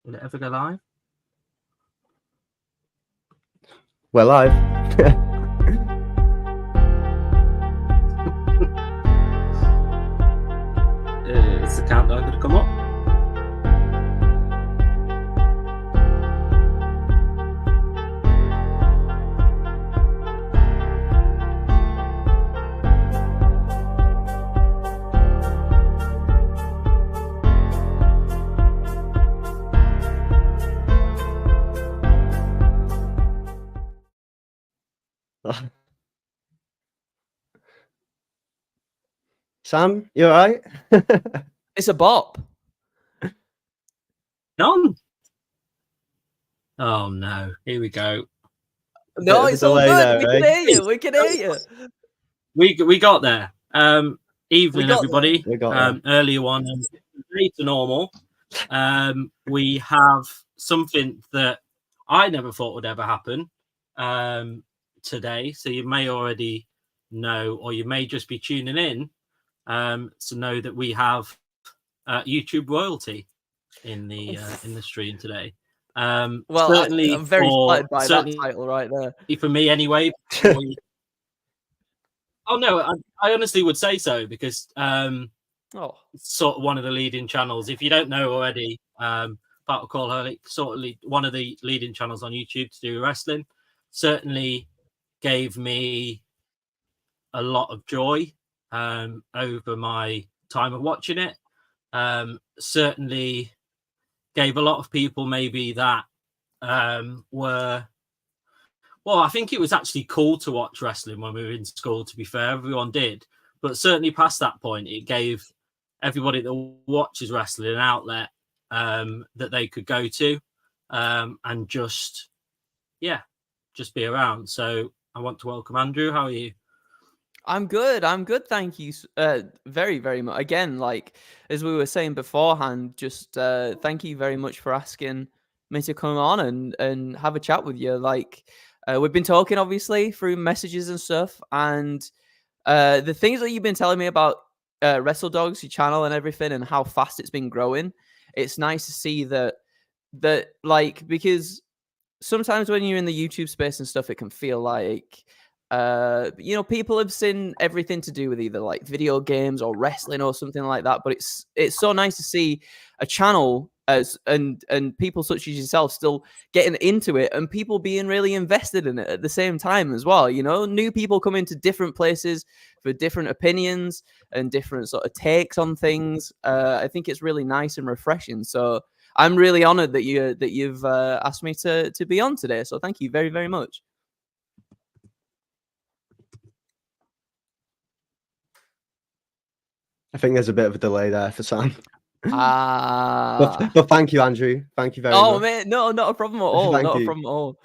Will it ever go live? We're live. Is the countdown going to come up? Sam, you all right? It's a bop. None. Oh no! Here we go. No, it's all good. There, we right? can hear you. We can hear you. We got there. Evening, everybody. We got earlier one, late to normal. We have something that I never thought would ever happen today. So you may already know, or you may just be tuning in to know that we have YouTube royalty in the stream today. Well, certainly I'm very flattered by that certainly title right there. for me anyway. Oh no, I honestly would say so because it's sort of one of the leading channels. If you don't know already, part of Cultaholic, sort of one of the leading channels on YouTube to do wrestling, certainly gave me a lot of joy over my time of watching it. Certainly gave a lot of people maybe that were, well, I think it was actually cool to watch wrestling when we were in school, to be fair. Everyone did. But certainly past that point, it gave everybody that watches wrestling an outlet that they could go to and just be around. So I want to welcome Andrew. How are you? I'm good. Thank you very, very much. Again, like as we were saying beforehand, just thank you very much for asking me to come on and have a chat with you. Like we've been talking obviously through messages and stuff, and the things that you've been telling me about Wrestle Dawgs, your channel and everything, and how fast it's been growing. It's nice to see that like, because sometimes when you're in the YouTube space and stuff, it can feel like people have seen everything to do with either like video games or wrestling or something like that. But it's so nice to see a channel and people such as yourself still getting into it and people being really invested in it at the same time as well. You know, new people come into different places for different opinions and different sort of takes on things. I think it's really nice and refreshing. So I'm really honored that you've asked me to be on today. So thank you very, very much. I think there's a bit of a delay there for Sam. But thank you, Andrew. Thank you very much. Oh man, no, not a problem at all. Not a problem at all.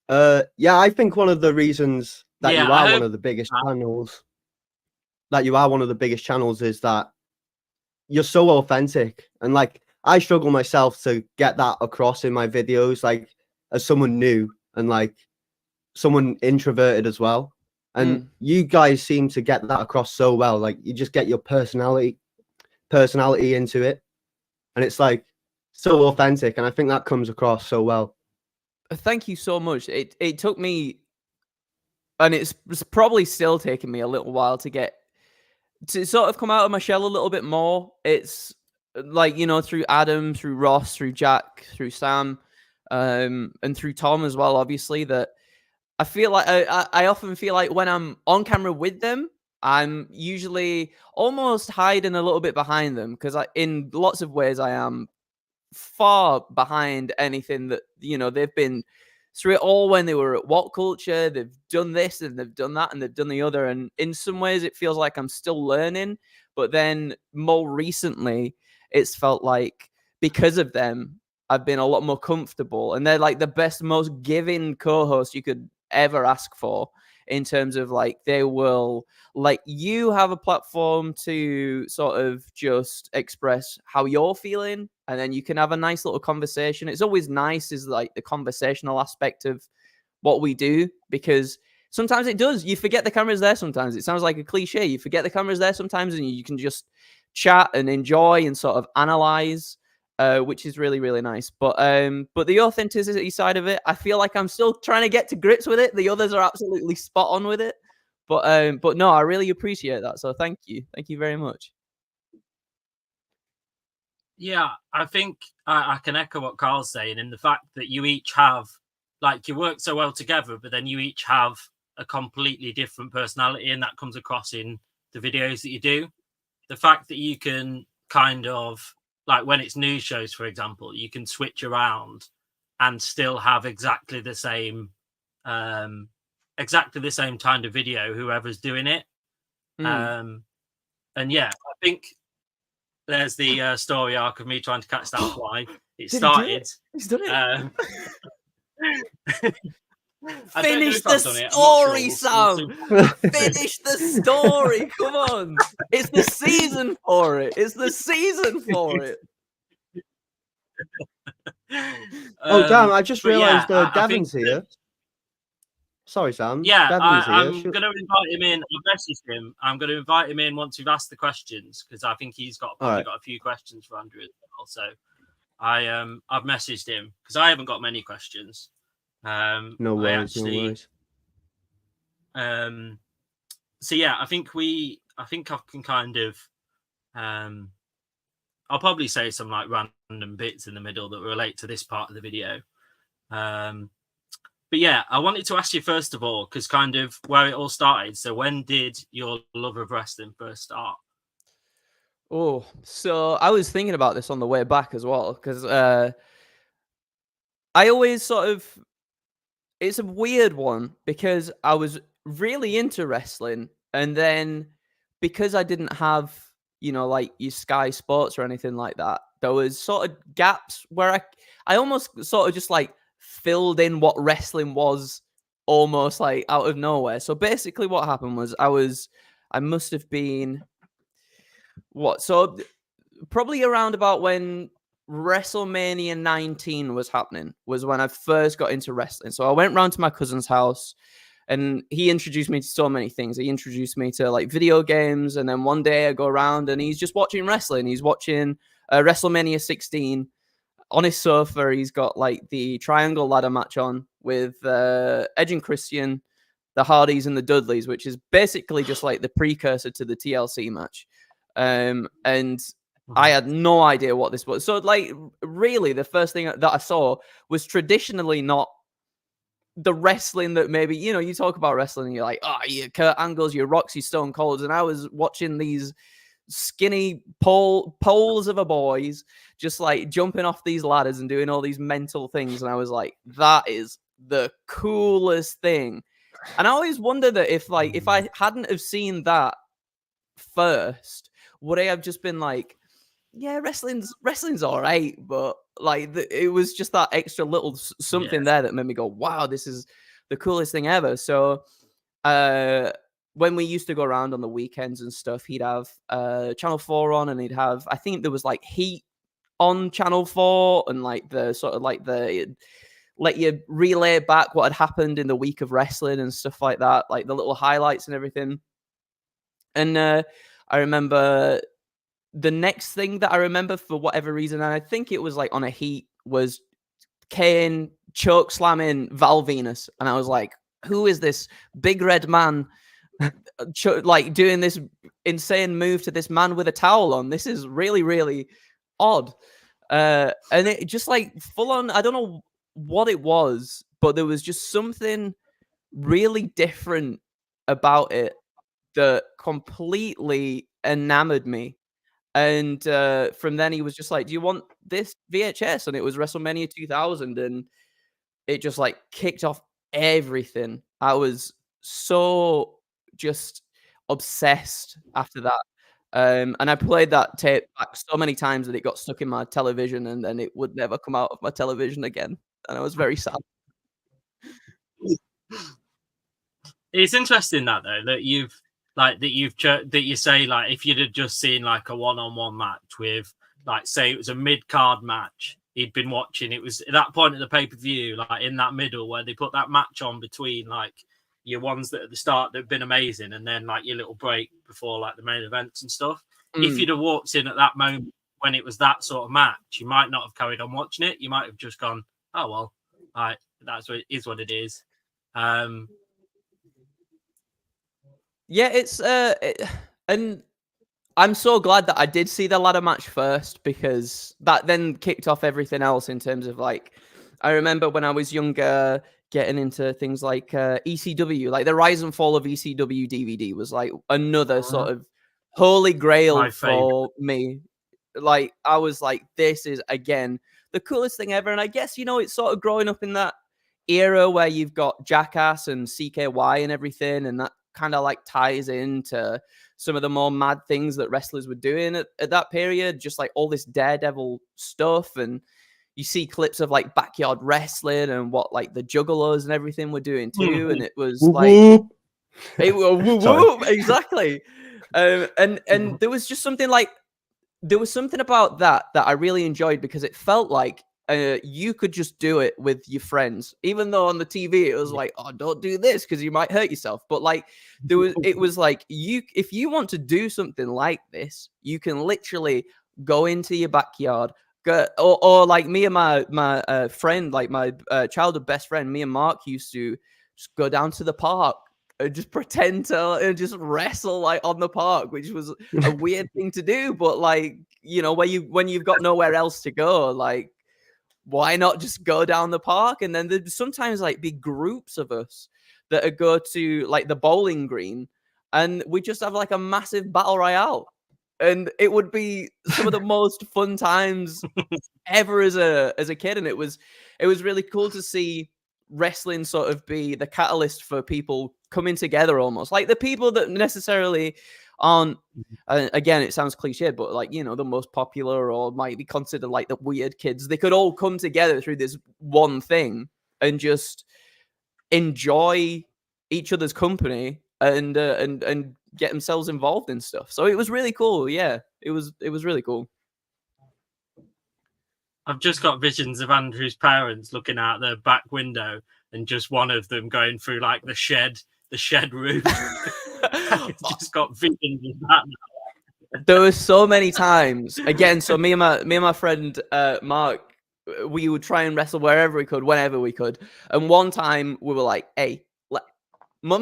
I think one of the reasons that you are one of the biggest channels is that you're so authentic, and like I struggle myself to get that across in my videos, like as someone new and like someone introverted as well. And you guys seem to get that across so well. Like you just get your personality into it, and it's like so authentic, and I think that comes across so well. Thank you so much. It took me, and it's probably still taking me a little while to sort of come out of my shell a little bit more. It's like, you know, through Adam, through Ross, through Jack, through Sam, and through Tom as well, obviously, that I feel like I often feel like when I'm on camera with them, I'm usually almost hiding a little bit behind them because in lots of ways I am far behind anything that, you know, they've been through it all when they were at What Culture. They've done this and they've done that and they've done the other. And in some ways it feels like I'm still learning. But then more recently, it's felt like because of them, I've been a lot more comfortable. And they're like the best, most giving co-host you could ever ask for, in terms of like they will like you have a platform to sort of just express how you're feeling, and then you can have a nice little conversation. It's always nice is like the conversational aspect of what we do, because sometimes you forget the camera's there. Sometimes it sounds like a cliche, you forget the camera's there sometimes, and you can just chat and enjoy and sort of analyze which is really, really nice. But the authenticity side of it, I feel like I'm still trying to get to grips with it. The others are absolutely spot on with it. But no, I really appreciate that. So thank you very much. Yeah, I think I can echo what Carl's saying in the fact that you each have, like, you work so well together, but then you each have a completely different personality, and that comes across in the videos that you do. The fact that you can kind of, like, when it's news shows, for example, you can switch around and still have exactly the same kind of video, whoever's doing it. And yeah, I think there's the story arc of me trying to catch that fly. It started. He's done it. Finish the story, Sam. Finish the story. Come on. It's the season for it. Oh, damn. I just realised Devin's here. Sorry, Sam. Yeah, I'm here. going to invite him in. I've messaged him. I'm going to invite him in once we've asked the questions, because I think he's got got a few questions for Andrew as well. So I've messaged him because I haven't got many questions. No worries. So yeah, I think I can kind of I'll probably say some like random bits in the middle that relate to this part of the video. But yeah, I wanted to ask you first of all, because kind of where it all started. So when did your love of wrestling first start? Oh, so I was thinking about this on the way back as well, because I always sort of, it's a weird one, because I was really into wrestling, and then because I didn't have, you know, like your Sky Sports or anything like that, there was sort of gaps where I almost sort of just like filled in what wrestling was almost like out of nowhere. So basically what happened was I must have been probably around about when WrestleMania 19 was happening was when I first got into wrestling. So I went round to my cousin's house and he introduced me to so many things. He introduced me to like video games, and then one day I go around and he's just watching wrestling. He's watching WrestleMania 16 on his sofa. He's got like the triangle ladder match on with Edge and Christian, the Hardys and the Dudleys, which is basically just like the precursor to the TLC match. And I had no idea what this was. So like really the first thing that I saw was traditionally not the wrestling that maybe, you know, you talk about wrestling and you're like, oh, your Kurt Angles, your Rocks, your Stone Colds. And I was watching these skinny poles of a boys just like jumping off these ladders and doing all these mental things, and I was like, that is the coolest thing. And I always wonder that if I hadn't have seen that first, would I have just been like, yeah, wrestling's all right, but like it was just that extra little something there that made me go, wow, this is the coolest thing ever. So when we used to go around on the weekends and stuff, he'd have Channel 4 on, and he'd have, I think there was like Heat on Channel 4, and like the sort of like the let you relay back what had happened in the week of wrestling and stuff like that, like the little highlights and everything. And I remember the next thing that I remember for whatever reason, and I think it was like on a Heat, was Kane choke slamming Val Venus, and I was like, who is this big red man like doing this insane move to this man with a towel on? This is really, really odd. And it just like full on, I don't know what it was, but there was just something really different about it that completely enamored me. And from then he was just like, do you want this VHS? And it was WrestleMania 2000, and it just like kicked off everything. I was so just obsessed after that. And I played that tape back so many times that it got stuck in my television, and then it would never come out of my television again. And I was very sad. It's interesting that though, that you say like if you'd have just seen like a one-on-one match with, like, say it was a mid-card match he'd been watching, it was at that point of the pay-per-view, like in that middle where they put that match on between like your ones that at the start that have been amazing, and then like your little break before like the main events and stuff. If you'd have walked in at that moment when it was that sort of match, you might not have carried on watching it. You might have just gone, oh well, that's what it is. What it is. Yeah, it's and I'm so glad that I did see the ladder match first, because that then kicked off everything else in terms of like, I remember when I was younger getting into things like ECW, like the Rise and Fall of ECW DVD was like another sort of holy grail for me. Like I was like, this is again the coolest thing ever. And I guess, you know, it's sort of growing up in that era where you've got Jackass and CKY and everything, and that kind of like ties into some of the more mad things that wrestlers were doing at that period, just like all this Daredevil stuff. And you see clips of like backyard wrestling and what like the Juggalos and everything were doing too. And it was like, exactly. And there was just something like, there was something about that I really enjoyed, because it felt like you could just do it with your friends, even though on the TV it was like, oh, don't do this because you might hurt yourself. But like it was like, if you want to do something like this, you can literally go into your backyard, or like me and my friend, like my childhood best friend, me and Mark used to just go down to the park and just pretend to and just wrestle like on the park, which was a weird thing to do, but like, you know, when you've got nowhere else to go, like, why not just go down the park? And then there'd sometimes like be groups of us that would go to like the bowling green, and we just have like a massive battle royale, and it would be some of the most fun times ever as a kid. And it was really cool to see wrestling sort of be the catalyst for people coming together, almost like the people that necessarily aren't, again, it sounds cliche, but like, you know, the most popular or might be considered like the weird kids, they could all come together through this one thing and just enjoy each other's company and get themselves involved in stuff. So it was really cool. Yeah, it was really cool. I've just got visions of Andrew's parents looking out their back window and just one of them going through like the shed roof. Just got visions of that now. There were so many times. Again, so me and my friend Mark, we would try and wrestle wherever we could, whenever we could. And one time we were like, "Hey, my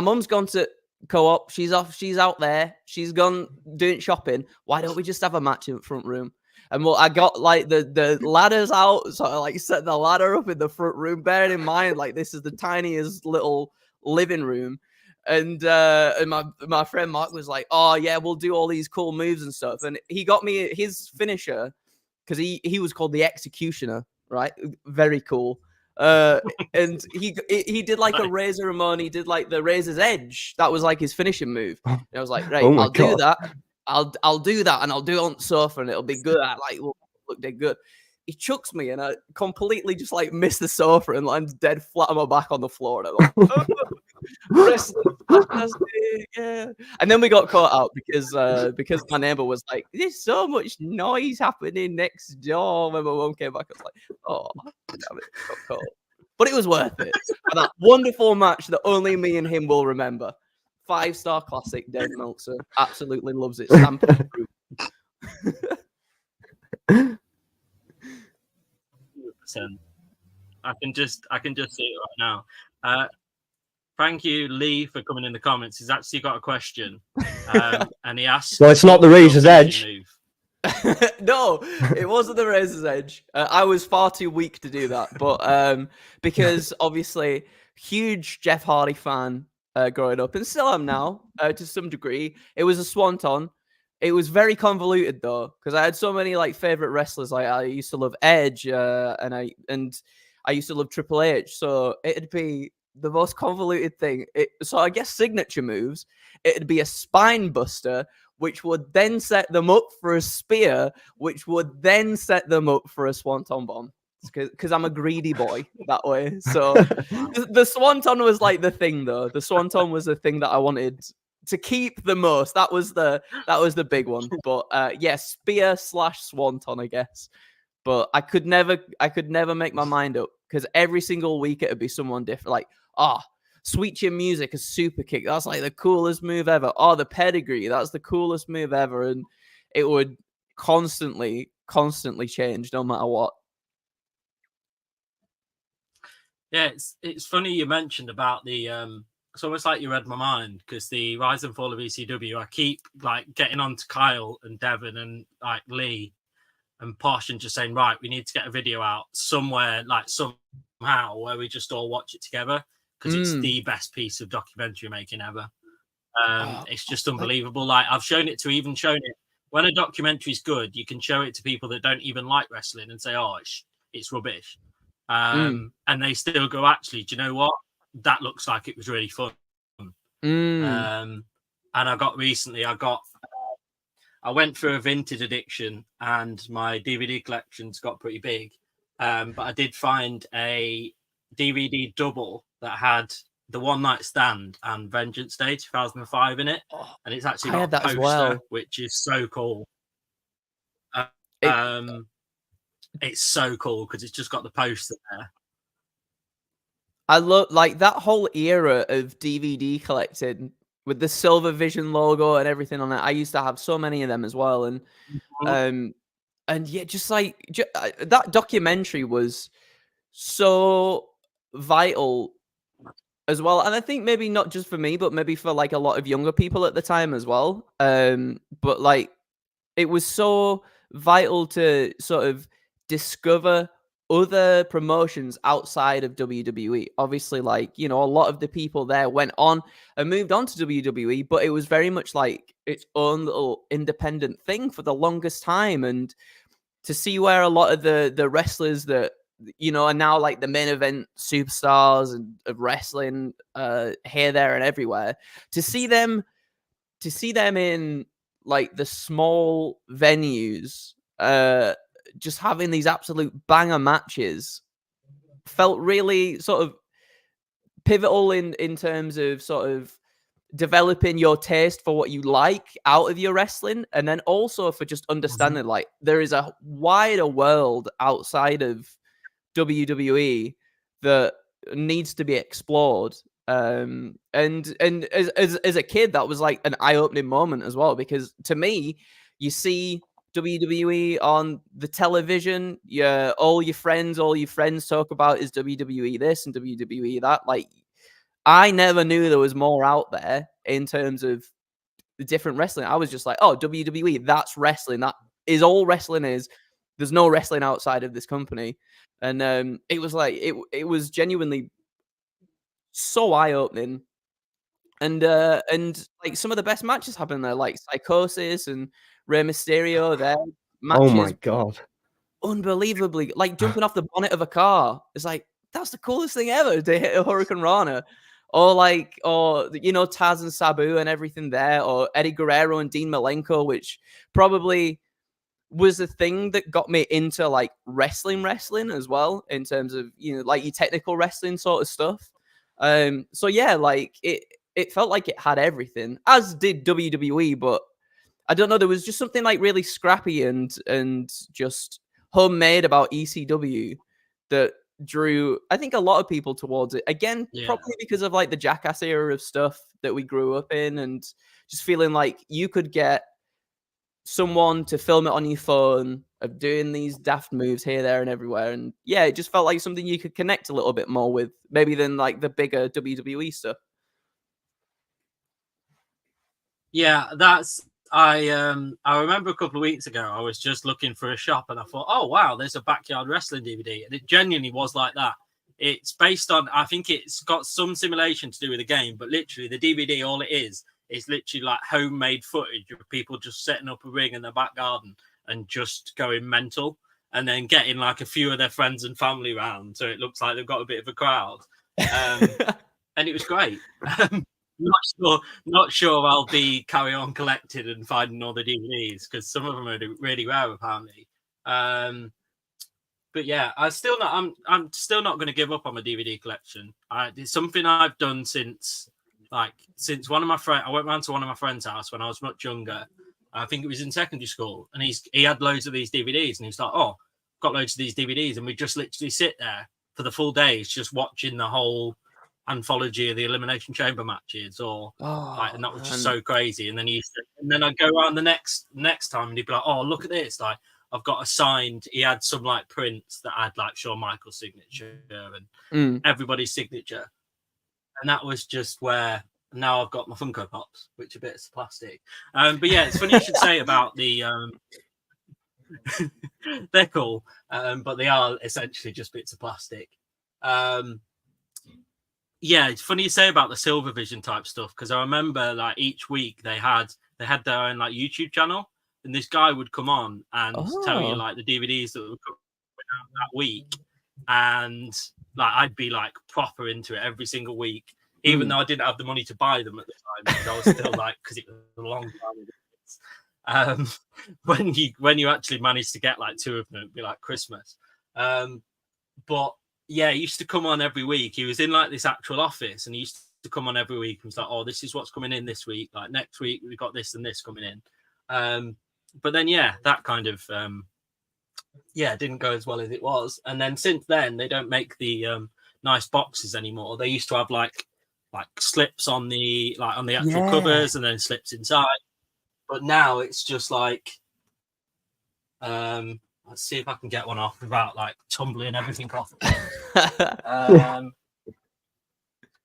mum's gone to co-op. She's out there. She's gone doing shopping. Why don't we just have a match in the front room?" And well, I got like the ladders out, so I like set the ladder up in the front room, bearing in mind like this is the tiniest little living room. And my friend Mark was like, "Oh yeah, we'll do all these cool moves and stuff." And he got me his finisher, because he was called the Executioner, right? Very cool. And he did like a Razor Ramon. He did like the Razor's Edge. That was like his finishing move. And I was like, right, I'll do that. I'll do that, and I'll do it on the sofa, and it'll be good. I like look dead good. He chucks me, and I completely just like miss the sofa and land dead flat on my back on the floor. And I'm like, wrestling, fantastic, yeah. And then we got caught out because my neighbor was like, "There's so much noise happening next door." When my mom came back, I was like, "Oh, damn it, got caught." But it was worth it for that wonderful match that only me and him will remember. 5-star classic. Dave Meltzer absolutely loves it. Stamp of approval. 100%. I can just see it right now. Thank you, Lee, for coming in the comments. He's actually got a question, and he asked. Well, it's not the Razor's Edge. No, it wasn't the Razor's Edge. I was far too weak to do that, but because obviously huge Jeff Hardy fan growing up, and still am now to some degree. It was a swanton. It was very convoluted though, because I had so many like favorite wrestlers. Like I used to love Edge, and I used to love Triple H. So it'd be the most convoluted thing. So I guess signature moves. It'd be a spine buster, which would then set them up for a spear, which would then set them up for a swanton bomb. Because I'm a greedy boy that way. So the swanton was like the thing, though. The swanton was the thing that I wanted to keep the most. That was the big one. But yeah, spear / swanton, I guess. But I could never make my mind up, because every single week it would be someone different. Like, Sweet Chin Music, a super kick. That's like the coolest move ever. The pedigree, that's the coolest move ever. And it would constantly change no matter what. Yeah, it's funny you mentioned about the it's almost like you read my mind, because the rise and fall of ECW, I keep like getting on to Kyle and Devon and like Lee and Posh and just saying, right, we need to get a video out somewhere, like somehow, where we just all watch it together, because it's the best piece of documentary making ever. It's just unbelievable. Like I've shown it when a documentary is good, you can show it to people that don't even like wrestling and say, oh, it's rubbish. And they still go, actually, do you know what? That looks like it was really fun. And I went through a vintage addiction, and my DVD collections got pretty big. But I did find a DVD double that had the One Night Stand and Vengeance Day 2005 in it. And it's actually got a poster, well, which is so cool. It's so cool because it's just got the poster there. I love like that whole era of DVD collecting with the Silver Vision logo and everything on it. I used to have so many of them as well, and yeah, just like that documentary was so vital as well. And I think maybe not just for me, but maybe for like a lot of younger people at the time as well. But like it was so vital to sort of discover other promotions outside of WWE. Obviously, like, you know, a lot of the people there went on and moved on to WWE, but it was very much like its own little independent thing for the longest time. And to see where a lot of the wrestlers that, you know, are now like the main event superstars of wrestling here, there, and everywhere, to see them in like the small venues, just having these absolute banger matches felt really sort of pivotal in terms of sort of developing your taste for what you like out of your wrestling, and then also for just understanding like there is a wider world outside of WWE that needs to be explored. And as a kid, that was like an eye-opening moment as well, because to me, you see WWE on the television, all your friends talk about is WWE this and WWE that. Like, I never knew there was more out there in terms of the different wrestling. I was just like, oh, WWE, that's wrestling. That is all wrestling is. There's no wrestling outside of this company. And it was like, it was genuinely so eye-opening. And like some of the best matches happened there, like Psychosis and Rey Mysterio. Their matches, oh my god, unbelievably, like jumping off the bonnet of a car. It's like, that's the coolest thing ever to hit a Hurricane Rana. Or you know, Taz and Sabu and everything there, or Eddie Guerrero and Dean Malenko, which probably was the thing that got me into like wrestling as well, in terms of, you know, like your technical wrestling sort of stuff. So yeah, like it felt like it had everything, as did WWE, but I don't know, there was just something like really scrappy and just homemade about ECW that drew, I think, a lot of people towards it. Again, probably because of like the Jackass era of stuff that we grew up in, and just feeling like you could get someone to film it on your phone of doing these daft moves here, there, and everywhere. And yeah, it just felt like something you could connect a little bit more with, maybe than like the bigger WWE stuff. Yeah, I remember a couple of weeks ago, I was just looking for a shop and I thought, oh wow, there's a Backyard Wrestling DVD, and it genuinely was like that. It's based on, I think it's got some simulation to do with the game, but literally the DVD, all it is literally like homemade footage of people just setting up a ring in their back garden and just going mental, and then getting like a few of their friends and family around, so it looks like they've got a bit of a crowd. And it was great. Not sure I'll be carry on collecting and finding all the DVDs, because some of them are really rare apparently. But yeah, I'm still not going to give up on my DVD collection. It's something I've done since one of my friends. I went round to one of my friends' house when I was much younger. I think it was in secondary school, and he had loads of these DVDs, and he was like, "Oh, got loads of these DVDs," and we just literally sit there for the full days just watching the whole anthology of the Elimination Chamber matches, or like, and that was just man. so crazy. And then I'd go around the next time, and he'd be like, "Oh, look at this! Like, I've got a signed." He had some like prints that had like Shawn Michaels' signature and everybody's signature, and that was just where. Now I've got my Funko Pops, which are bits of plastic. But yeah, it's funny you should say about the. They're cool, but they are essentially just bits of plastic. Yeah, it's funny you say about the Silver Vision type stuff, because I remember like each week they had their own like YouTube channel, and this guy would come on and tell you like the DVDs that were coming out that week, and like I'd be like proper into it every single week, even though I didn't have the money to buy them at the time, because I was still like, because it was a long time. When you actually managed to get like 2 of them, it'd be like Christmas. But yeah, he used to come on every week. He was in like this actual office, and he used to come on every week and was like, "Oh, this is what's coming in this week. Like next week we've got this and this coming in." But then yeah, that kind of didn't go as well as it was. And then since then they don't make the nice boxes anymore. They used to have like slips on the actual covers, and then slips inside. But now it's just like, let's see if I can get one off without like tumbling everything off.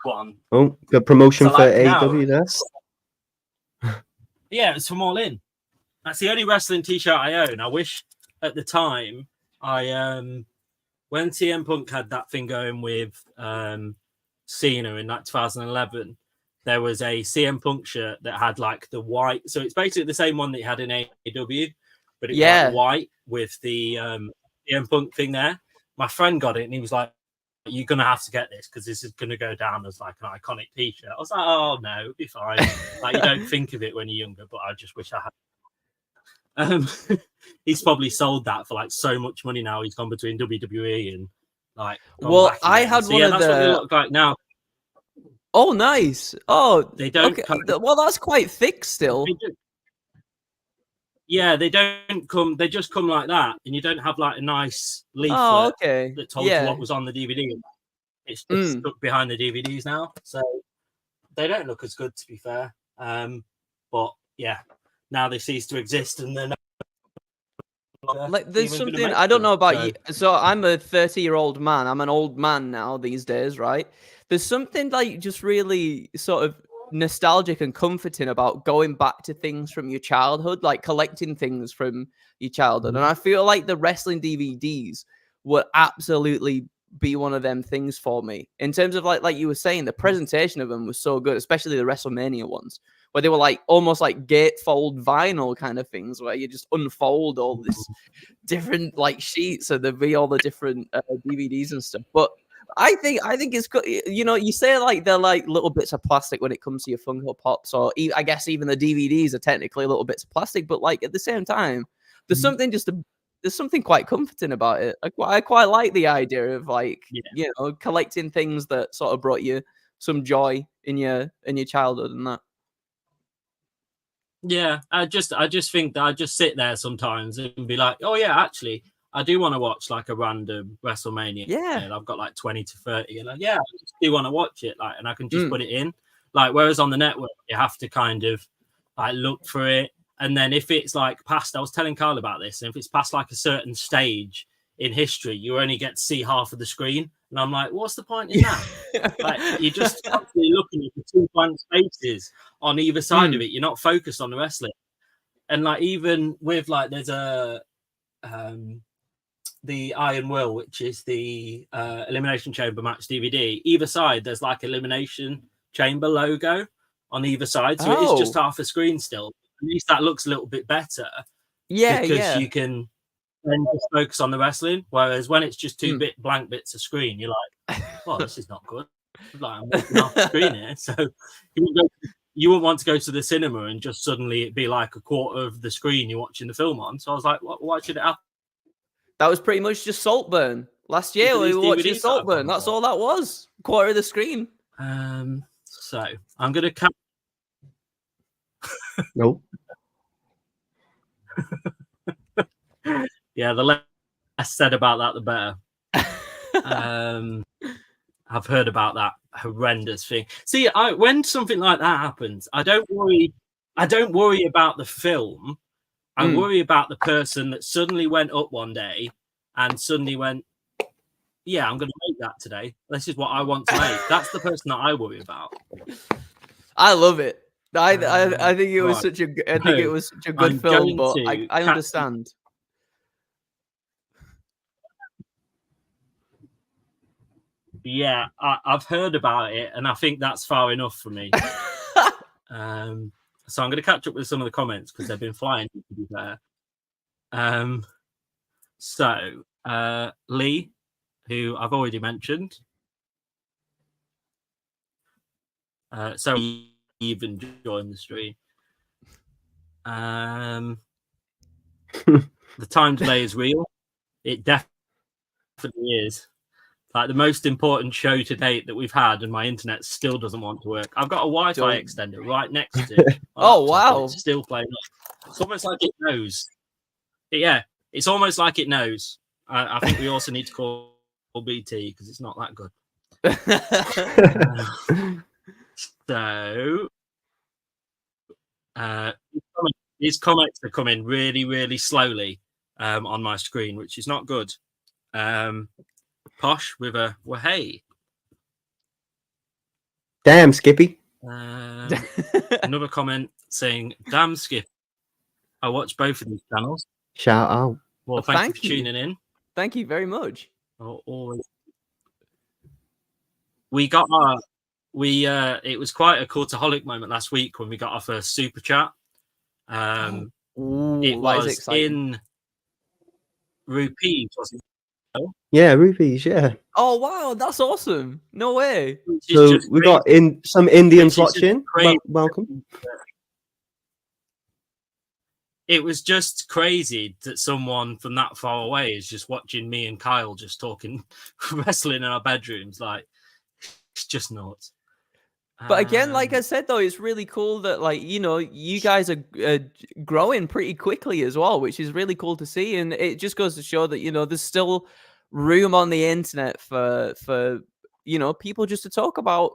Go on. Oh, good promotion So, for like, AEW now, there. Yeah, it's from All In. That's the only wrestling t-shirt I own. I wish at the time when CM Punk had that thing going with Cena in like 2011, there was a CM Punk shirt that had like the white. So it's basically the same one that he had in AEW, but it was like white with the CM Punk thing there. My friend got it, and he was like, "You're gonna have to get this because this is gonna go down as like an iconic t-shirt." I was like, "Oh no, it'll be fine." Like, you don't think of it when you're younger, but I just wish I had. He's probably sold that for like so much money now. He's gone between WWE and like. Well, I had so, one of that's the. What they look like now. Oh, nice. Oh, they don't. Okay. Well, that's quite thick still. Yeah, they don't come. They just come like that, and you don't have like a nice leaflet that told you what was on the DVD. It's just stuck behind the DVDs now, so they don't look as good, to be fair. But yeah, now they cease to exist, and they're not. Like, there's something I don't know about you. So I'm a 30-year-old man. I'm an old man now these days, right? There's something like just really sort of nostalgic and comforting about going back to things from your childhood, like collecting things from your childhood. And I feel like the wrestling DVDs would absolutely be one of them things for me. In terms of like you were saying, the presentation of them was so good, especially the WrestleMania ones, where they were like almost like gatefold vinyl kind of things, where you just unfold all this different like sheets, and there'd be all the different DVDs and stuff. But I think it's good. You know, you say like they're like little bits of plastic when it comes to your Funko Pops, or I guess even the DVDs are technically little bits of plastic. But like at the same time, there's something there's something quite comforting about it. I quite like the idea of like you know, collecting things that sort of brought you some joy in your childhood and that. Yeah, I just think that I just sit there sometimes and be like, oh yeah, actually, I do want to watch like a random WrestleMania. Yeah, I've got like 20 to 30, and I just do want to watch it, like, and I can just put it in. Like, whereas on the network, you have to kind of like look for it, and then if it's like past, I was telling Carl about this, and if it's past like a certain stage in history, you only get to see half of the screen, and I'm like, what's the point in that? Like, you're just actually looking at the 2 blank spaces on either side of it. You're not focused on the wrestling. And like, even with like, there's a the Iron Will, which is the Elimination Chamber match DVD. Either side, there's like Elimination Chamber logo on either side, so it is just half a screen still. At least that looks a little bit better. Because you can then just focus on the wrestling. Whereas when it's just two blank bits of screen, you're like, "Well, this is not good." Like, I'm watching off the screen here, so you wouldn't want to go to the cinema and just suddenly it be like a quarter of the screen you're watching the film on. So I was like, why should it happen? That was pretty much just Saltburn. Last year we were watching Saltburn. That's all that was. Quarter of the screen. So I'm gonna cut. Nope. Yeah, the less said about that, the better. I've heard about that horrendous thing. See, when something like that happens, I don't worry about the film. I worry about the person that suddenly went up one day and suddenly went, yeah, I'm going to make that today. This is what I want to make. That's the person that I worry about. I love it. I think it was right. such a good film, but I understand. Yeah, I've heard about it, and I think that's far enough for me. So I'm going to catch up with some of the comments because they've been flying, to be fair. So Lee, who I've already mentioned. So he even joined the stream. The time delay is real. It definitely is. Like the most important show to date that we've had, and my internet still doesn't want to work. I've got a Wi-Fi extender right next to it. Oh wow! It's still playing up. It's almost like it knows. Yeah, it's almost like it knows. I think we also need to call BT because it's not that good. So these comments are coming really, really slowly on my screen, which is not good. Posh with a well, hey. Damn, Skippy. Another comment saying, damn, Skip. I watch both of these channels. Shout out. Well, thank you for tuning in. Thank you very much. Always. We got our it was quite a Cultaholic moment last week when we got our first super chat. It was in rupees, wasn't it? Yeah, rupees, yeah. Oh wow, that's awesome. No way. So we got some Indians watching. Welcome. It was just crazy that someone from that far away is just watching me and Kyle just talking wrestling in our bedrooms. Like, it's just nuts. But again, like I said, though, it's really cool that, like, you know, you guys are growing pretty quickly as well, which is really cool to see. And it just goes to show that, you know, there's still room on the internet for you know, people just to talk about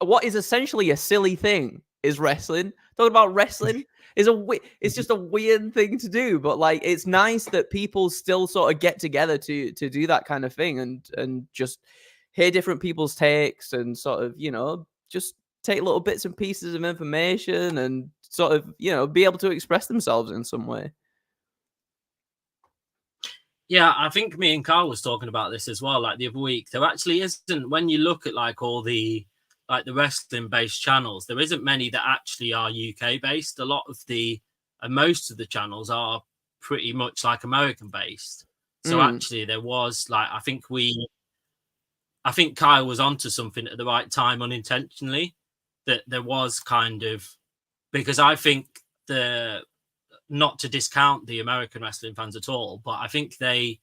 what is essentially a silly thing is wrestling. Talking about wrestling is it's just a weird thing to do, but like it's nice that people still sort of get together to do that kind of thing and just hear different people's takes and sort of, you know, just take little bits and pieces of information and sort of, you know, be able to express themselves in some way. Yeah, I think me and Carl was talking about this as well, like the other week. There actually isn't, when you look at like all the wrestling based channels, there isn't many that actually are UK based. A lot of most of the channels are pretty much like American based. So actually there was like, I think Kyle was onto something at the right time unintentionally, that there was kind of, because I think not to discount the American wrestling fans at all, but I think they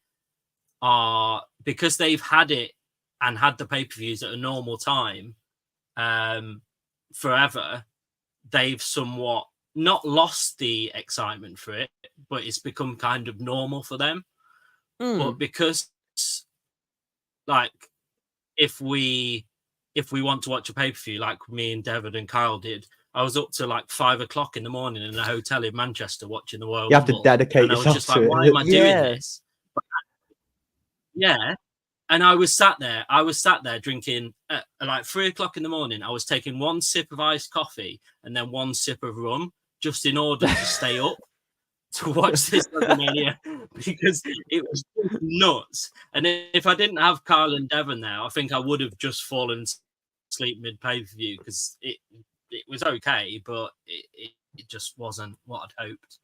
are, because they've had it and had the pay-per-views at a normal time forever, they've somewhat not lost the excitement for it, but it's become kind of normal for them. But because like if we want to watch a pay-per-view like me and Devon and Kyle did, I was up to like 5 o'clock in the morning in a hotel in Manchester watching the World Rumble. You have to dedicate yourself to it. I was just like, why am I doing this? But, yeah. And I was sat there drinking at like 3 o'clock in the morning. I was taking one sip of iced coffee and then one sip of rum just in order to stay up to watch this WrestleMania because it was nuts. And if I didn't have Kyle and Devon there, I think I would have just fallen asleep mid pay-per-view because it was okay, but it just wasn't what I'd hoped.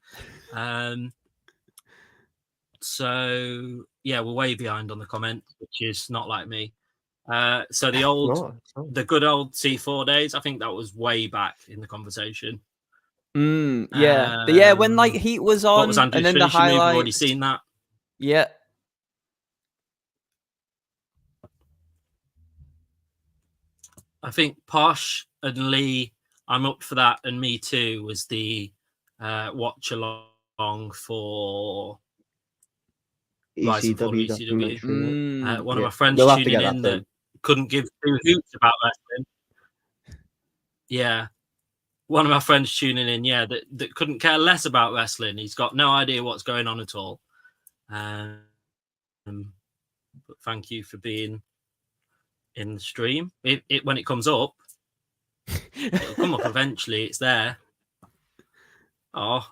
So yeah, we're way behind on the comment, which is not like me. So the good old C4 days, I think that was way back in the conversation. Yeah, when like Heat was on, and then the highlights. We've already seen that. Yeah. I think Posh and Lee, I'm up for that, and me too, was the watch along for ECW. One of my friends tuning in that couldn't give two hoots about wrestling. Yeah. One of my friends tuning in, that couldn't care less about wrestling. He's got no idea what's going on at all. But thank you for being in the stream. When it comes up, it'll come up eventually. It's there. Oh,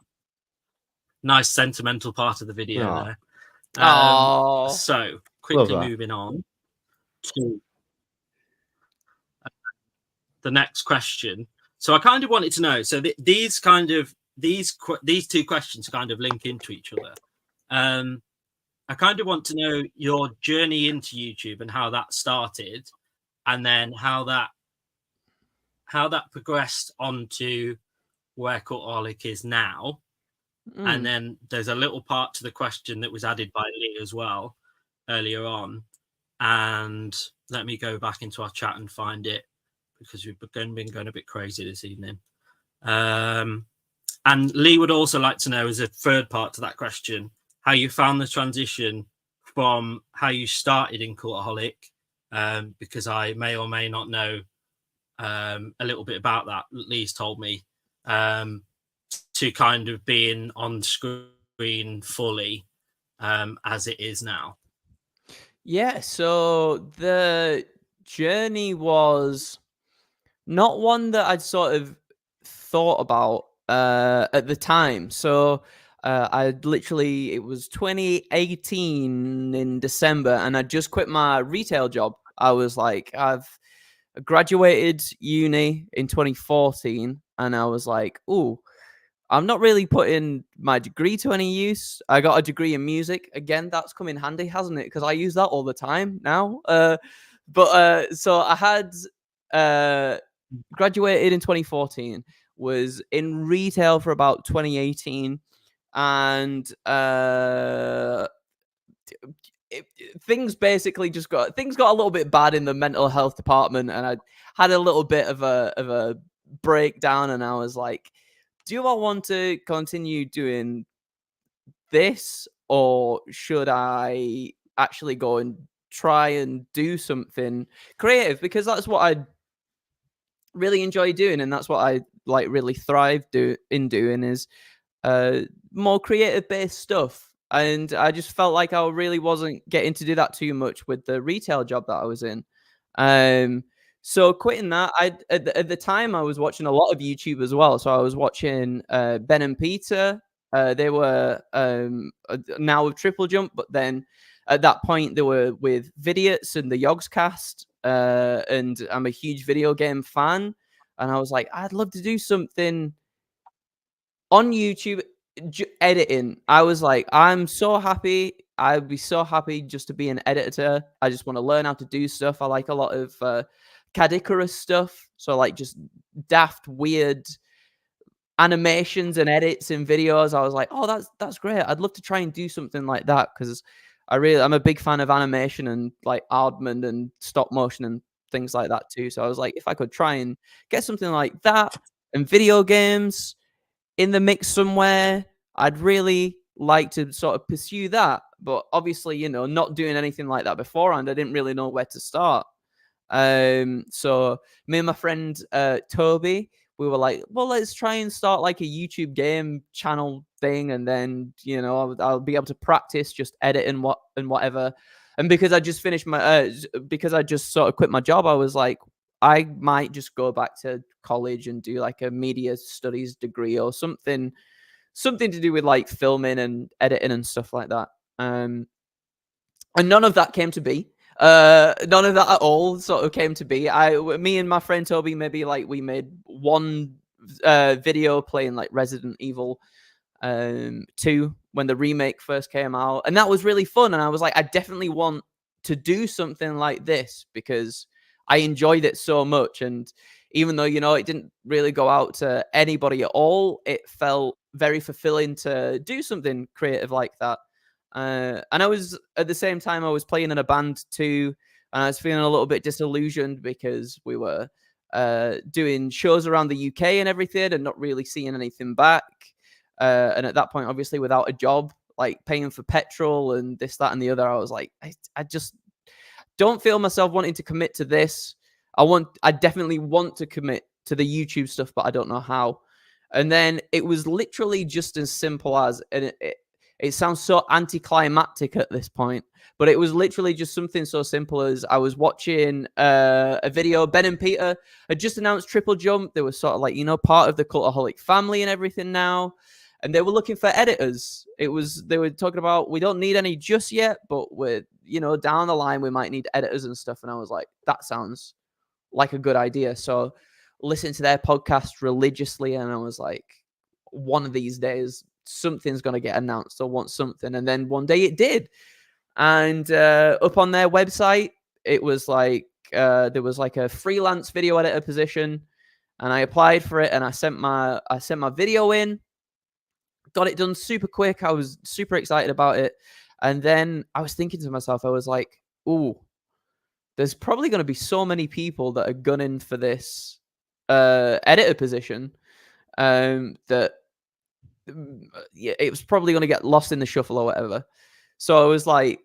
nice sentimental part of the video there. So quickly moving on to the next question. So I kind of wanted to know. So these two questions kind of link into each other. I kind of want to know your journey into YouTube and how that started, and then how that progressed onto where Cultaholic is now. And then there's a little part to the question that was added by Lee as well earlier on. And let me go back into our chat and find it, because we've been going a bit crazy this evening. And Lee would also like to know, as a third part to that question, how you found the transition from how you started in Cultaholic, because I may or may not know a little bit about that. Lee's told me, to kind of being on screen fully as it is now. Yeah, so the journey was not one that I'd sort of thought about at the time. So it was 2018 in December, and I just quit my retail job. I was like, I've graduated uni in 2014, and I was like, ooh, I'm not really putting my degree to any use. I got a degree in music. Again, that's come in handy, hasn't it? Because I use that all the time now. So I had graduated in 2014, was in retail for about 2018, and things basically got a little bit bad in the mental health department, and I had a little bit of a breakdown, and I was like, do I want to continue doing this, or should I actually go and try and do something creative? Because that's what I really enjoy doing, and that's what I like really thrive in doing is more creative based stuff. And I just felt like I really wasn't getting to do that too much with the retail job that I was in. So quitting that, at the time I was watching a lot of YouTube as well. So I was watching Ben and Peter. They were now with Triple Jump, but then at that point they were with Vidiots and the Yogs cast. And I'm a huge video game fan, and I was like, I'd love to do something on YouTube, editing. I was like, I'm so happy. I'd be so happy just to be an editor. I just want to learn how to do stuff. I like a lot of Cadicarus stuff. So like just daft, weird animations and edits in videos. I was like, oh, that's great. I'd love to try and do something like that, because I'm a big fan of animation and like Aardman and stop motion and things like that too. So I was like, if I could try and get something like that and video games in the mix somewhere, I'd really like to sort of pursue that. But obviously, not doing anything like that beforehand, I didn't really know where to start. So me and my friend Toby, we were like, well, let's try and start like a YouTube game channel thing, and then I'll be able to practice just editing whatever. And because I just finished because I just sort of quit my job, I was like, I might just go back to college and do like a media studies degree or something to do with like filming and editing and stuff like that. And none of that came to be. None of that at all sort of came to be. Me and my friend Toby, maybe like we made one video playing like Resident Evil 2 when the remake first came out, and that was really fun. And I was like, I definitely want to do something like this because I enjoyed it so much. And even though it didn't really go out to anybody at all, it felt very fulfilling to do something creative like that. And I was, at the same time, I was playing in a band too, and I was feeling a little bit disillusioned because we were doing shows around the UK and everything and not really seeing anything back. And at that point, obviously, without a job, like paying for petrol and this, that, and the other, I was like, I just don't feel myself wanting to commit to this. I definitely want to commit to the YouTube stuff, but I don't know how. And then it was literally just as simple as, and it sounds so anticlimactic at this point, but it was literally just something so simple as I was watching a video. Ben and Peter had just announced Triple Jump. They were sort of like, part of the Cultaholic family and everything now. And they were looking for editors. They were talking about, we don't need any just yet, but we're, down the line, we might need editors and stuff. And I was like, that sounds like a good idea. So listen to their podcast religiously. And I was like, one of these days, something's going to get announced. I want something. And then one day it did. And up on their website, it was like, there was like a freelance video editor position. And I applied for it and I sent my video in. Got it done super quick. I was super excited about it. And then I was thinking to myself, I was like, ooh, there's probably going to be so many people that are gunning for this editor position that it was probably going to get lost in the shuffle or whatever. So I was like,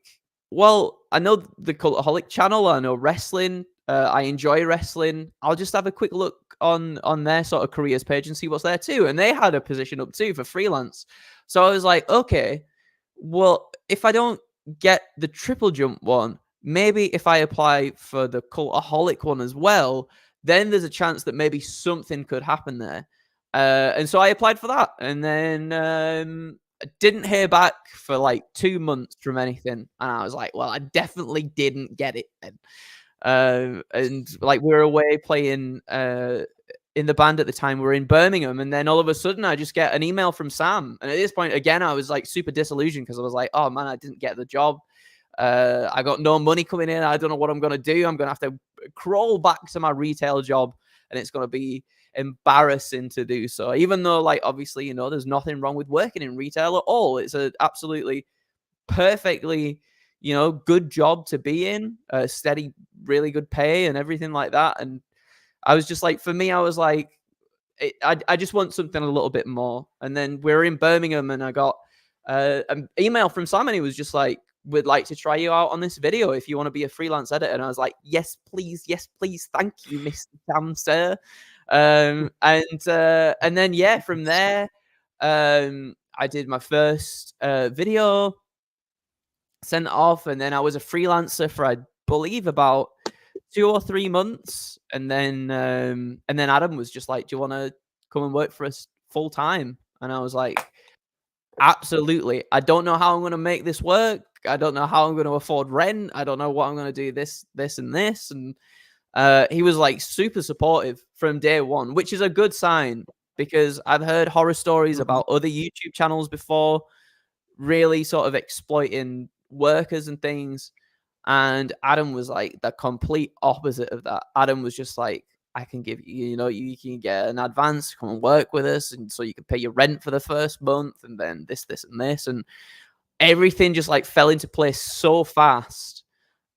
well, I know the Cultaholic channel. I know wrestling. I enjoy wrestling. I'll just have a quick look on their sort of careers page and see what's there too. And they had a position up too for freelance. So I was like, okay, well, if I don't get the Triple Jump one, maybe if I apply for the Cultaholic one as well, then there's a chance that maybe something could happen there. And so I applied for that. And then I didn't hear back for like 2 months from anything. And I was like, well, I definitely didn't get it then. And like we were away playing in the band at the time. We were in Birmingham, and then all of a sudden I just get an email from Sam. And at this point, again, I was like super disillusioned because I was like, oh man, I didn't get the job. I got no money coming in. I don't know what I'm gonna do. I'm gonna have to crawl back to my retail job, and it's gonna be embarrassing to do so. Even though, like, obviously, there's nothing wrong with working in retail at all. It's an absolutely perfectly good job to be in, steady, really good pay and everything like that. And I was just like, for me, I was like, I just want something a little bit more. And then we were in Birmingham and I got an email from Sam and he was just like, we'd like to try you out on this video if you want to be a freelance editor. And I was like, yes, please. Thank you, Mr. Sam, sir. And then, yeah, from there, I did my first video, sent it off, and then I was a freelancer for I believe about 2 or 3 months, and then Adam was just like, "Do you want to come and work for us full time?" And I was like, "Absolutely." I don't know how I'm going to make this work. I don't know how I'm going to afford rent. I don't know what I'm going to do. This, and this, and he was like super supportive from day one, which is a good sign because I've heard horror stories about other YouTube channels before, really sort of exploiting workers and things. And Adam was like the complete opposite of that. Adam was just like, I can give you, you can get an advance to come and work with us, and so you can pay your rent for the first month, and then this, and this, and everything just like fell into place so fast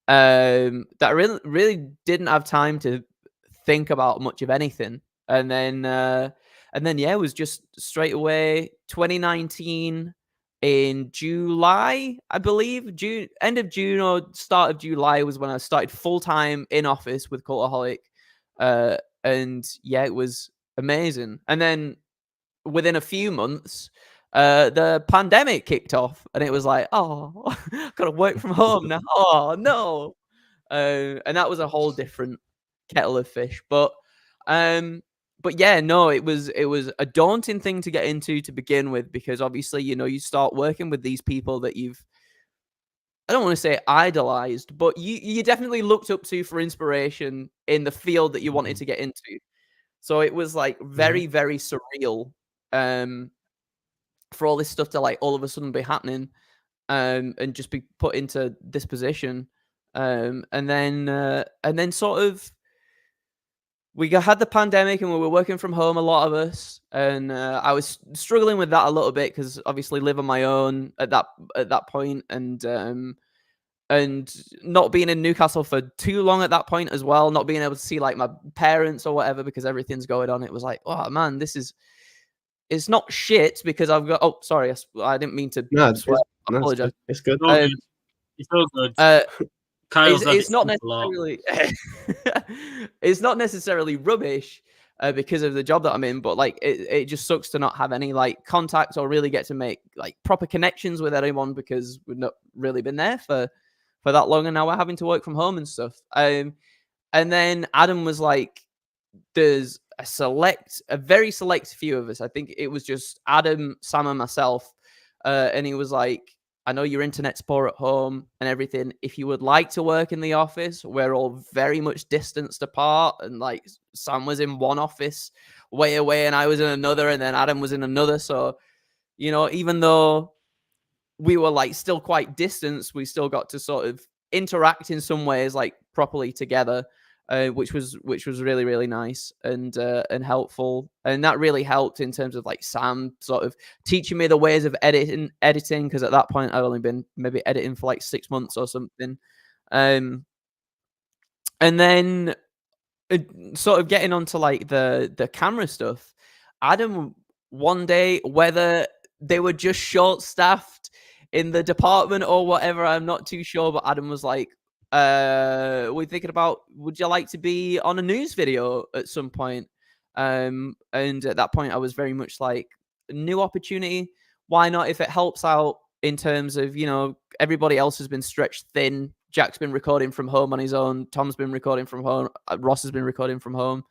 that I really didn't have time to think about much of anything. And then yeah, it was just straight away 2019. In July, I believe, end of June or start of July was when I started full-time in office with Cultaholic. And yeah, it was amazing. And then within a few months, the pandemic kicked off and it was like, oh, gotta work from home now. Oh, no. And that was a whole different kettle of fish. But yeah, no, it was a daunting thing to get into to begin with, because obviously, you start working with these people that I don't want to say idolized, but you definitely looked up to for inspiration in the field that you wanted to get into. So it was like very, very surreal for all this stuff to like all of a sudden be happening and just be put into this position. And then sort of, we had the pandemic and we were working from home, a lot of us, and I was struggling with that a little bit because obviously live on my own at that point, and not being in Newcastle for too long at that point as well, not being able to see like my parents or whatever because everything's going on. It was like, oh man, it's not shit because I've got. Oh, sorry, I didn't mean to. No, swear. I apologize. It's good. It's all good. Kyle's had It's it not a lot. necessarily it's not necessarily rubbish because of the job that I'm in, but like it just sucks to not have any like contact or really get to make like proper connections with anyone because we've not really been there for that long, and now we're having to work from home and stuff. And then Adam was like, there's a very select few of us. I think it was just Adam, Sam, and myself. And he was like, I know your internet's poor at home and everything. If you would like to work in the office, we're all very much distanced apart. And like Sam was in one office way away and I was in another, and then Adam was in another. So, you know, even though we were like still quite distant, we still got to sort of interact in some ways like properly together. Which was really, really nice and helpful, and that really helped in terms of like Sam sort of teaching me the ways of editing because at that point I'd only been maybe editing for like 6 months or something, and then sort of getting onto like the camera stuff. Adam one day, whether they were just short staffed in the department or whatever, I'm not too sure, but Adam was like, we're thinking about, would you like to be on a news video at some point? And at that point I was very much like, new opportunity, why not? If it helps out in terms of, you know, everybody else has been stretched thin. Jack's been recording from home on his own, Tom's been recording from home, Ross has been recording from home,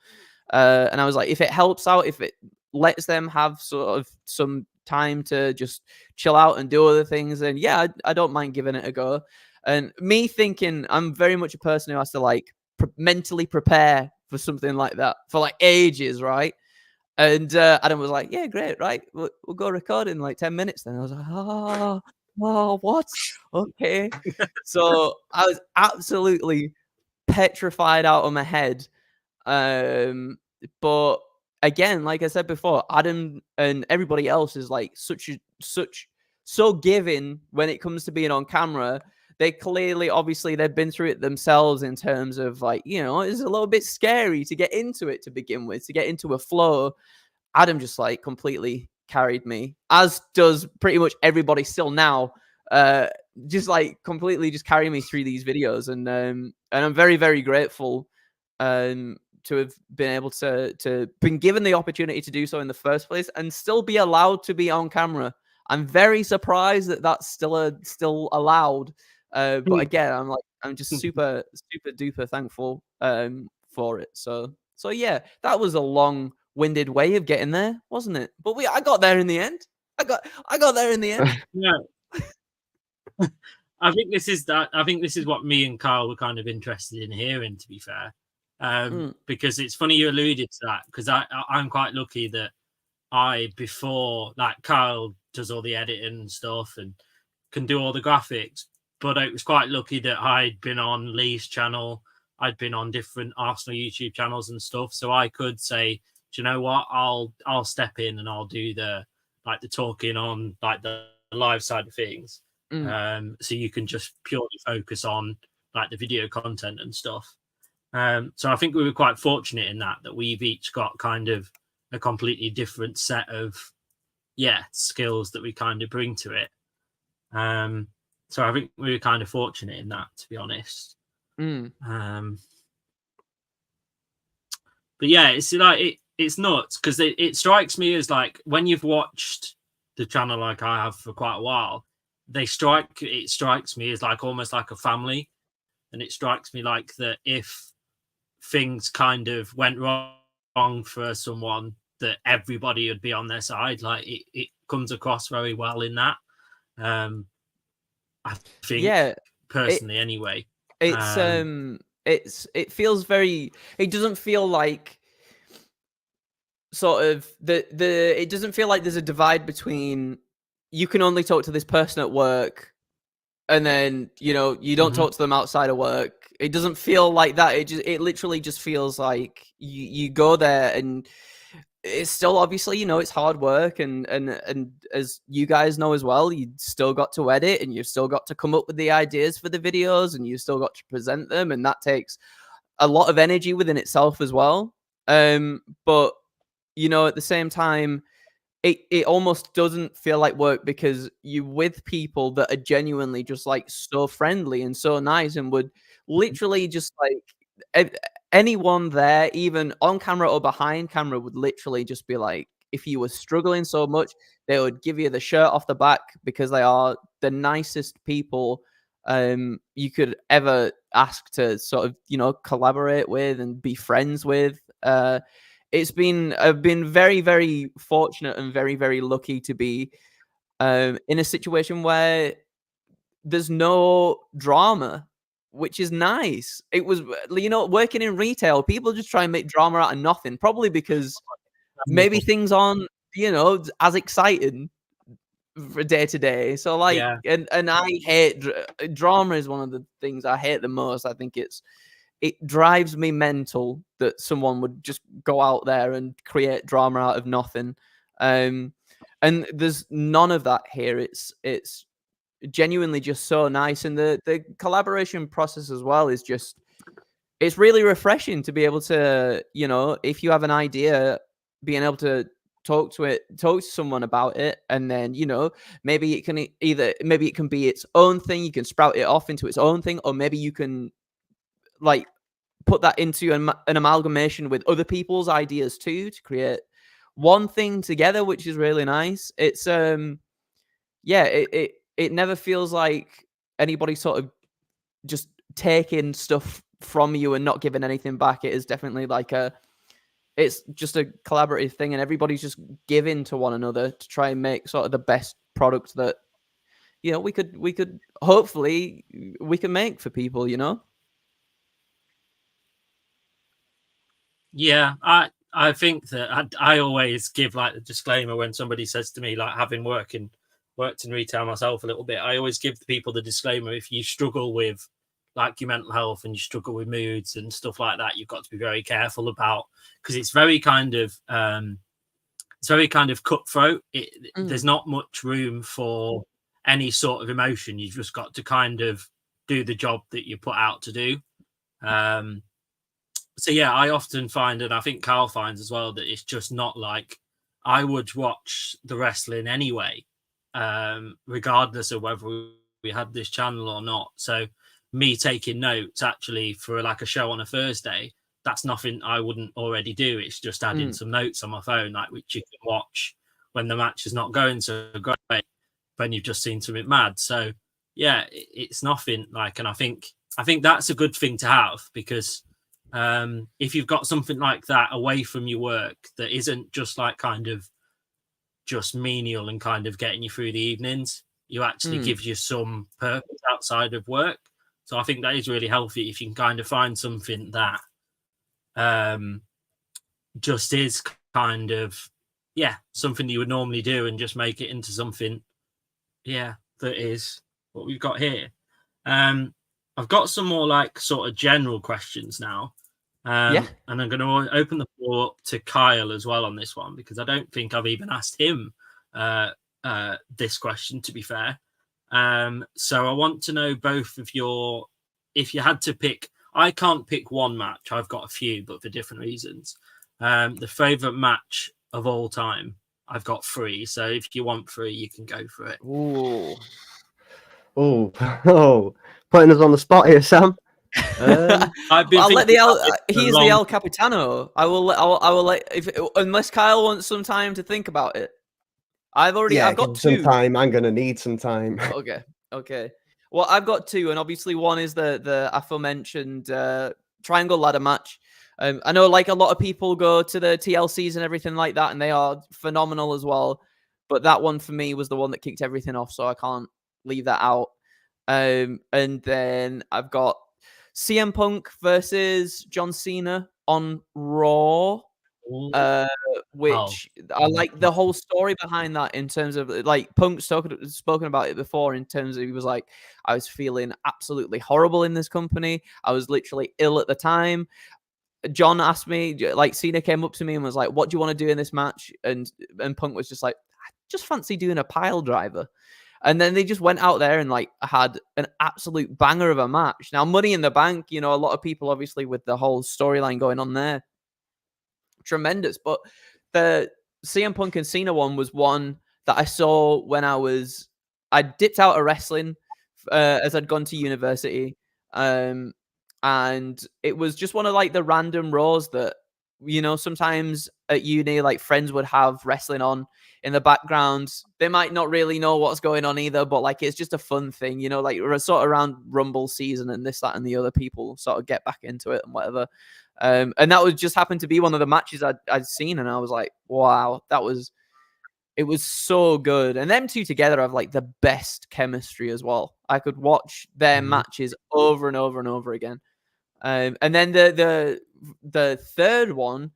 and I was like, if it helps out, if it lets them have sort of some time to just chill out and do other things, then yeah, I don't mind giving it a go. And me thinking, I'm very much a person who has to like mentally prepare for something like that for like ages, right? And Adam was like, yeah, great, right? We'll go record in like 10 minutes. Then I was like, oh, what? Okay. So I was absolutely petrified out of my head. But again, like I said before, Adam and everybody else is like so giving when it comes to being on camera. They clearly, obviously, they've been through it themselves in terms of like, you know, it's a little bit scary to get into it to begin with, to get into a flow. Adam just like completely carried me, as does pretty much everybody still now. Just like completely just carry me through these videos, and I'm very, very grateful to have been able to been given the opportunity to do so in the first place and still be allowed to be on camera. I'm very surprised that that's still allowed. But again, I'm just super duper thankful for it. So yeah, that was a long-winded way of getting there, wasn't it? But I got there in the end. I got there in the end. Yeah. I think this is what me and Kyle were kind of interested in hearing, to be fair. Because it's funny you alluded to that, because I'm quite lucky that before, like, Kyle does all the editing and stuff and can do all the graphics, but I was quite lucky that I'd been on Lee's channel, I'd been on different Arsenal YouTube channels and stuff, so I could say, do you know what, I'll step in and I'll do the talking on like the live side of things. So you can just purely focus on like the video content and stuff. So I think we were quite fortunate in that we've each got kind of a completely different set of skills that we kind of bring to it. So I think we were kind of fortunate in that, to be honest. But yeah, it's like it's nuts, because it strikes me as like, when you've watched the channel like I have for quite a while, it strikes me as like almost like a family. And it strikes me like that if things kind of went wrong for someone, that everybody would be on their side. Like it comes across very well in that. I think, personally, anyway. It feels very. It doesn't feel like sort of it doesn't feel like there's a divide between you can only talk to this person at work, and then you don't talk to them outside of work. It doesn't feel like that. It literally just feels like you go there, and it's still obviously it's hard work, and as you guys know as well, you still got to edit, and you've still got to come up with the ideas for the videos, and you still got to present them, and that takes a lot of energy within itself as well. But at the same time, it almost doesn't feel like work, because you're with people that are genuinely just like so friendly and so nice, and would literally just like anyone there, even on camera or behind camera, would literally just be like, if you were struggling so much, they would give you the shirt off the back because they are the nicest people you could ever ask to sort of, you know, collaborate with and be friends with. I've been very, very fortunate and very, very lucky to be in a situation where there's no drama, which is nice. It was, you know, working in retail, people just try and make drama out of nothing, probably because maybe things aren't, you know, as exciting for day to day. So like, Yeah. and I hate drama is one of the things I hate the most. I think it drives me mental that someone would just go out there and create drama out of nothing. And there's none of that here. It's genuinely just so nice, and the collaboration process as well is just, it's really refreshing to be able to, you know, if you have an idea, being able to talk to someone about it, and then, you know, maybe it can be its own thing, you can sprout it off into its own thing, or maybe you can like put that into an amalgamation with other people's ideas too to create one thing together, which is really nice. It's yeah, it never feels like anybody sort of just taking stuff from you and not giving anything back. It is definitely like it's just a collaborative thing, and everybody's just giving to one another to try and make sort of the best product that, you know, we could hopefully we can make for people, you know. Yeah, I think that I always give like the disclaimer when somebody says to me, like, having worked in retail myself a little bit, I always give the people the disclaimer: if you struggle with like your mental health and you struggle with moods and stuff like that, you've got to be very careful about, because it's very kind of cutthroat. There's not much room for any sort of emotion. You've just got to kind of do the job that you put out to do. So yeah, I often find, and I think Carl finds as well, that it's just not like, I would watch the wrestling anyway, regardless of whether we had this channel or not. So me taking notes actually for like a show on a Thursday, that's nothing I wouldn't already do. It's just adding some notes on my phone, like, which you can watch when the match is not going so great, when you've just seen something mad. So yeah, it's nothing like, and I think that's a good thing to have, because if you've got something like that away from your work that isn't just like kind of just menial and kind of getting you through the evenings, you actually gives you some purpose outside of work. So I think that is really healthy if you can kind of find something that just is kind of, yeah, something you would normally do, and just make it into something, yeah, that is what we've got here. I've got some more like sort of general questions now. And I'm going to open the floor up to Kyle as well on this one, because I don't think I've even asked him this question, to be fair. So I want to know both of your, if you had to pick, I can't pick one match, I've got a few, but for different reasons. The favorite match of all time, I've got 3. So if you want 3, you can go for it. Oh, putting us on the spot here, Sam. I'll let he's the El Capitano. I will let, unless Kyle wants some time to think about it. I've got 2. Some time. I'm gonna need some time. Okay. Well, I've got 2, and obviously one is the aforementioned triangle ladder match. I know like a lot of people go to the TLCs and everything like that, and they are phenomenal as well. But that one for me was the one that kicked everything off, so I can't leave that out. And then I've got CM Punk versus John Cena on Raw, which I like the whole story behind that, in terms of like Punk's spoken about it before, in terms of, he was like, I was feeling absolutely horrible in this company. I was literally ill at the time. John asked me, like, Cena came up to me and was like, what do you want to do in this match? And Punk was just like, I just fancy doing a pile driver. And then they just went out there and like had an absolute banger of a match. Now, Money in the Bank, you know, a lot of people obviously with the whole storyline going on there, tremendous. But the CM Punk and Cena one was one that I saw when I dipped out of wrestling as I'd gone to university. and it was just one of like the random rows that, you know, sometimes at uni, like friends would have wrestling on in the background. They might not really know what's going on either, but like it's just a fun thing, you know, like we're sort of around Rumble season and this, that, and the other, people sort of get back into it and whatever. And that was just happened to be one of the matches I'd seen, and I was like, wow, it was so good. And them two together have like the best chemistry as well. I could watch their matches over and over and over again. And then the third one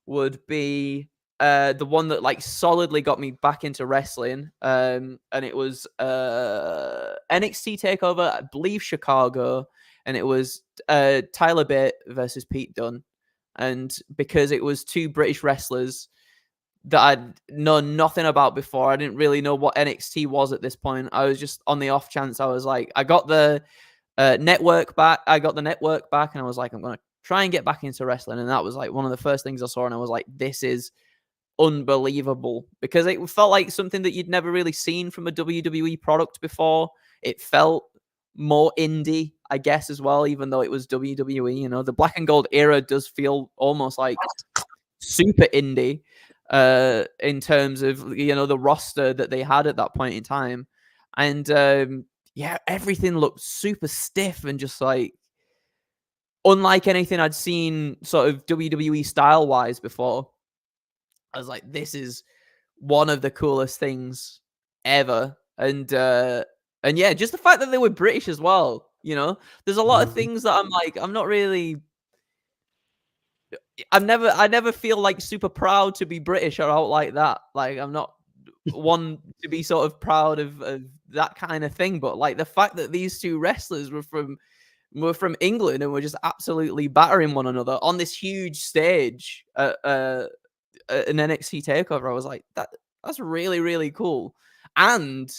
would be the one that like solidly got me back into wrestling. And it was NXT Takeover, I believe Chicago, and it was Tyler Bate versus Pete Dunne. And because it was two British wrestlers that I'd known nothing about before, I didn't really know what NXT was at this point. I was just on the off chance. I was like, I got the network back. And I was like, I'm going to try and get back into wrestling. And that was like one of the first things I saw. And I was like, this is unbelievable, because it felt like something that you'd never really seen from a WWE product before. It felt more indie, I guess, as well, even though it was WWE. You know, the black and gold era does feel almost like super indie in terms of, you know, the roster that they had at that point in time. And yeah, everything looked super stiff and just like unlike anything I'd seen sort of WWE style wise before. I was like, this is one of the coolest things ever. And yeah, just the fact that they were British as well, you know, there's a lot of things that I'm like, I'm not really, I never feel like super proud to be British or out like that. Like, I'm not one to be sort of proud of that kind of thing. But like the fact that these two wrestlers were from England and were just absolutely battering one another on this huge stage at an NXT Takeover, I was like, that's really, really cool. And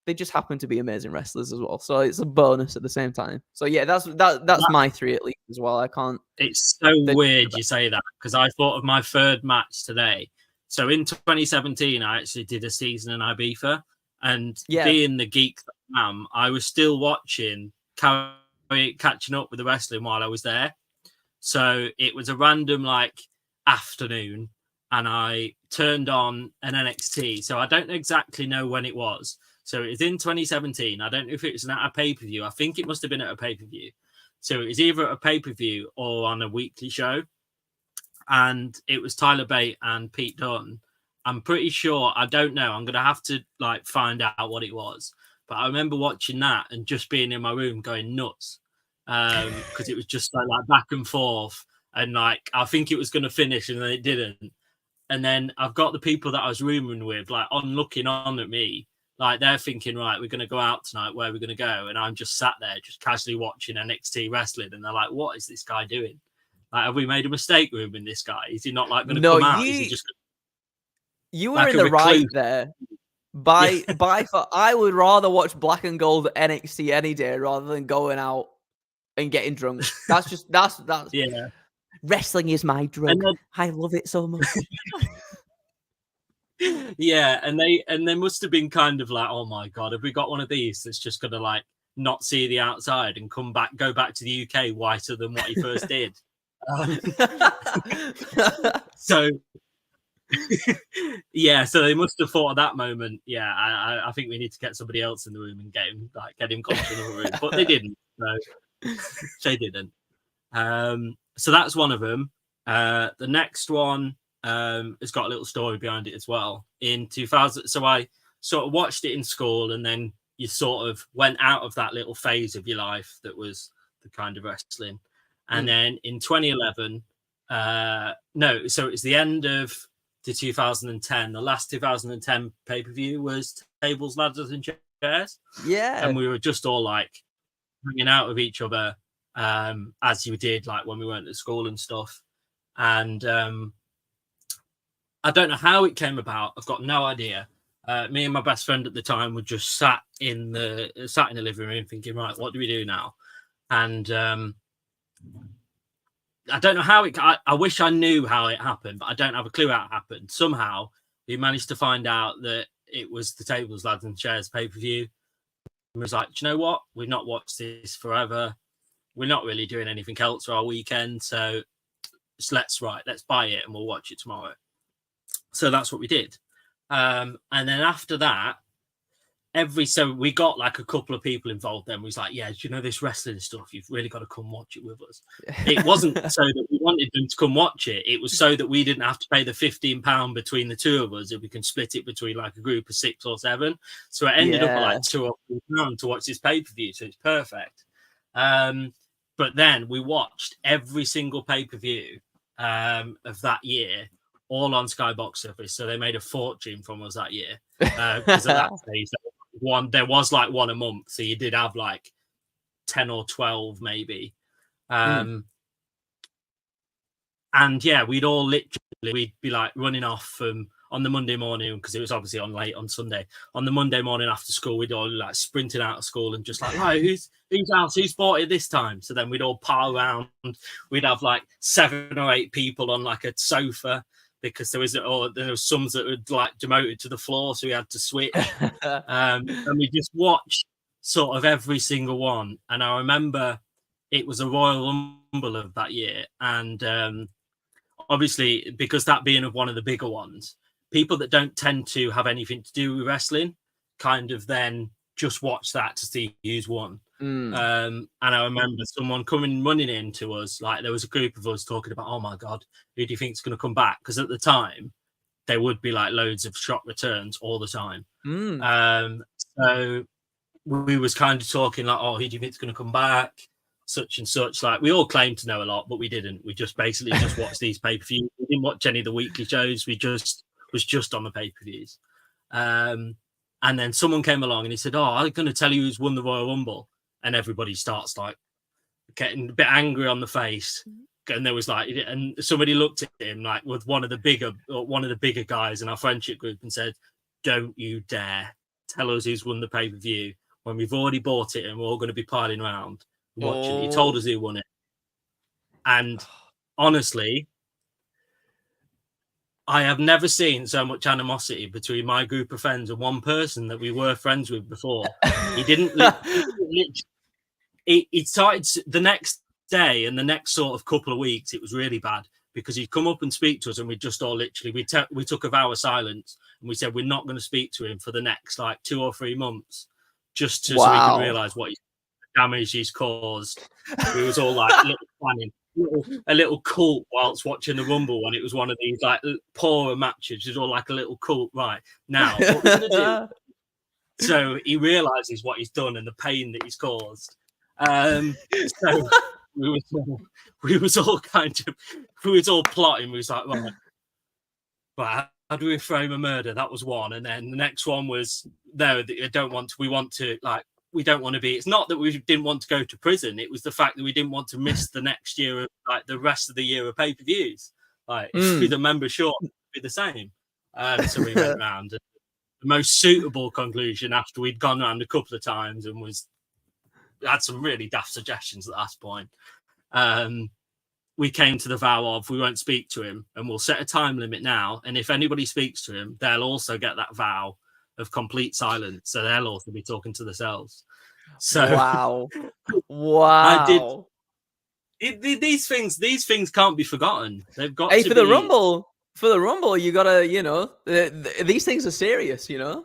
they just happen to be amazing wrestlers as well, so it's a bonus at the same time. So yeah, that's my three at least as well. I can't. It's so weird you say that, because I thought of my third match today. So in 2017, I actually did a season in Ibiza, and being the geek that I am, I was still watching, catching up with the wrestling while I was there. So it was a random like afternoon, and I turned on an NXT. So I don't exactly know when it was. So it was in 2017. I don't know if it was at a pay-per-view. I think it must have been at a pay-per-view. So it was either at a pay-per-view or on a weekly show. And it was Tyler Bate and Pete Dunne. I'm pretty sure, I don't know. I'm going to have to like find out what it was. But I remember watching that and just being in my room going nuts. Because it was just like back and forth. And like, I think it was going to finish and then it didn't. And then I've got the people that I was rooming with, like looking on at me. Like they're thinking, right, we're going to go out tonight. Where are we going to go? And I'm just sat there, just casually watching NXT wrestling. And they're like, what is this guy doing? Like, have we made a mistake rooming this guy? Is he not like going to come out? Is he just... You were in the right there. By far, I would rather watch Black and Gold NXT any day rather than going out and getting drunk. That's yeah. Wrestling is my drug. I love it so much. Yeah, and they must have been kind of like, oh my god, have we got one of these that's just gonna like not see the outside and go back to the UK whiter than what he first did? So yeah, so they must have thought at that moment, yeah, I think we need to get somebody else in the room and get him gone to another room, but they didn't. So they didn't. So that's one of them. The next one. It's got a little story behind it as well. In 2000, so I sort of watched it in school, and then you sort of went out of that little phase of your life that was the kind of wrestling. And then in 2011, so it's the end of the 2010. The last 2010 pay-per-view was Tables, Ladders, and Chairs. Yeah, and we were just all like hanging out with each other, as you did like when we weren't at school and stuff. And I don't know how it came about. I've got no idea. Me and my best friend at the time were just sat in the living room thinking, right, what do we do now? And I don't know how it... I wish I knew how it happened, but I don't have a clue how it happened. Somehow, we managed to find out that it was the Tables, Ladders and Chairs pay-per-view. And was like, do you know what? We've not watched this forever. we're not really doing anything else for our weekend, so let's buy it and we'll watch it tomorrow. So that's what we did. And then after that, so we got like a couple of people involved. Then we was like, yeah, do you know this wrestling stuff? You've really got to come watch it with us. It wasn't so that we wanted them to come watch it. It was so that we didn't have to pay the £15 between the two of us, if we can split it between like a group of 6 or 7. So it ended up at like £2 or £3 to watch this pay-per-view. So it's perfect. But then we watched every single pay-per-view of that year, all on Sky Box Office. So they made a fortune from us that year. Because at that stage, there was like one a month. So you did have like 10 or 12 maybe. And yeah, we'd be like running off on the Monday morning, because it was obviously on late on Sunday. On the Monday morning after school, we'd all like sprinting out of school and just like, right, who's out? Who's bought it this time? So then we'd all pile around. We'd have like 7 or 8 people on like a sofa, because there was some that were like demoted to the floor, so we had to switch. And we just watched sort of every single one. And I remember it was a Royal Rumble of that year, and obviously, because that being of one of the bigger ones, people that don't tend to have anything to do with wrestling kind of then just watch that to see who's won. And I remember someone running into us, like there was a group of us talking about, oh my God, who do you think is going to come back? Because at the time, there would be like loads of shock returns all the time. So we was kind of talking like, oh, who do you think is going to come back? Such and such. Like we all claimed to know a lot, but we didn't. We just basically just watched these pay-per-views. We didn't watch any of the weekly shows. We was just on the pay-per-views. And then someone came along and he said, oh, I'm going to tell you who's won the Royal Rumble. And everybody starts like getting a bit angry on the face. And there was like, and somebody looked at him like with one of the bigger guys in our friendship group and said, don't you dare tell us who's won the pay-per-view when we've already bought it and we're all going to be piling around watching it. He told us who won it. And honestly, I have never seen so much animosity between my group of friends and one person that we were friends with before. He didn't. He started the next day and the next sort of couple of weeks. It was really bad because he'd come up and speak to us, and we just all literally we took a vow of silence, and we said we're not going to speak to him for the next like 2 or 3 months, just so we can realise what damage he's caused. We was all like planning a little cult whilst watching the Rumble when it was one of these like poorer matches. It was all like a little cult. Right now, what we're gonna do? So he realizes what he's done and the pain that he's caused. So we was all plotting. We was like, right, how do we frame a murder? That was one, and then the next one was we don't want to be. It's not that we didn't want to go to prison. It was the fact that we didn't want to miss the next year of like the rest of the year of pay-per-views. Like if the member short, it'd be the same. So we went around. And the most suitable conclusion after we'd gone around a couple of times and had some really daft suggestions at that point. We came to the vow of we won't speak to him, and we'll set a time limit now. And if anybody speaks to him, they'll also get that vow of complete silence, so they'll also be talking to themselves. So wow. These things can't be forgotten. They've got to for be... the rumble you gotta, these things are serious, Yeah,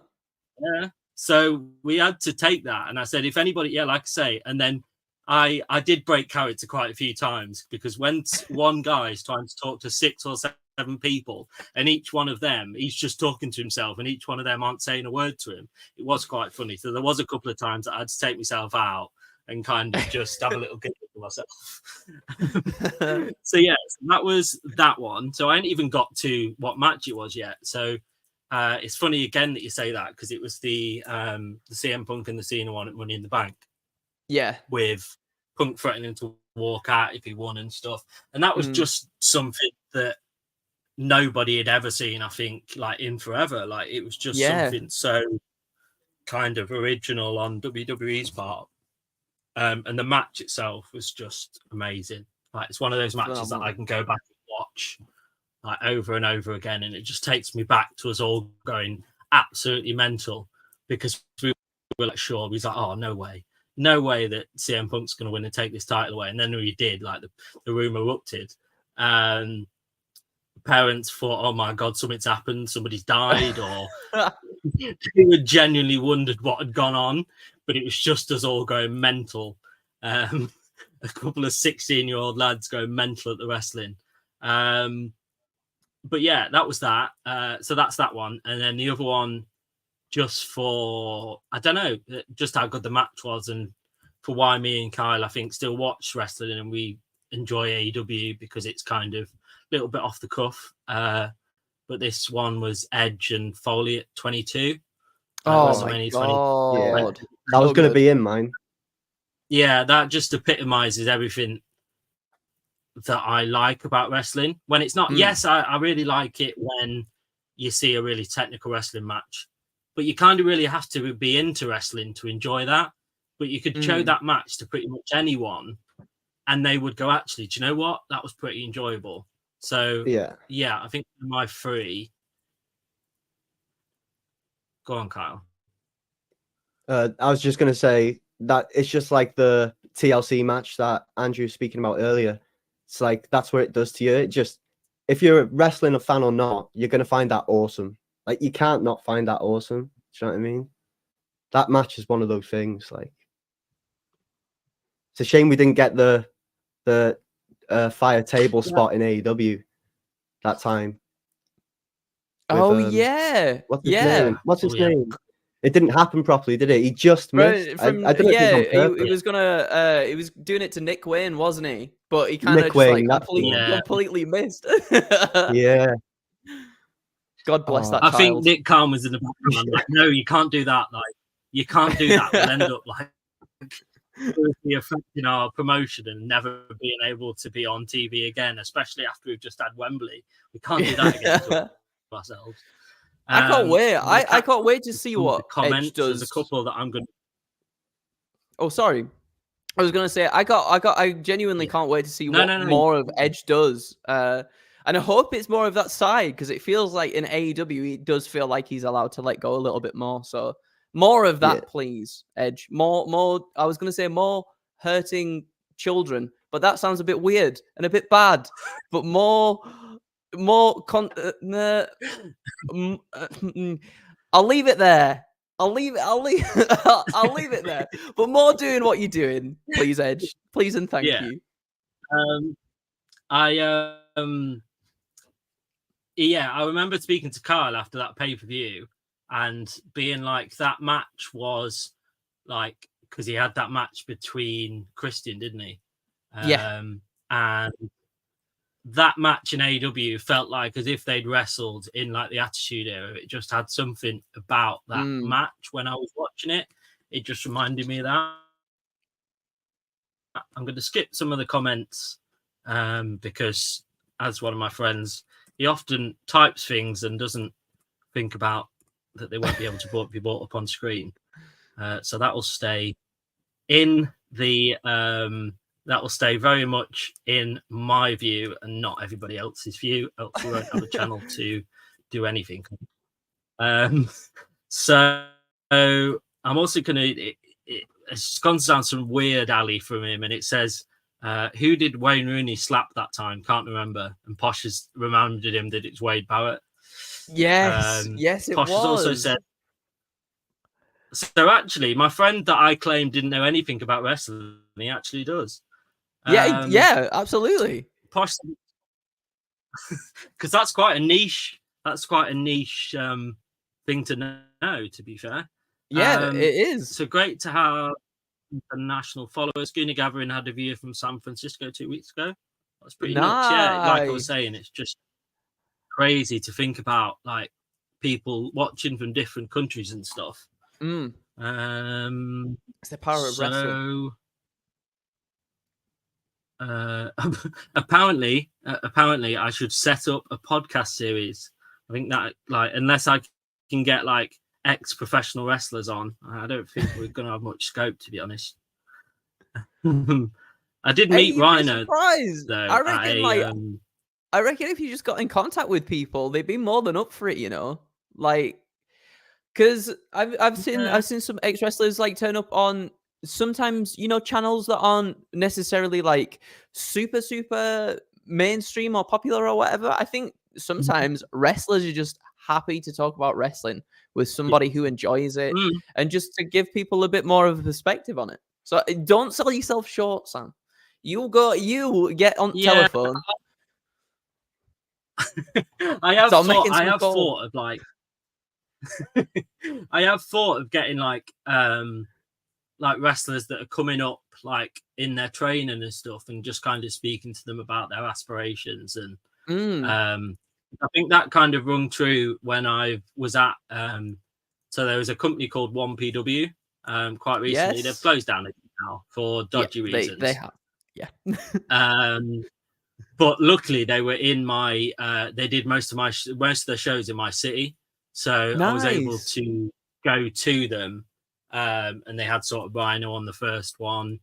so we had to take that, and I said if anybody, like I say, and then I did break character quite a few times, because when one guy's trying to talk to 6 or 7 people, and each one of them, he's just talking to himself, and each one of them aren't saying a word to him. It was quite funny. So there was a couple of times that I had to take myself out and kind of just have a little giggle to myself. So yeah, that was that one. So I hadn't even got to what match it was yet. So it's funny again that you say that, because it was the CM Punk and the Cena one at Money in the Bank. Yeah, with Punk threatening to walk out if he won and stuff, and that was just something that nobody had ever seen, I think, like in forever. Like it was just something so kind of original on WWE's part. And the match itself was just amazing. Like it's one of those matches that I can go back and watch like over and over again, and it just takes me back to us all going absolutely mental, because we were like, sure, he's like, oh no way, no way that CM Punk's going to win and take this title away. And then he did, like the rumor erupted. Parents thought, oh my God, something's happened, somebody's died, or they were genuinely wondered what had gone on, but it was just us all going mental. A couple of 16-year-old lads going mental at the wrestling. But yeah, that was that. So that's that one. And then the other one, just for, I don't know, just how good the match was, and for why me and Kyle, I think, still watch wrestling and we enjoy AEW because it's kind of a little bit off the cuff. But this one was Edge and Foley at 22. Oh my God. Yeah. That was going to be in mine. Yeah, that just epitomizes everything that I like about wrestling. When it's not, yes, I really like it when you see a really technical wrestling match, but you kind of really have to be into wrestling to enjoy that. But you could show that match to pretty much anyone and they would go, actually, do you know what? That was pretty enjoyable. So yeah, I think my 3. Go on, Kyle. I was just going to say that it's just like the TLC match that Andrew was speaking about earlier. It's like, that's what it does to you. It just, if you're wrestling a fan or not, you're going to find that awesome. Like, you can't not find that awesome. Do you know what I mean? That match is one of those things. Like, it's a shame we didn't get the fire table spot in AEW that time. With, yeah. What's his name? What's his name? It didn't happen properly, did it? He just missed. I don't know if he was gonna. He was doing it to Nick Wayne, wasn't he? But he kind of completely missed. Yeah. God bless that. I think Nick Khan was in the background. Like, no, you can't do that. Like, you can't do that. We'll end up like affecting our promotion and never being able to be on TV again, especially after we've just had Wembley. We can't do that again to ourselves. I can't wait. I can't wait to see what Edge does. There's a couple that I'm going to. Oh, sorry. I was going to say I genuinely can't wait to see what more of Edge does. And I hope it's more of that side, because it feels like in AEW it does feel like he's allowed to let go a little bit more. So more of that, please, Edge. More. I was going to say more hurting children, but that sounds a bit weird and a bit bad. But more. I'll leave it there. I'll leave it there. But more doing what you're doing, please, Edge. Please and thank you. I remember speaking to Kyle after that pay-per-view and being like, that match was like, because he had that match between Christian, didn't he? And that match in AEW felt like as if they'd wrestled in like the Attitude Era. It just had something about that match when I was watching it. It just reminded me of that. I'm going to skip some of the comments because, as one of my friends, he often types things and doesn't think about that they won't be able to be brought up on screen. So that will stay in the... that will stay very much in my view and not everybody else's view, else we won't have a channel to do anything. So I'm also going to... It's gone down some weird alley from him, and it says, who did Wayne Rooney slap that time? Can't remember. And Posh has reminded him that it's Wade Barrett. Yes, it Posh was. has also said... So actually, my friend that I claimed didn't know anything about wrestling, he actually does. Yeah, absolutely. Posh, because that's quite a niche. That's quite a niche thing to know. To be fair, yeah, it is. So great to have international followers. Goonie Gathering had a viewer from San Francisco 2 weeks ago. That's pretty nuts. Yeah, like I was saying, it's just crazy to think about, like people watching from different countries and stuff. It's the power of wrestling. Apparently, I should set up a podcast series. I think that, like, unless I can get like ex-professional wrestlers on, I don't think we're gonna have much scope, to be honest. I did meet Rhino. Though, I reckon if you just got in contact with people, they'd be more than up for it. You know, like, because I've seen some ex-wrestlers like turn up on sometimes, you know, channels that aren't necessarily like super mainstream or popular or whatever. I think sometimes wrestlers are just happy to talk about wrestling with somebody who enjoys it, and just to give people a bit more of a perspective on it. So don't sell yourself short, Sam. You get on telephone. I have Start making some thought calls. of like I have thought of getting like wrestlers that are coming up like in their training and stuff, and just kind of speaking to them about their aspirations. And I think that kind of rung true when I was at so there was a company called 1PW quite recently. Yes. They've closed down now for dodgy reasons. They have. Yeah. But luckily they were in my they did most of their shows in my city, so I was able to go to them, and they had sort of Rhino on the first one.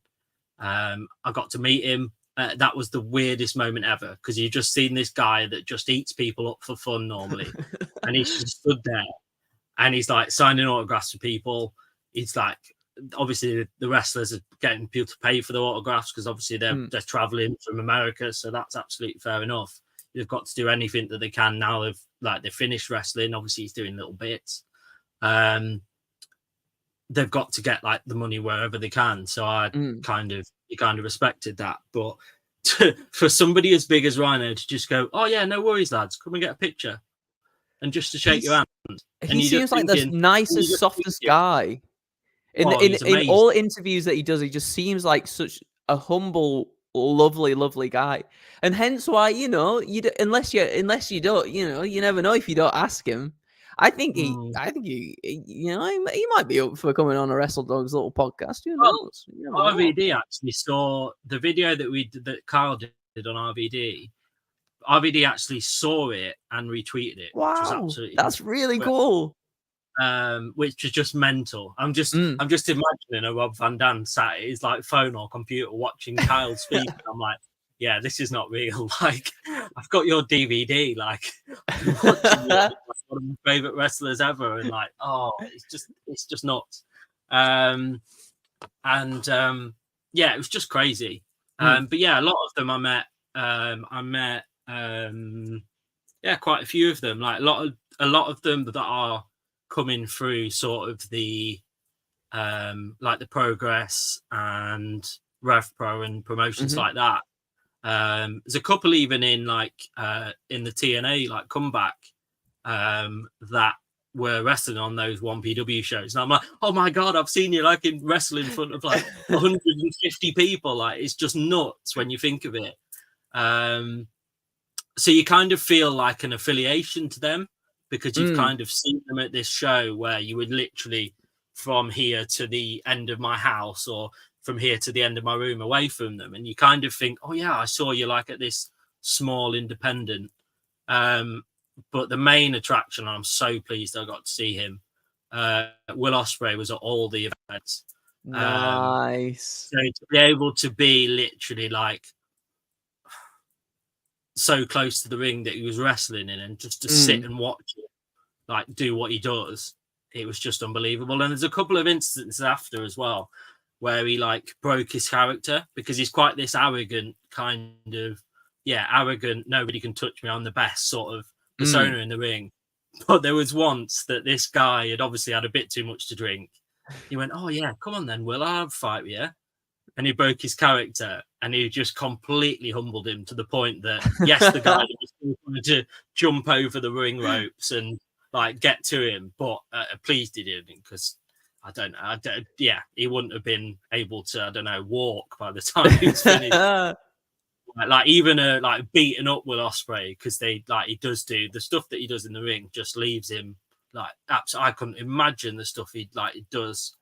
I got to meet him. That was the weirdest moment ever, because you've just seen this guy that just eats people up for fun normally, and he's just stood there and he's like signing autographs for people. He's like, obviously the wrestlers are getting people to pay for the autographs because obviously they're traveling from America, so that's absolutely fair enough. They've got to do anything that they can now. They've finished wrestling. Obviously he's doing little bits. They've got to get like the money wherever they can. So I kind of respected that. But for somebody as big as Rhino to just go, oh yeah, no worries, lads, come and get a picture, and just to shake your hand. He seems like the nicest, softest guy. In all interviews that he does, he just seems like such a humble, lovely guy. And hence why, you know, unless you don't, you know, you never know if you don't ask him. I think he might be up for coming on a Wrestle Dogs little podcast. Who knows? RVD actually saw the video that Kyle did on RVD. RVD actually saw it and retweeted it. Wow, which was that's really cool. Which is just mental. I'm just imagining a Rob Van Dam sat at his like phone or computer watching Kyle speak. I'm like, yeah, this is not real. Like, I've got your DVD. Like, I'm watching you, like, one of my favorite wrestlers ever, and like, oh, it's just nuts. Yeah, it was just crazy. But yeah, a lot of them I met. Yeah, quite a few of them. Like a lot of them that are coming through sort of the like the Progress and Rev Pro and promotions like that. There's a couple even in like in the TNA like Comeback that were wrestling on those 1PW shows, and I'm like, oh my god, I've seen you like in wrestling in front of like 150 people. Like, it's just nuts when you think of it. So you kind of feel like an affiliation to them, because you've kind of seen them at this show where you would literally from here to the end of my house or from here to the end of my room away from them. And you kind of think, oh yeah, I saw you like at this small independent. But the main attraction, I'm so pleased I got to see him. Will Ospreay was at all the events. Nice. So to be able to be literally like so close to the ring that he was wrestling in, and just to sit and watch it, like do what he does, it was just unbelievable. And there's a couple of instances after as well where he like broke his character, because he's quite this arrogant kind of, arrogant, nobody can touch me, I'm the best sort of persona in the ring. But there was once that this guy had obviously had a bit too much to drink. He went, oh yeah, come on then, Will, I'll have a fight with you. And he broke his character, and he just completely humbled him to the point that, yes, the guy was trying to jump over the ring ropes and like get to him, but please did him, because I don't know, he wouldn't have been able to, walk by the time he was finished. Like even like beating up Will Ospreay, because he does do the stuff that he does in the ring, just leaves him like absolutely. I couldn't imagine the stuff he does.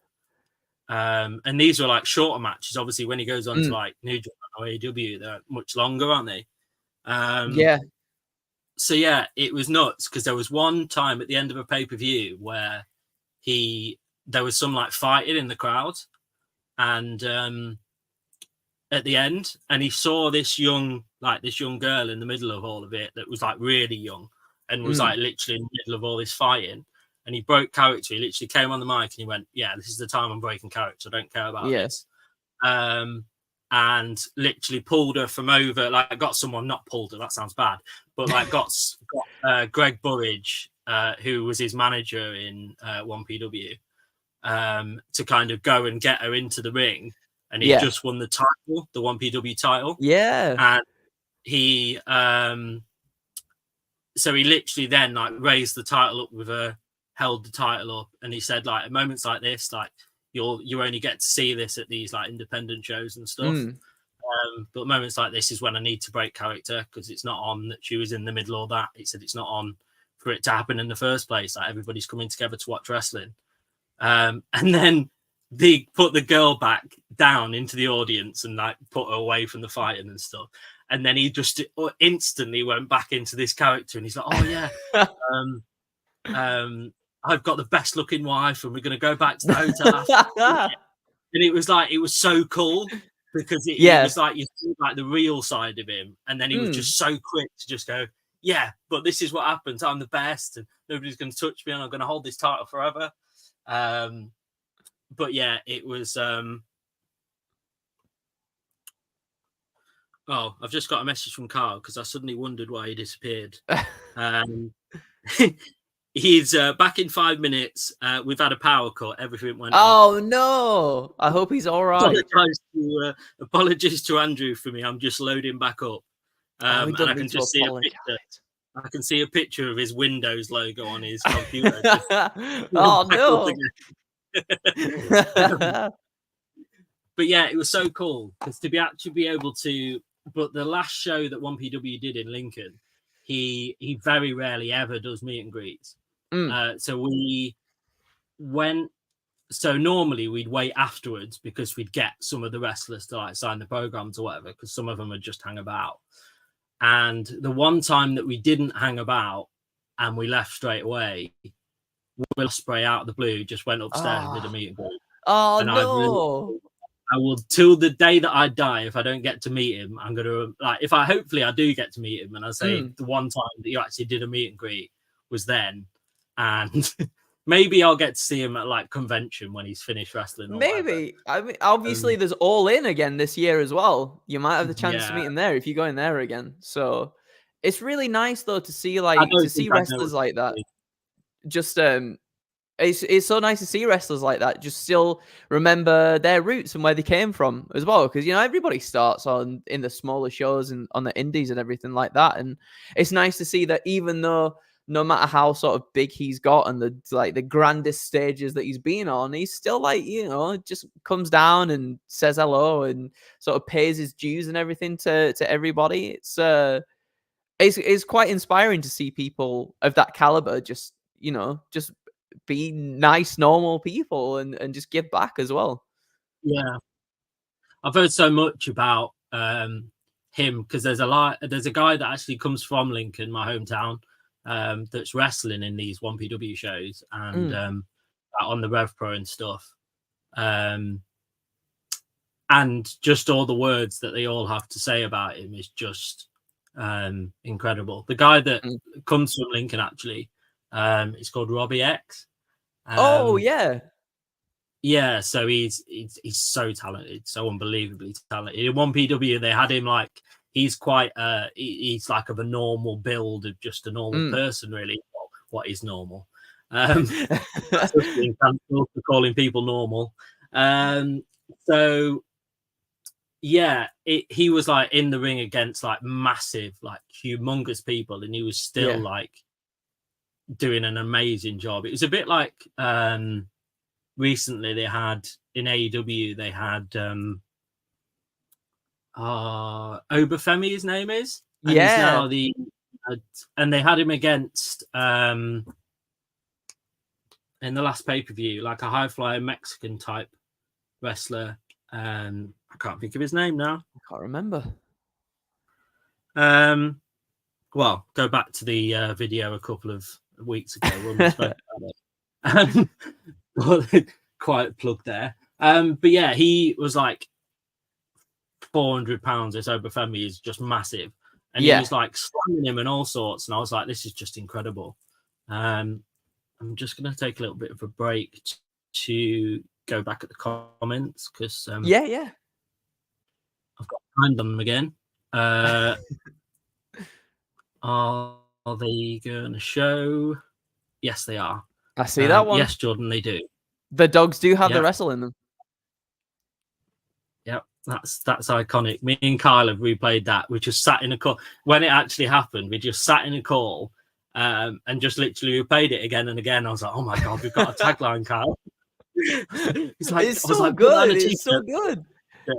And these were like shorter matches. Obviously, when he goes on to like New Japan or AEW, they're much longer, aren't they? So yeah, it was nuts, because there was one time at the end of a pay-per-view where there was some like fighting in the crowd, and at the end, and he saw this young girl in the middle of all of it that was like really young and was like literally in the middle of all this fighting, and he broke character. He literally came on the mic and he went, "Yeah, this is the time I'm breaking character. I don't care about this." And literally pulled her from over, like got someone, not pulled her, that sounds bad, but like got Greg Burridge, who was his manager in 1PW, to kind of go and get her into the ring. And he just won the title, the 1PW title. Yeah. And he, so he literally then like raised the title up with her, held the title up, and he said, like, at moments like this, like, you only get to see this at these like independent shows and stuff. But moments like this is when I need to break character, because it's not on that she was in the middle of that. He said it's not on for it to happen in the first place. Like, everybody's coming together to watch wrestling. And then they put the girl back down into the audience and like put her away from the fighting and stuff. And then he just instantly went back into this character, and he's like, "Oh yeah, I've got the best looking wife, and we're going to go back to the hotel." And it was like, it was so cool, because it was like, you see like the real side of him, and then he was just so quick to just go, "Yeah, but this is what happens. I'm the best, and nobody's going to touch me, and I'm going to hold this title forever." But yeah, it was. Oh, I've just got a message from Carl, because I suddenly wondered why he disappeared. He's back in 5 minutes. We've had a power cut. Everything went off. Oh no! I hope he's all right. Apologies to Andrew for me. I'm just loading back up, and I can just see a picture. I can see a picture of his Windows logo on his computer. Oh no! But yeah, it was so cool, because to be able to. But the last show that 1PW did in Lincoln, he very rarely ever does meet and greets. So we went. So normally we'd wait afterwards, because we'd get some of the wrestlers to like sign the programs or whatever, because some of them would just hang about. And the one time that we didn't hang about and we left straight away, Will Ospreay out of the blue just went upstairs and did a meet and greet. Oh and no! I will, till the day that I die, if I don't get to meet him, I'm gonna like, if I hopefully I do get to meet him, and I say the one time that you actually did a meet and greet was then, and maybe I'll get to see him at like convention when he's finished wrestling. Or maybe. I mean, obviously there's All In again this year as well. You might have the chance to meet him there if you go in there again. So it's really nice though to see wrestlers like that. Just it's so nice to see wrestlers like that just still remember their roots and where they came from as well, because everybody starts in the smaller shows and on the indies and everything like that, and it's nice to see that even though no matter how sort of big he's got and the grandest stages that he's been on, he's still like just comes down and says hello and sort of pays his dues and everything to everybody. It's quite inspiring to see people of that caliber just be nice, normal people and just give back as well. Yeah, I've heard so much about him, because there's a guy that actually comes from Lincoln, my hometown, that's wrestling in these 1PW shows and on the Rev Pro and stuff, and just all the words that they all have to say about him is just incredible. The guy that comes from Lincoln actually, it's called Robbie X. Oh yeah, so he's so talented, so unbelievably talented. In 1PW they had him like, he's quite he's like of a normal build, of just a normal person really. What is normal? That's just being cancelled for calling people normal. So yeah, he was like in the ring against like massive, like humongous people, and he was still like doing an amazing job. It was a bit like recently they had in AEW, they had Obafemi, his name is, and he's now and they had him against in the last pay-per-view, like a high flyer Mexican type wrestler. I can't think of his name now. I can't remember. Well, go back to the video a couple of weeks ago when we spoke about it. Quiet plug there. But yeah, he was like 400 pounds. This Obafemi is just massive, and he was like slamming him and all sorts. And I was like, this is just incredible. And I'm just going to take a little bit of a break to go back at the comments because yeah. I've got to find them again. Are they going to show? Yes, they are. I see that one. Yes, Jordan, they do. The dogs do have Yep. the wrestle in them. Yep, that's iconic. Me and Kyle have replayed that. We just sat in a call when it actually happened. We just sat in a call and just literally replayed it again and again. I was like, oh my god, we've got a tagline, Kyle. It's so good. It's so good. Yeah.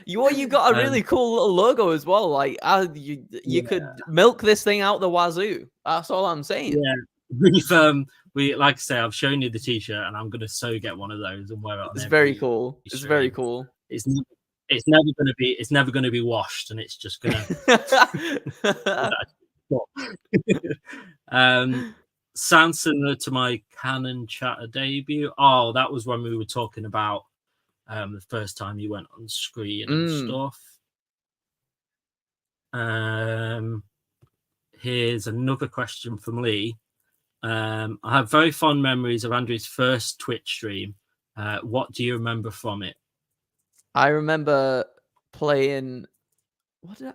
You got a really cool little logo as well. Like you could milk this thing out the wazoo. That's all I'm saying. Yeah, we like I say, I've shown you the t-shirt, and I'm gonna get one of those and wear it on. It's very cool. It's very cool. It's never gonna be washed, and it's just gonna. Sounds similar to my Canon Chatter debut. Oh, that was when we were talking about the first time you went on screen and stuff. Here's another question from Lee. I have very fond memories of Andrew's first Twitch stream. What do you remember from it? I remember playing.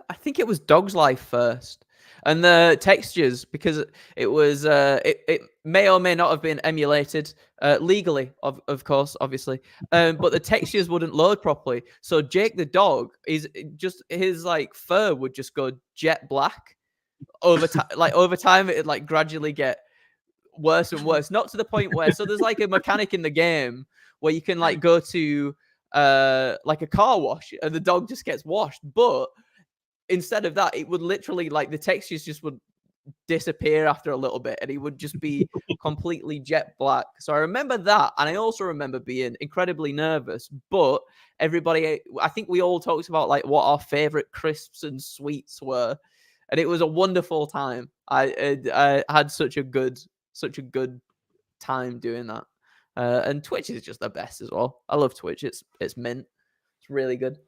I think it was Dog's Life first. And the textures, because it was, it may or may not have been emulated legally, of course, obviously. But the textures wouldn't load properly. So Jake the dog his like fur would just go jet black over time. Like over time, it'd like gradually get worse and worse. Not to the point where there's like a mechanic in the game where you can like go to like a car wash and the dog just gets washed, but instead of that, it would literally like the textures just would disappear after a little bit and he would just be completely jet black. So I remember that. And I also remember being incredibly nervous, but everybody, I think we all talked about like what our favorite crisps and sweets were. And it was a wonderful time. I had such a good time doing that. And Twitch is just the best as well. I love Twitch. It's mint. It's really good.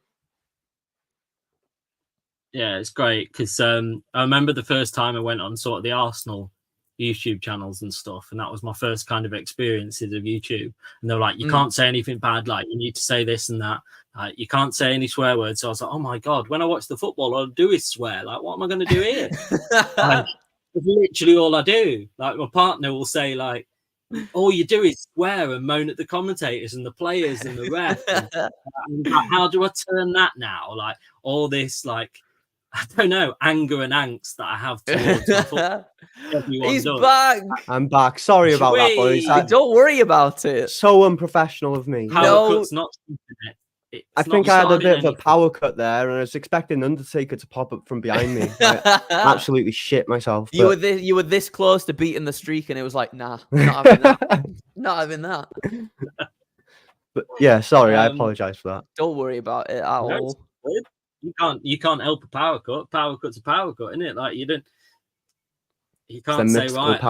Yeah, it's great because I remember the first time I went on sort of the Arsenal YouTube channels and stuff, and that was my first kind of experiences of YouTube. And they're like, you can't say anything bad, like you need to say this and that. You can't say any swear words. So I was like, oh my god, when I watch the football, all I do is swear. Like, what am I going to do here? Like, it's literally all I do. Like, my partner will say, like, all you do is swear and moan at the commentators and the players and the ref. And like, how do I turn that now? Like, all this, like, I don't know, anger and angst that I have towards my football. He's back. I'm back. Sorry about that, boys. Don't worry about it. So unprofessional of me. Power cut's not it. I think I had a bit of a power cut there, and I was expecting Undertaker to pop up from behind me. I absolutely shit myself. You were this close to beating the streak, and it was like, nah, not having that. Not having that. But yeah, sorry, I apologize for that. Don't worry about it at all. You can't help a power cut. Power cut's a power cut, isn't it? Like you can't say right.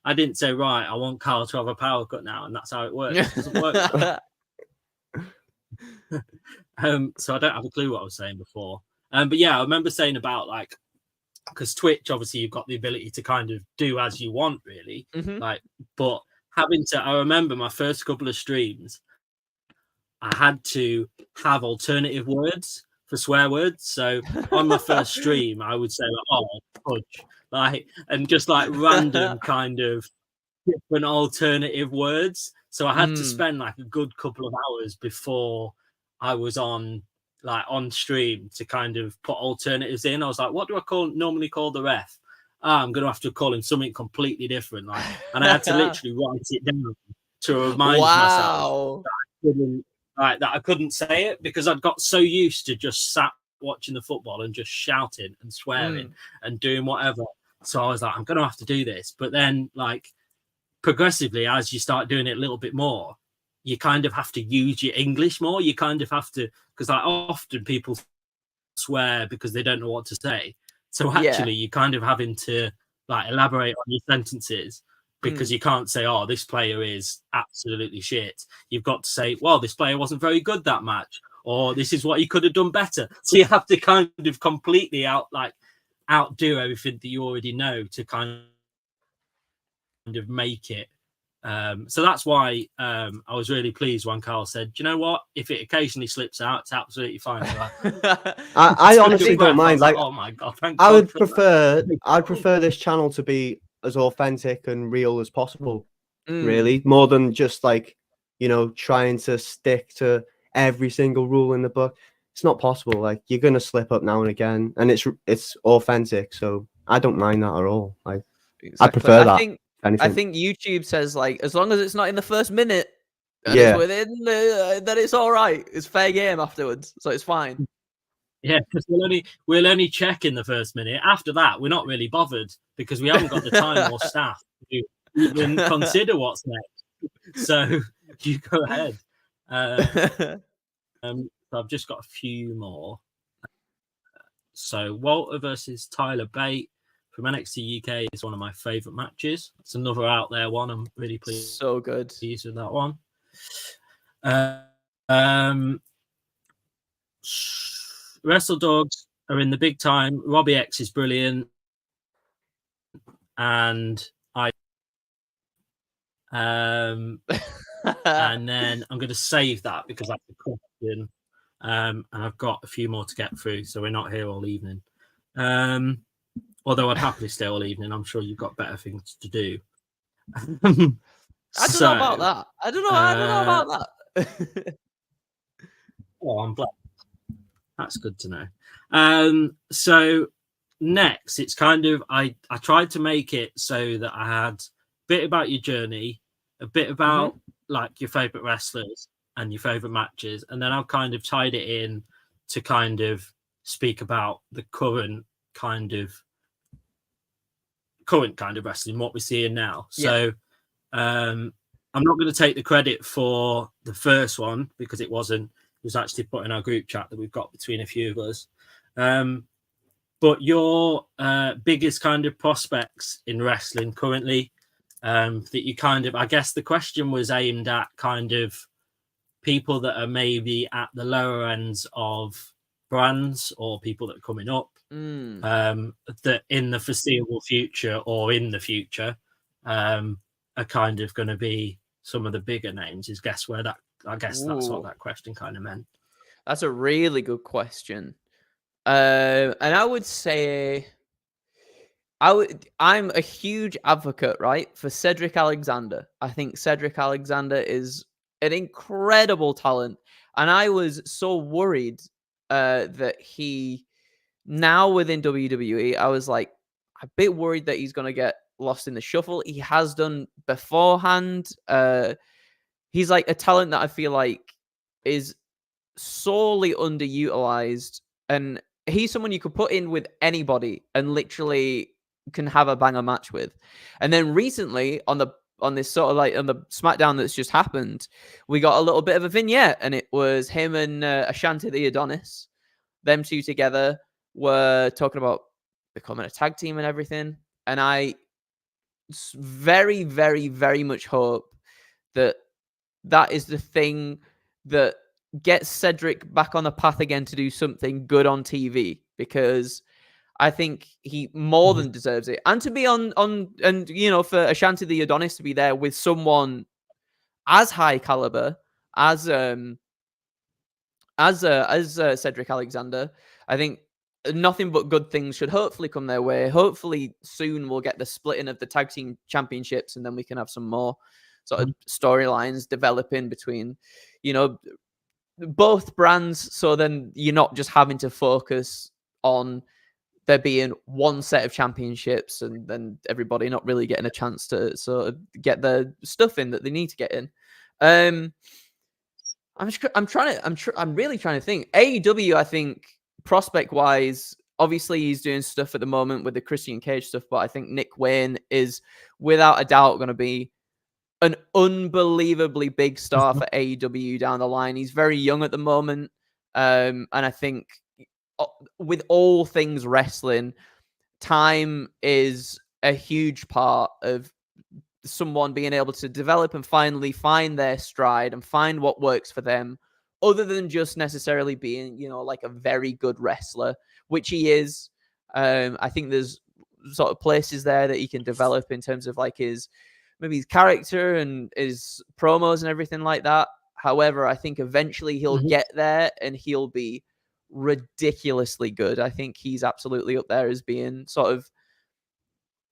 I didn't say right. I want Carl to have a power cut now, and that's how it works. It doesn't work. So I don't have a clue what I was saying before. But yeah, I remember saying about like because Twitch, obviously, you've got the ability to kind of do as you want, really. Like, but I remember my first couple of streams. I had to have alternative words for swear words. So on my first stream, I would say, like, oh, fudge, like, and just like random kind of different alternative words. So I had to spend like a good couple of hours before I was on stream to kind of put alternatives in. I was like, what do I normally call the ref? I'm going to have to call him something completely different. Like, and I had to literally write it down to remind myself that I couldn't say it because I'd got so used to just sat watching the football and just shouting and swearing and doing whatever. So I was like, I'm going to have to do this. But then, like, progressively, as you start doing it a little bit more, you kind of have to use your English more. You kind of have to, because like often people swear because they don't know what to say. So actually, you're kind of having to like elaborate on your sentences. Because you can't say, oh, this player is absolutely shit. You've got to say, well, this player wasn't very good that match. Or this is what he could have done better. So you have to kind of completely outdo everything that you already know to kind of make it. So that's why I was really pleased when Carl said, "Do you know what? If it occasionally slips out, it's absolutely fine." I honestly don't mind. Like, oh my god, I would prefer, I'd prefer this channel to be as authentic and real as possible. Really, more than just like, you know, trying to stick to every single rule in the book. It's not possible. Like, you're gonna slip up now and again, and it's authentic. So I don't mind that at all. Like, I prefer that. I think YouTube says, like, as long as it's not in the first minute and Yeah. it's within then it's all right. It's fair game afterwards, so it's fine. Yeah, because we'll only check in the first minute. After that, we're not really bothered because we haven't got the time or staff to even consider what's next. So you go ahead. So I've just got a few more. So Walter versus Tyler Bate from NXT UK is one of my favourite matches. It's another out there one. I'm really pleased. So good. Pleased with that one. Wrestle Dawgs are in the big time. Robbie X is brilliant. And and then I'm going to save that because that's a question. And I've got a few more to get through, so we're not here all evening. Although I'd happily stay all evening. I'm sure you've got better things to do. I don't know about that. I don't know about that. Oh, I'm glad. That's good to know. So next, it's kind of I tried to make it so that I had a bit about your journey, a bit about like your favorite wrestlers and your favorite matches, and then I've kind of tied it in to kind of speak about the current kind of wrestling, what we're seeing now. So I'm not going to take the credit for the first one because it was actually put in our group chat that we've got between a few of us. But your biggest kind of prospects in wrestling currently, that you kind of, I guess the question was aimed at kind of people that are maybe at the lower ends of brands or people that are coming up, that in the foreseeable future or in the future are kind of going to be some of the bigger names. Is guess where that, I guess that's what that question kind of meant. That's a really good question. And I would say I'm a huge advocate, right, for Cedric Alexander. I think Cedric Alexander is an incredible talent. And I was so worried that he, now within WWE, I was like a bit worried that he's going to get lost in the shuffle. He has done beforehand. He's like a talent that I feel like is sorely underutilized. And he's someone you could put in with anybody and literally can have a banger match with. And then recently on this sort of like on the SmackDown that's just happened, we got a little bit of a vignette, and it was him and Ashanti the Adonis. Them two together were talking about becoming a tag team and everything. And I very, very, very much hope that that is the thing that gets Cedric back on the path again to do something good on TV, because I think he more than deserves it. And to be on and you know, for Ashanti the Adonis to be there with someone as high caliber as Cedric Alexander, I think nothing but good things should hopefully come their way. Hopefully soon we'll get the splitting of the tag team championships, and then we can have some more sort of storylines developing between, you know, both brands. So then you're not just having to focus on there being one set of championships and then everybody not really getting a chance to sort of get the stuff in that they need to get in. I'm really trying to think. AEW, I think, prospect wise, obviously he's doing stuff at the moment with the Christian Cage stuff, but I think Nick Wayne is without a doubt going to be an unbelievably big star for AEW down the line. He's very young at the moment. And I think with all things wrestling, time is a huge part of someone being able to develop and finally find their stride and find what works for them, other than just necessarily being, you know, like a very good wrestler, which he is. I think there's sort of places there that he can develop in terms of like his character and his promos and everything like that. However, I think eventually he'll get there and he'll be ridiculously good. I think he's absolutely up there as being sort of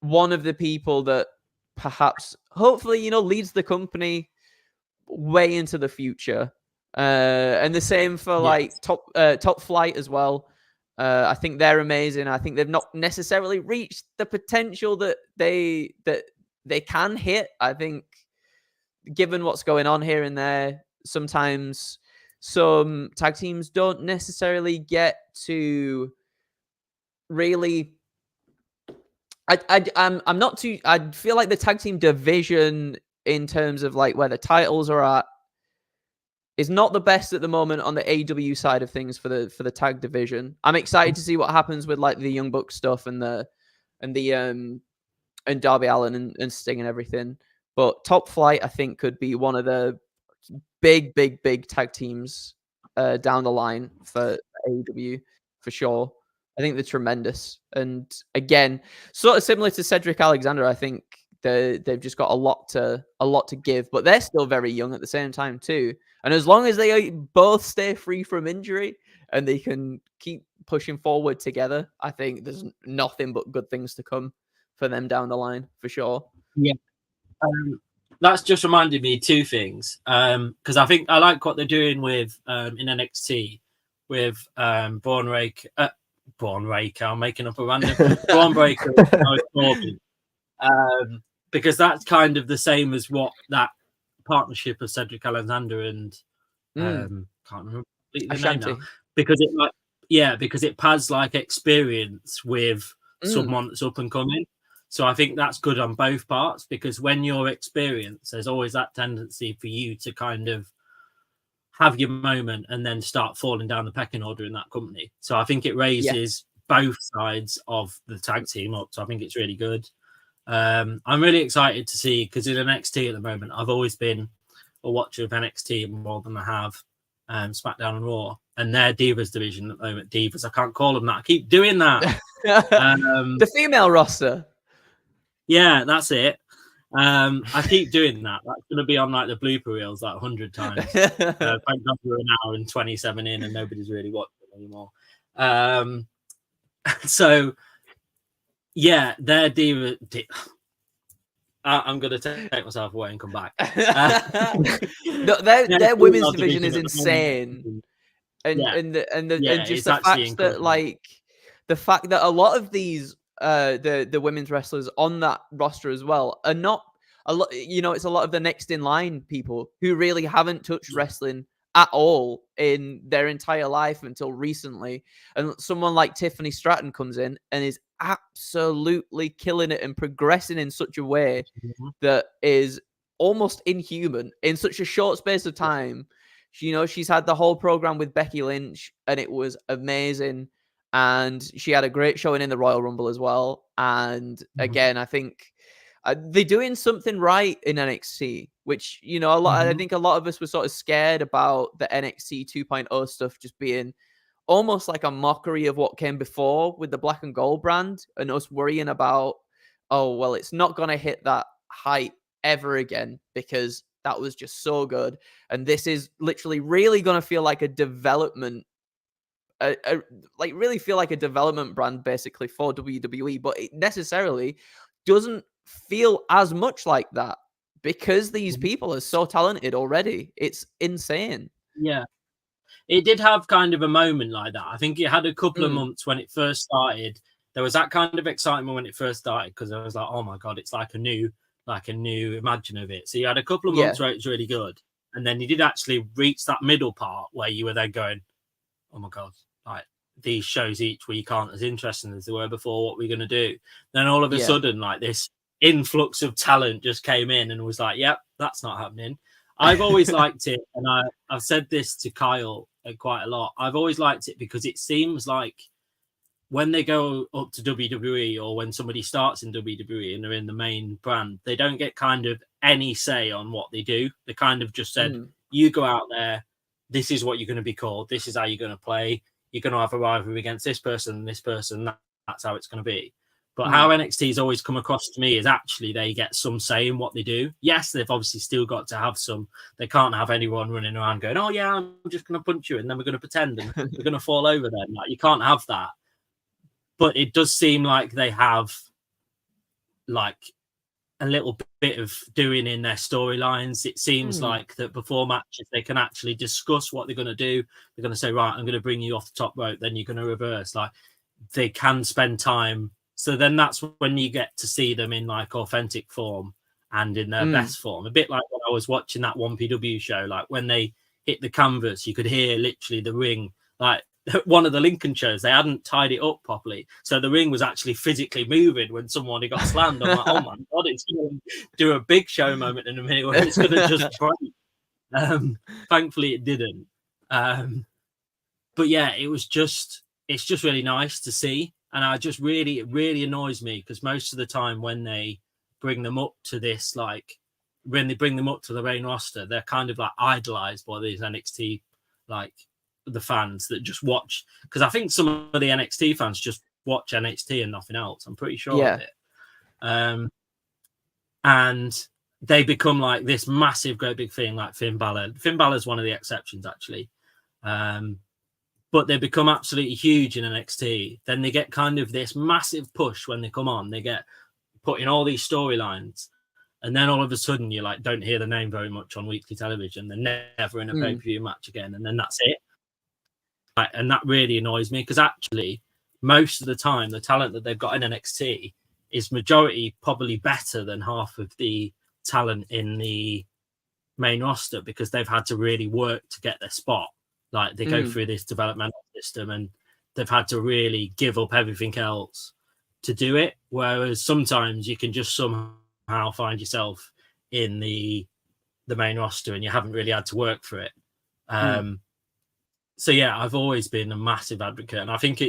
one of the people that perhaps, hopefully, you know, leads the company way into the future. And the same for like Top Flight as well. I think they're amazing. I think they've not necessarily reached the potential that they can hit. I think given what's going on here and there, sometimes some tag teams don't necessarily get to really. I'm not too. I feel like the tag team division in terms of like where the titles are at is not the best at the moment on the AEW side of things for the tag division. I'm excited to see what happens with like the Young Bucks stuff and Darby Allin and Sting and everything. But Top Flight, I think, could be one of the big tag teams down the line for AEW for sure. I think they're tremendous. And again, sort of similar to Cedric Alexander, I think they've just got a lot to give, but they're still very young at the same time too. And as long as they both stay free from injury and they can keep pushing forward together, I think there's nothing but good things to come for them down the line for sure. Yeah. That's just reminded me two things. Because I think I like what they're doing with in NXT with Braun Breaker. I'm making up a random Braun Breaker. Because that's kind of the same as what that partnership of Cedric Alexander and can't remember the name now. Because it pads like experience with someone that's up and coming. So I think that's good on both parts, because when you're experienced, there's always that tendency for you to kind of have your moment and then start falling down the pecking order in that company. So I think it raises both sides of the tag team up. So I think it's really good. I'm really excited to see, because in NXT at the moment, I've always been a watcher of NXT more than I have SmackDown and Raw. And their Divas division at the moment, Divas, I can't call them that. I keep doing that. The female roster. Yeah, that's it. I keep doing that. That's going to be on like the blooper reels like 100 times. Thank God we're an hour and 27 in and nobody's really watching anymore. So, yeah, their Diva. I'm going to take myself away and come back. No, their women's division is insane. And just the fact incredible. That like the fact that a lot of these the women's wrestlers on that roster as well are not a lot, you know, it's a lot of the next in line people who really haven't touched wrestling at all in their entire life until recently. And someone like Tiffany Stratton comes in and is absolutely killing it and progressing in such a way that is almost inhuman in such a short space of time. You know, she's had the whole program with Becky Lynch and it was amazing. And she had a great showing in the Royal Rumble as well. And again, I think they're doing something right in NXT, which, you know, I think a lot of us were sort of scared about the NXT 2.0 stuff just being almost like a mockery of what came before with the Black and Gold brand, and us worrying about, oh, well, it's not going to hit that height ever again because that was just so good. And this is literally really going to feel like a development really feel like a development brand basically for WWE, but it necessarily doesn't feel as much like that because these people are so talented already. It's insane. Yeah. It did have kind of a moment like that. I think it had a couple of months when it first started. There was that kind of excitement when it first started because I was like, oh my God, it's like a new imagine of it. So you had a couple of months where it was really good. And then you did actually reach that middle part where you were then going, oh my God, like these shows each week aren't as interesting as they were before. What we're going to do? Then all of a sudden, like this influx of talent just came in and was like, yep, that's not happening. I've always liked it. And I've said this to Kyle quite a lot. I've always liked it because it seems like when they go up to WWE or when somebody starts in WWE and they're in the main brand, they don't get kind of any say on what they do. They kind of just said, you go out there, this is what you're going to be called. This is how you're going to play. You're going to have a rivalry against this person, that's that's how it's going to be. But how NXT's always come across to me is actually they get some say in what they do. Yes, they've obviously still got to have some. They can't have anyone running around going, "Oh yeah, I'm just going to punch you," and then we're going to pretend and we're going to fall over. Then like you can't have that. But it does seem like they have like a little bit of doing in their storylines. It seems like that before matches they can actually discuss what they're going to do. They're going to say, "Right, I'm going to bring you off the top rope," then you're going to reverse. Like they can spend time. So then that's when you get to see them in like authentic form and in their best form. A bit like when I was watching that 1PW show, like when they hit the canvas, you could hear literally the ring. Like one of the Lincoln shows, they hadn't tied it up properly. So the ring was actually physically moving when someone got slammed. I'm like, oh my God, it's going to do a big show moment in a minute where it's going to just break. Thankfully it didn't. But yeah, it's just really nice to see. And it really annoys me because most of the time when they bring them up to this, like when they bring them up to the main roster, they're kind of like idolized by these NXT, like the fans that just watch. Because I think some of the NXT fans just watch NXT and nothing else. I'm pretty sure of it. And they become like this massive, great big thing, like Finn Balor. Finn Balor's one of the exceptions, actually. But they become absolutely huge in NXT. Then they get kind of this massive push when they come on. They get put in all these storylines. And then all of a sudden, you like don't hear the name very much on weekly television. They're never in a pay-per-view match again. And then that's it. Like, and that really annoys me because actually, most of the time, the talent that they've got in NXT is majority probably better than half of the talent in the main roster because they've had to really work to get their spot. Like they go through this developmental system and they've had to really give up everything else to do it. Whereas sometimes you can just somehow find yourself in the main roster and you haven't really had to work for it. So yeah, I've always been a massive advocate. And I think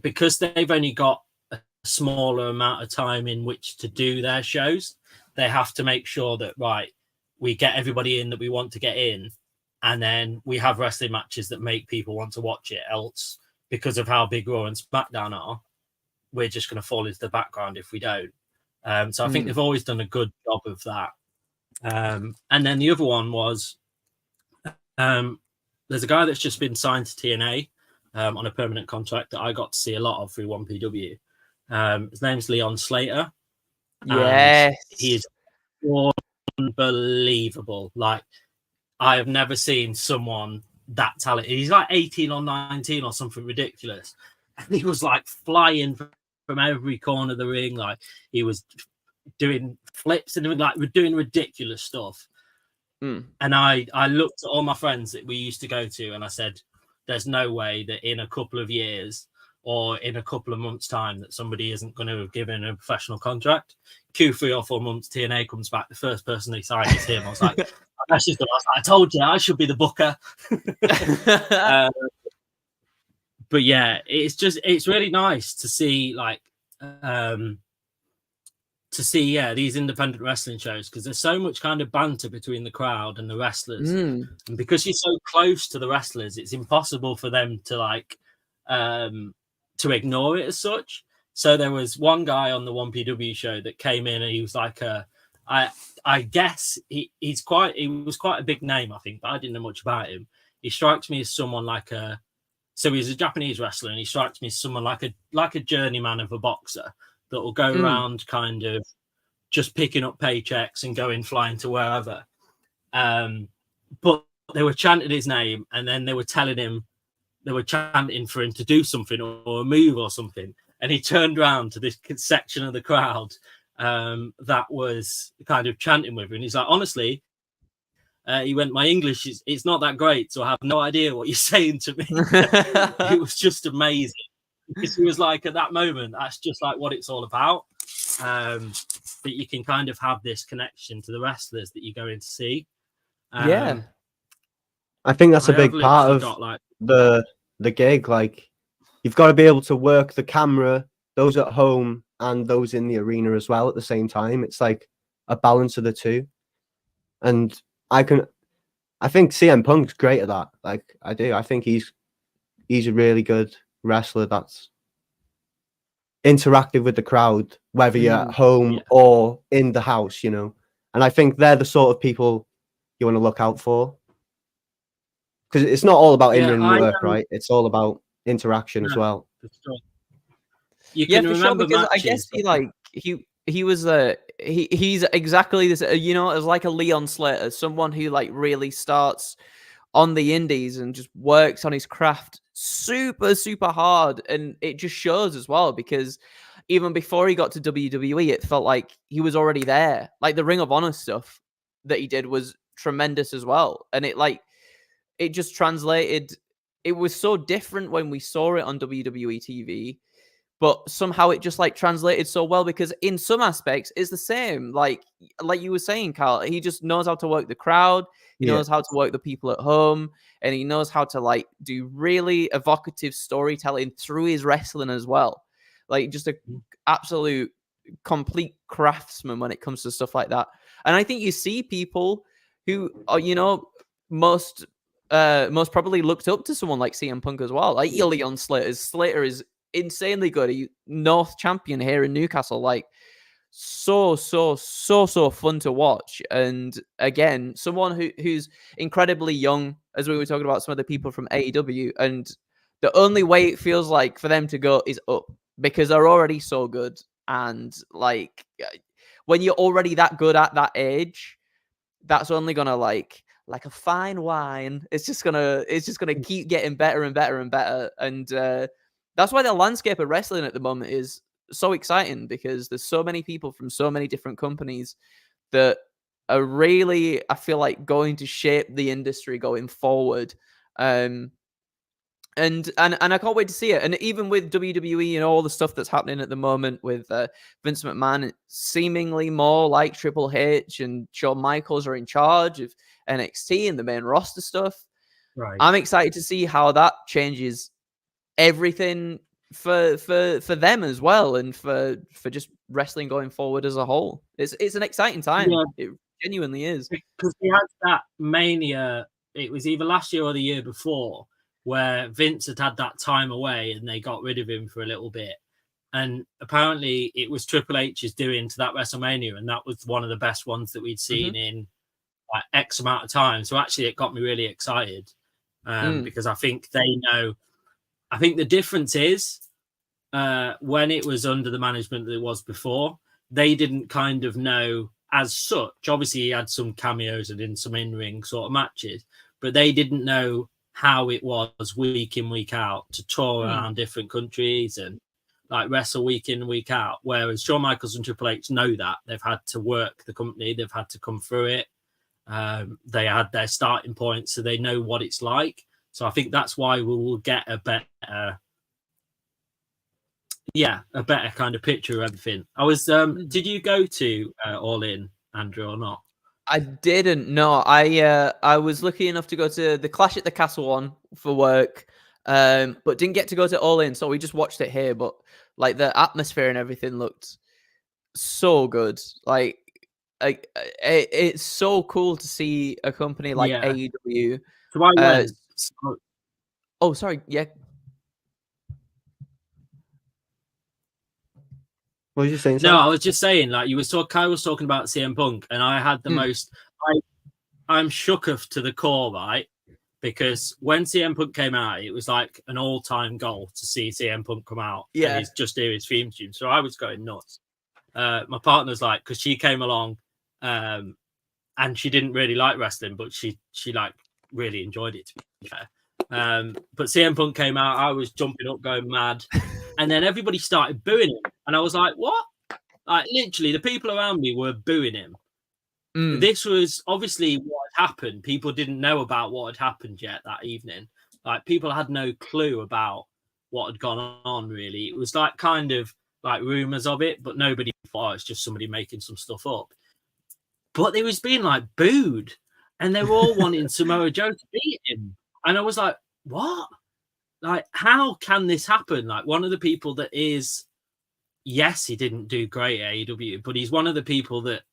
because they've only got a smaller amount of time in which to do their shows, they have to make sure that, right, we get everybody in that we want to get in. And then we have wrestling matches that make people want to watch it. Else, because of how big Raw and SmackDown are, we're just going to fall into the background if we don't. So I think they've always done a good job of that. And then the other one was there's a guy that's just been signed to TNA on a permanent contract that I got to see a lot of through 1PW. His name's Leon Slater. Yes. He is unbelievable. Like, I have never seen someone that talented. He's like 18 or 19 or something ridiculous. And he was like flying from every corner of the ring. Like he was doing flips and like doing ridiculous stuff. And I looked at all my friends that we used to go to and I said, there's no way that in a couple of years or in a couple of months' time that somebody isn't going to have given a professional contract. 3 or 4 months, TNA comes back. The first person they signed is him. I was like, I told you I should be the booker. But yeah, it's really nice to see these independent wrestling shows because there's so much kind of banter between the crowd and the wrestlers. And because you're so close to the wrestlers, it's impossible for them to to ignore it as such. So there was one guy on the 1PW show that came in and he was like I guess he was quite a big name, I think, but I didn't know much about him. He strikes me as someone so he's a Japanese wrestler, and he strikes me as someone like a journeyman of a boxer that will go around kind of just picking up paychecks and going flying to wherever. But they were chanting his name, and then they were chanting for him to do something or a move or something. And he turned around to this section of the crowd that was kind of chanting with him. And he's like, honestly, he went, my English it's not that great, so I have no idea what you're saying to me. It was just amazing. Because he was like, at that moment, that's just like what it's all about. That you can kind of have this connection to the wrestlers that you're going to see. I think that's a big part of the gig. Like, you've got to be able to work the camera, those at home and those in the arena as well at the same time. It's like a balance of the two. And I think CM Punk's great at that. Like, I do. I think he's a really good wrestler that's interactive with the crowd, whether you're at home Yeah. or in the house, you know. And I think they're the sort of people you want to look out for, because it's not all about in-ring work, right? It's all about interaction as well. For sure. You Yeah, can for sure. remember Because I matches. guess he was he's exactly this. You know, as like a Leon Slater, someone who like really starts on the indies and just works on his craft super, super hard. And it just shows as well, because even before he got to WWE, it felt like he was already there. Like the Ring of Honor stuff that he did was tremendous as well. And it just translated. It was so different when we saw it on WWE TV, but somehow it just like translated so well, because in some aspects it's the same. Like you were saying, Carl, he just knows how to work the crowd. He knows how to work the people at home, and he knows how to like do really evocative storytelling through his wrestling as well. Like just a absolute complete craftsman when it comes to stuff like that. And I think you see people who are, you know, most probably looked up to someone like CM Punk as well. Like Leon Slater. Slater is insanely good. He North champion here in Newcastle. Like so fun to watch. And again, someone who's incredibly young, as we were talking about some of the people from AEW, and the only way it feels like for them to go is up, because they're already so good. And like when you're already that good at that age, that's only gonna like a fine wine. It's just gonna keep getting better and better and better. And that's why the landscape of wrestling at the moment is so exciting, because there's so many people from so many different companies that are really, I feel like, going to shape the industry going forward. And I can't wait to see it. And even with WWE and all the stuff that's happening at the moment with Vince McMahon, seemingly more like Triple H and Shawn Michaels are in charge of NXT and the main roster stuff. Right. I'm excited to see how that changes everything for them as well, and for just wrestling going forward as a whole. It's an exciting time. Yeah. It genuinely is. Because we had that mania, it was either last year or the year before, where Vince had that time away and they got rid of him for a little bit. And apparently it was Triple H's doing to that WrestleMania, and that was one of the best ones that we'd seen in like X amount of time. So actually it got me really excited, because I think they know. I think the difference is when it was under the management that it was before, they didn't kind of know as such. Obviously, he had some cameos and in some in-ring sort of matches, but they didn't know how it was week in, week out to tour around different countries and like wrestle week in, week out. Whereas Shawn Michaels and Triple H know that. They've had to work the company. They've had to come through it. They had their starting point, so they know what it's like. So I think that's why we will get a better kind of picture of everything. I was, did you go to All In, Andrew, or not? I didn't know. I was lucky enough to go to the Clash at the Castle one for work, but didn't get to go to All In, so we just watched it here. But like the atmosphere and everything looked so good. Like it's so cool to see a company like AEW. So I went. Oh, sorry. Yeah. What was you saying? No, I was just saying, like Kai was talking about CM Punk, and I had the most. I'm shooketh to the core, right? Because when CM Punk came out, it was like an all-time goal to see CM Punk come out. Yeah, and just hear his theme tune. So I was going nuts. My partner's like, because she came along, and she didn't really like wrestling, but she like really enjoyed it, to be fair. But CM Punk came out, I was jumping up, going mad, and then everybody started booing him, and I was like, "What?" Like literally, the people around me were booing him. This was obviously what had happened. People didn't know about what had happened yet that evening. Like people had no clue about what had gone on. Really, it was like kind of like rumors of it, but nobody thought it's just somebody making some stuff up. But they was being like booed, and they were all wanting Samoa Joe to beat him. And I was like, what? Like, how can this happen? Like, one of the people that is, yes, he didn't do great at AEW, but he's one of the people that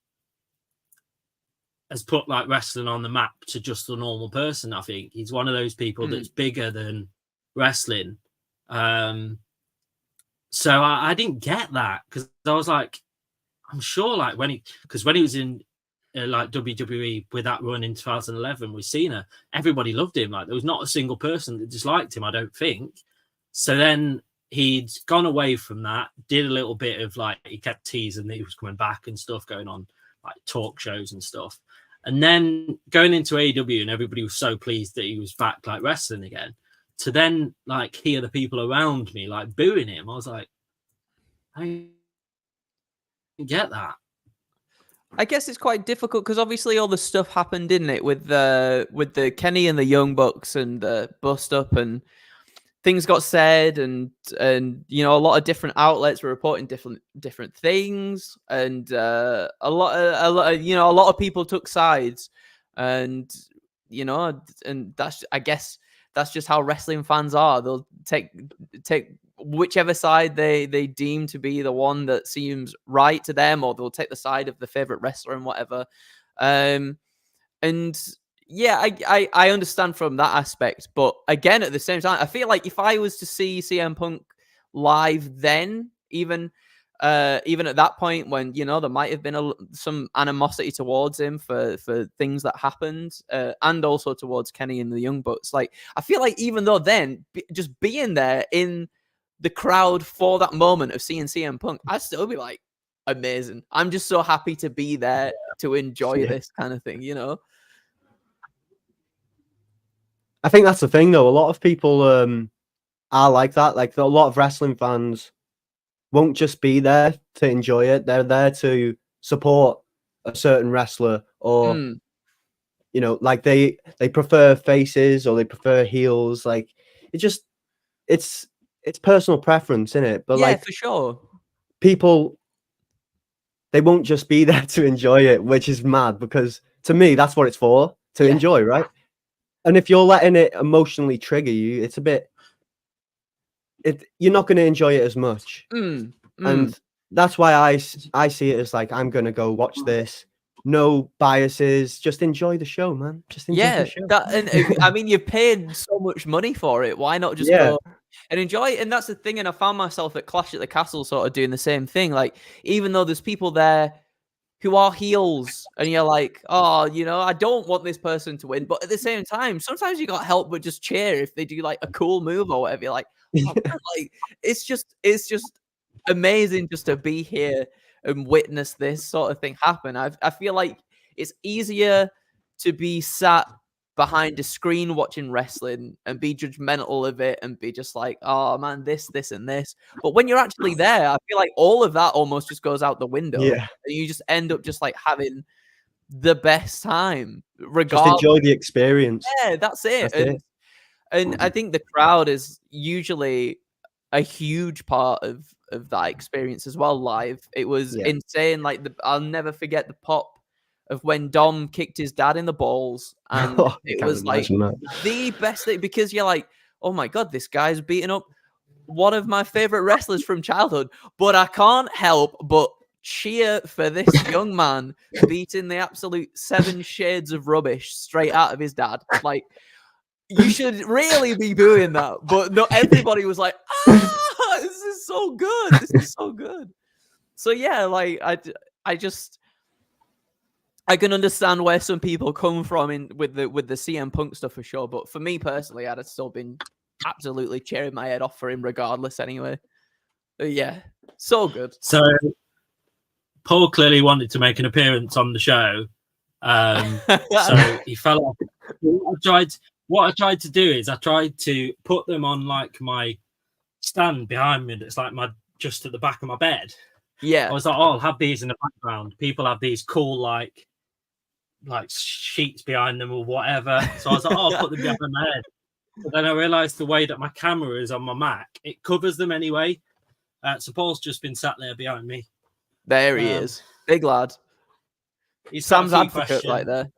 has put like wrestling on the map to just a normal person. I think he's one of those people that's bigger than wrestling. So I didn't get that, because I was like, I'm sure like when he was in like WWE with that run in 2011 with Cena, everybody loved him. Like there was not a single person that disliked him, I don't think. So then he'd gone away from that, did a little bit of like, he kept teasing that he was coming back and stuff, going on like talk shows and stuff. And then going into AEW, and everybody was so pleased that he was back like wrestling again, to then like hear the people around me like booing him. I was like, I didn't get that. I guess it's quite difficult because obviously all the stuff happened, didn't it, with the Kenny and the Young Bucks and the bust up, and things got said, and you know, a lot of different outlets were reporting different things, and a lot of people took sides, and you know, and that's, I guess that's just how wrestling fans are. They'll take whichever side they deem to be the one that seems right to them, or they'll take the side of the favorite wrestler and whatever. And yeah, I understand from that aspect, but again, at the same time, I feel like if I was to see CM Punk live then, even at that point, when, you know, there might have been some animosity towards him for things that happened, and also towards Kenny and the Young Bucks, like, I feel like even though then, just being there in the crowd for that moment of seeing CM Punk, I'd still be like, amazing. I'm just so happy to be there to enjoy this kind of thing, you know? I think that's the thing, though. A lot of people are like that. Like, a lot of wrestling fans won't just be there to enjoy it. They're there to support a certain wrestler, or you know, like they prefer faces or they prefer heels. Like, it's personal preference, isn't it? But yeah, like, for sure, people, they won't just be there to enjoy it, which is mad, because to me that's what it's for, to enjoy, right? And if you're letting it emotionally trigger you, it's a bit, you're not going to enjoy it as much. And that's why I see it as like, I'm going to go watch this, no biases, just enjoy the show, man. Just enjoy the show. And I mean, you've paid so much money for it. Why not just go and enjoy it? And that's the thing. And I found myself at Clash at the Castle sort of doing the same thing. Like, even though there's people there who are heels, and you're like, oh, you know, I don't want this person to win, but at the same time, sometimes you got help but just cheer if they do like a cool move or whatever. You're like, oh, man, like, it's just amazing just to be here and witness this sort of thing happen. I feel like it's easier to be sat behind a screen watching wrestling and be judgmental of it and be just like, oh man, this and this. But when you're actually there, I feel like all of that almost just goes out the window. And you just end up just like having the best time, regardless. Just enjoy the experience. Yeah, that's it. And I think the crowd is usually a huge part of that experience as well live. It was insane. Like, I'll never forget the pop of when Dom kicked his dad in the balls, and it was like the best thing, because you're like, oh my god, this guy's beating up one of my favorite wrestlers from childhood, but I can't help but cheer for this young man beating the absolute 7 shades of rubbish straight out of his dad. Like, you should really be doing that, but not everybody was like, this is so good. This is so good. So yeah, like, I can understand where some people come from with the CM Punk stuff for sure, but for me personally, I'd have still been absolutely cheering my head off for him regardless anyway. But yeah, so good. So Paul clearly wanted to make an appearance on the show, so he fell off. What I tried to do is I tried to put them on like my stand behind me. That's like just at the back of my bed. Yeah, I was like, oh, I'll have these in the background. People have these cool like sheets behind them or whatever. So I was like, oh, I'll put them behind my head. But then I realized the way that my camera is on my Mac, it covers them anyway. So Paul's just been sat there behind me. There he is. Big lad. He's Sam's advocate right there.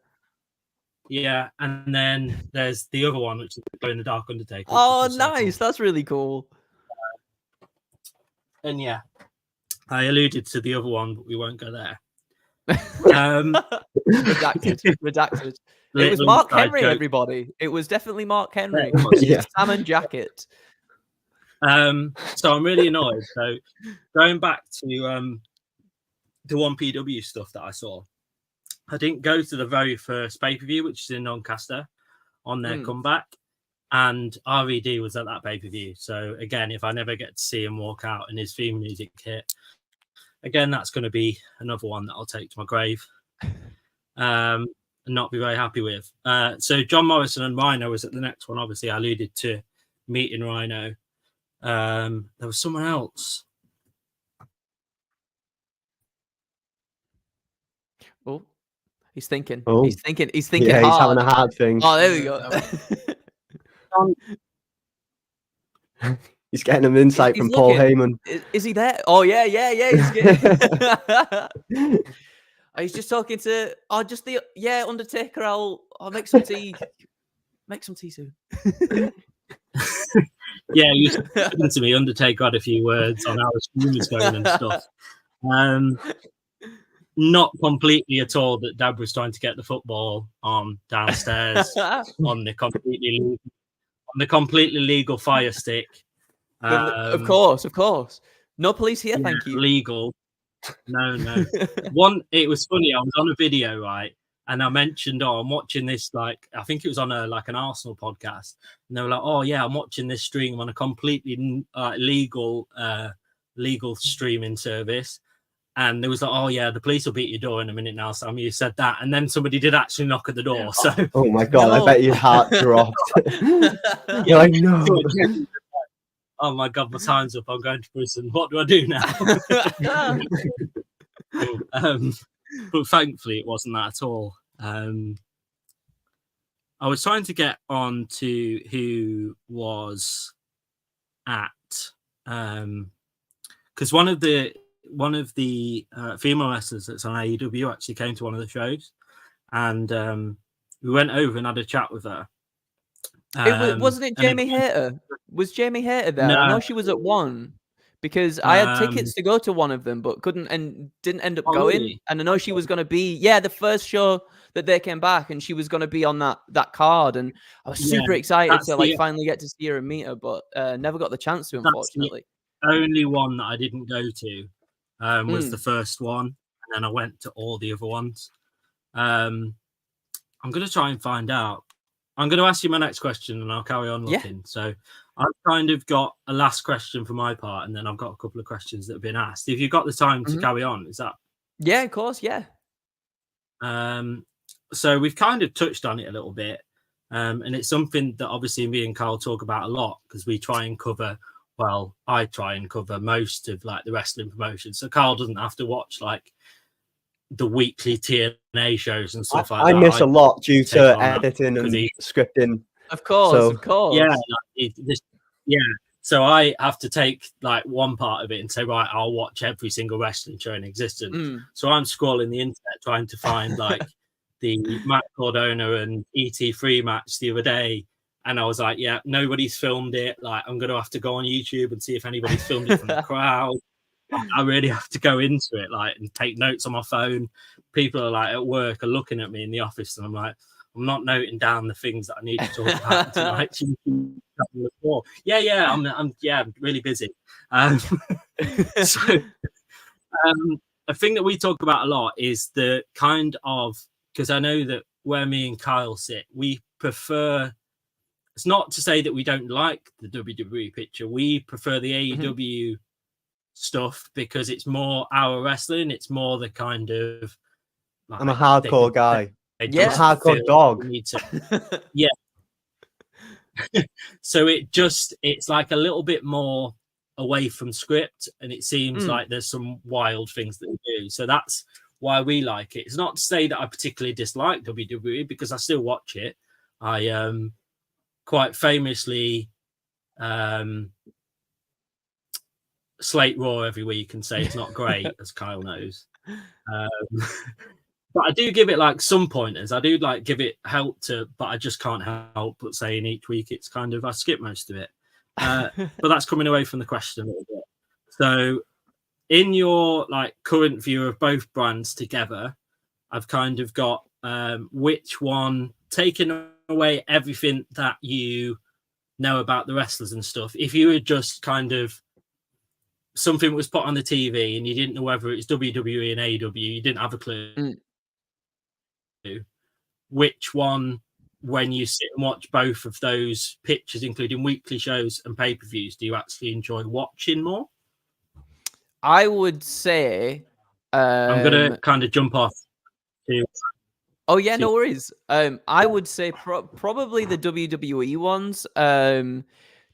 Yeah, and then there's the other one, which is Glow in the Dark Undertaker. Oh, nice. Cool. That's really cool. And yeah, I alluded to the other one, but we won't go there. Redacted. It was Mark Henry, everybody. It was definitely Mark Henry. Yeah. Salmon jacket. So I'm really annoyed. So going back to the 1PW stuff that I saw, I didn't go to the very first pay-per-view, which is in Doncaster, on their comeback, and RVD was at that pay-per-view. So again, if I never get to see him walk out and his theme music hit, again, that's going to be another one that I'll take to my grave and not be very happy with. So John Morrison and Rhino was at the next one. Obviously, I alluded to meeting Rhino. There was someone else. Oh, he's thinking. Oh. He's thinking. He's thinking Yeah, he's hard. having a hard thing. Oh, there we go. He's getting an insight He's from Paul looking. Heyman. Is he there? Oh, yeah. He's getting... He's just talking to... Oh, just the... Yeah, Undertaker, I'll make some tea. Make some tea soon. Yeah, you said to me, Undertaker had a few words on how the stream is going and stuff. Not completely at all that Dad was trying to get the football on downstairs on the completely legal fire stick. Of course. No police here, thank you. Legal. No. It was funny. I was on a video, right? And I mentioned, I'm watching this, like, I think it was on an Arsenal podcast. And they were like, oh, yeah, I'm watching this stream on a completely legal streaming service. And there was like, oh, yeah, the police will beat your door in a minute now, Sam. You said that. And then somebody did actually knock at the door. So, oh, my God, no. I bet your heart dropped. You're like, no. Oh, my God, my time's up. I'm going to prison. What do I do now? But thankfully, it wasn't that at all. I was trying to get on to who was at, because one of the female wrestlers that's on AEW actually came to one of the shows, and we went over and had a chat with her. Wasn't it Jamie Hayter? Was Jamie Hayter there? No. I know she was at one. Because I had tickets to go to one of them, but couldn't and didn't end up going. Really? And I know she was going to be, the first show that they came back, and she was going to be on that card. And I was super excited to finally get to see her and meet her, but never got the chance to, unfortunately. The only one that I didn't go to was the first one, and then I went to all the other ones. I'm going to try and find out. I'm going to ask you my next question, and I'll carry on looking. Yeah. So I've kind of got a last question for my part, and then I've got a couple of questions that have been asked. If you've got the time to carry on, is that? Yeah, of course, yeah. So we've kind of touched on it a little bit, and it's something that obviously me and Carl talk about a lot because we try and cover. Well, I try and cover most of like the wrestling promotions, so Carl doesn't have to watch like the weekly TNA shows and stuff like that. I miss a lot due to editing and scripting. Of course. Yeah. So I have to take like one part of it and say, right, I'll watch every single wrestling show in existence. So I'm scrolling the internet trying to find like the Matt Cardona and ET3 match the other day. And I was like, yeah, nobody's filmed it. Like, I'm going to have to go on YouTube and see if anybody's filmed it from the crowd. I really have to go into it, like, and take notes on my phone. People are like at work are looking at me in the office, and I'm like, I'm not noting down the things that I need to talk about tonight. I'm really busy. So, a thing that we talk about a lot is the kind of, because I know that where me and Kyle sit, we prefer. It's not to say that we don't like the WWE picture. We prefer the AEW. Stuff because it's more our wrestling. It's more the kind of. Like, I'm a hardcore guy. I'm a hardcore dog. Yeah. So it's like a little bit more away from script, and it seems like there's some wild things that we do. So that's why we like it. It's not to say that I particularly dislike WWE because I still watch it. I quite famously slate Raw every week and say it's not great, as Kyle knows. But I do give it like some pointers. I do like give it help to, but I just can't help but saying each week it's kind of, I skip most of it. But that's coming away from the question a little bit. So in your like current view of both brands together, I've kind of got which one, taking away everything that you know about the wrestlers and stuff. If you were just kind of something was put on the TV and you didn't know whether it's WWE and AEW, you didn't have a clue. Which one, when you sit and watch both of those pictures, including weekly shows and pay-per-views, do you actually enjoy watching more? I would say I'm gonna kind of jump off to... Oh yeah, no worries. I would say probably the WWE ones.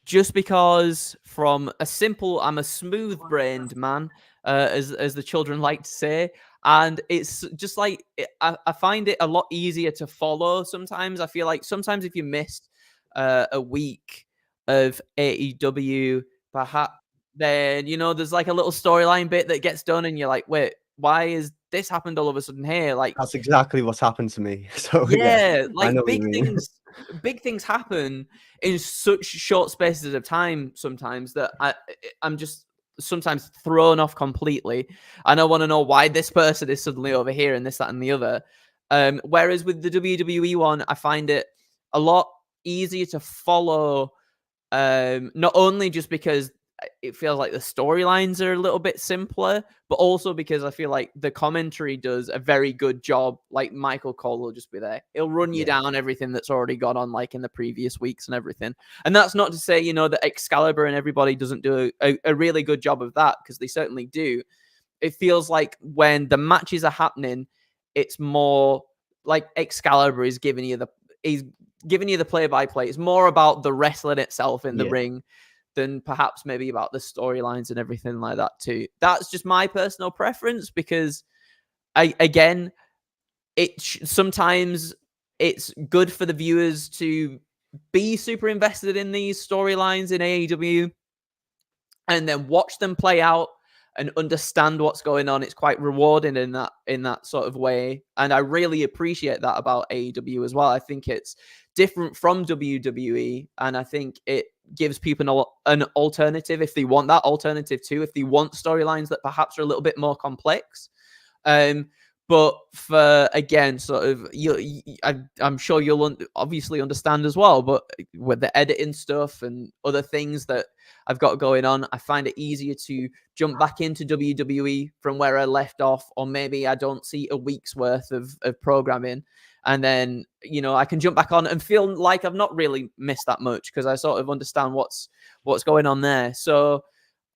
Just because from a simple, I'm a smooth-brained man, as the children like to say, and it's just like I find it a lot easier to follow. Sometimes I feel like sometimes if you missed a week of AEW, perhaps then there's like a little storyline bit that gets done, and you're like, wait, why is this happened all of a sudden here? Like that's exactly what's happened to me. So yeah, I like know big things happen in such short spaces of time sometimes that I'm just sometimes thrown off completely, and I want to know why this person is suddenly over here and this, that, and the other. Whereas with the WWE one, I find it a lot easier to follow. Not only just because it feels like the storylines are a little bit simpler, but also because I feel like the commentary does a very good job. Like Michael Cole will just be there. He'll run you down everything that's already gone on, like in the previous weeks and everything. And that's not to say, that Excalibur and everybody doesn't do a really good job of that, because they certainly do. It feels like when the matches are happening, it's more like Excalibur is giving you the play-by-play. It's more about the wrestling itself in the ring than perhaps maybe about the storylines and everything like that too. That's just my personal preference, because sometimes it's good for the viewers to be super invested in these storylines in AEW and then watch them play out and understand what's going on. It's quite rewarding in that sort of way. And I really appreciate that about AEW as well. I think it's different from WWE, and I think it gives people an alternative if they want that alternative too, if they want storylines that perhaps are a little bit more complex. But for, again, sort of, I'm sure you'll obviously understand as well, but with the editing stuff and other things that I've got going on, I find it easier to jump back into WWE from where I left off, or maybe I don't see a week's worth of programming. And then, I can jump back on and feel like I've not really missed that much, because I sort of understand what's going on there. So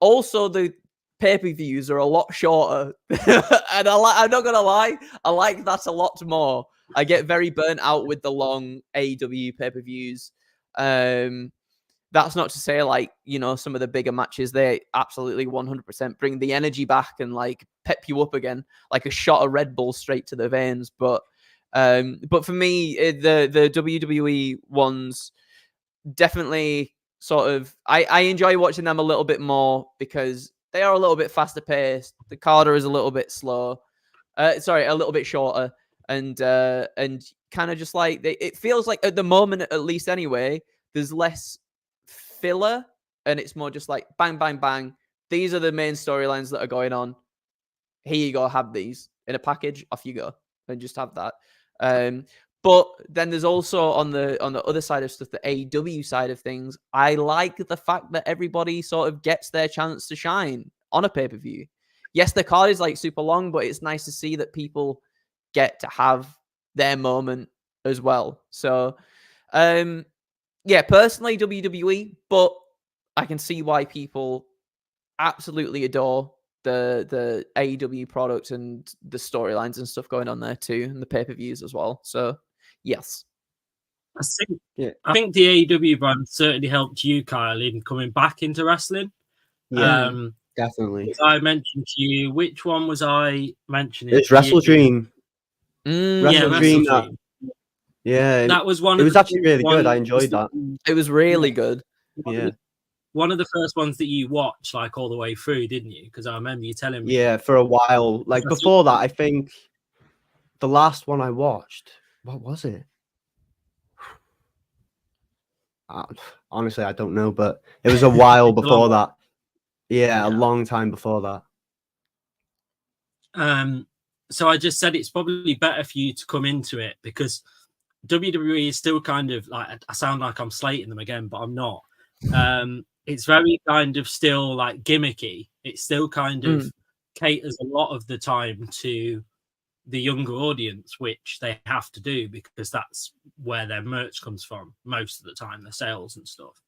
also the pay-per-views are a lot shorter. And I'm not going to lie, I like that a lot more. I get very burnt out with the long AEW pay-per-views. That's not to say, like, some of the bigger matches, they absolutely 100% bring the energy back and like pep you up again, like a shot of Red Bull straight to the veins. But for me, the WWE ones definitely sort of, I enjoy watching them a little bit more because they are a little bit faster paced. The card is a little bit slow. A little bit shorter, and kind of just like it feels like at the moment, at least anyway, there's less filler, and it's more just like bang, bang, bang. These are the main storylines that are going on. Here you go, have these in a package. Off you go, and just have that. But then there's also on the other side of stuff, the AEW side of things, I like the fact that everybody sort of gets their chance to shine on a pay-per-view. Yes, the card is like super long, but it's nice to see that people get to have their moment as well. So, yeah, personally WWE, but I can see why people absolutely adore the AEW product and the storylines and stuff going on there too, and the pay-per-views as well. So, yes. I think the AEW brand certainly helped you, Kyle, in coming back into wrestling. Yeah, definitely. I mentioned to you, which one was I mentioning? It's Wrestle Dream. Wrestle Dream. Yeah, that was one. It was actually really good. I enjoyed that. It was really good. Yeah. One of the first ones that you watched, like all the way through, didn't you? Because I remember you telling me. Yeah, for a while. Like before that, I think the last one I watched, what was it? Honestly, I don't know, but it was a while before that. Yeah, a long time before that. So I just said it's probably better for you to come into it, because WWE is still kind of like, I sound like I'm slating them again, but I'm not. It's very kind of still like gimmicky. It still kind of caters a lot of the time to the younger audience, which they have to do because that's where their merch comes from most of the time, their sales and stuff.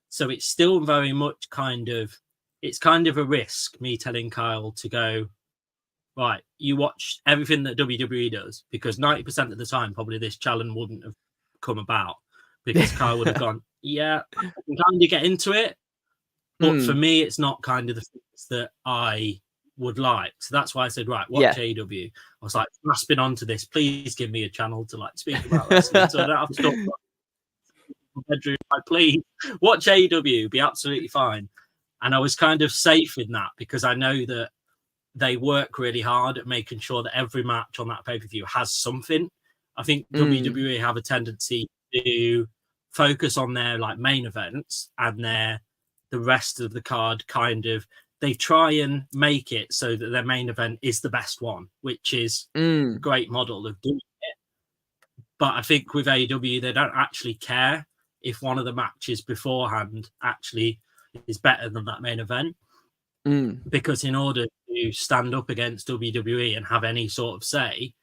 So it's still very much kind of, it's kind of a risk, me telling Kyle to go, right, you watch everything that WWE does, because 90% of the time, probably this challenge wouldn't have come about, because Kyle would have gone, yeah, I can kind of get into it. But for me, it's not kind of the things that I would like. So that's why I said, right, watch AEW. I was like, grasping onto this, please give me a channel to like speak about wrestling. So I don't have to talk about the bedroom. Like, please watch AEW, be absolutely fine. And I was kind of safe in that because I know that they work really hard at making sure that every match on that pay-per-view has something. I think WWE have a tendency to focus on their like main events, and the rest of the card kind of, they try and make it so that their main event is the best one, which is a great model of doing it. But I think with AEW, they don't actually care if one of the matches beforehand actually is better than that main event. Because in order to stand up against WWE and have any sort of say,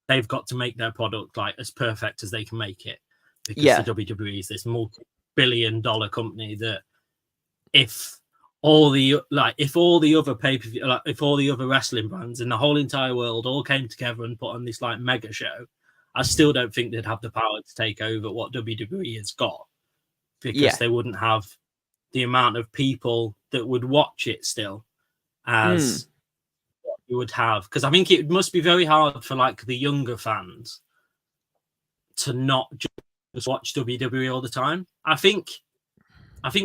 they've got to make their product like as perfect as they can make it. Because the WWE is this multi-billion-dollar company that if all the other pay-per-view, like if all the other wrestling brands in the whole entire world all came together and put on this like mega show, I still don't think they'd have the power to take over what WWE has got, because they wouldn't have the amount of people that would watch it still as what you would have. Because I think it must be very hard for like the younger fans to not just watch WWE all the time. I think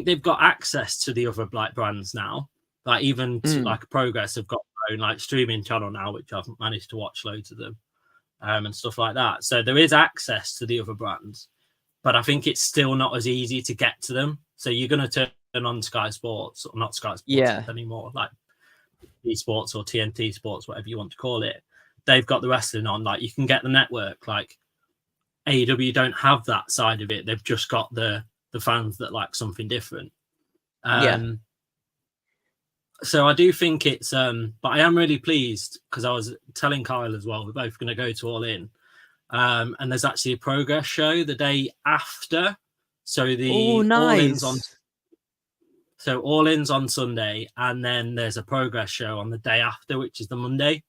they've got access to the other like brands now. Like even to, like Progress have got their own like streaming channel now, which I've managed to watch loads of them and stuff like that. So there is access to the other brands, but I think it's still not as easy to get to them. So you're going to turn on Sky Sports, or not Sky Sports anymore, like eSports or TNT Sports, whatever you want to call it. They've got the wrestling on. Like you can get the network. Like AEW don't have that side of it. They've just got the fans that like something different. So I do think it's but I am really pleased, because I was telling Kyle as well, we're both going to go to All In, and there's actually a Progress show the day after. So the All In's on Sunday, and then there's a Progress show on the day after, which is the Monday.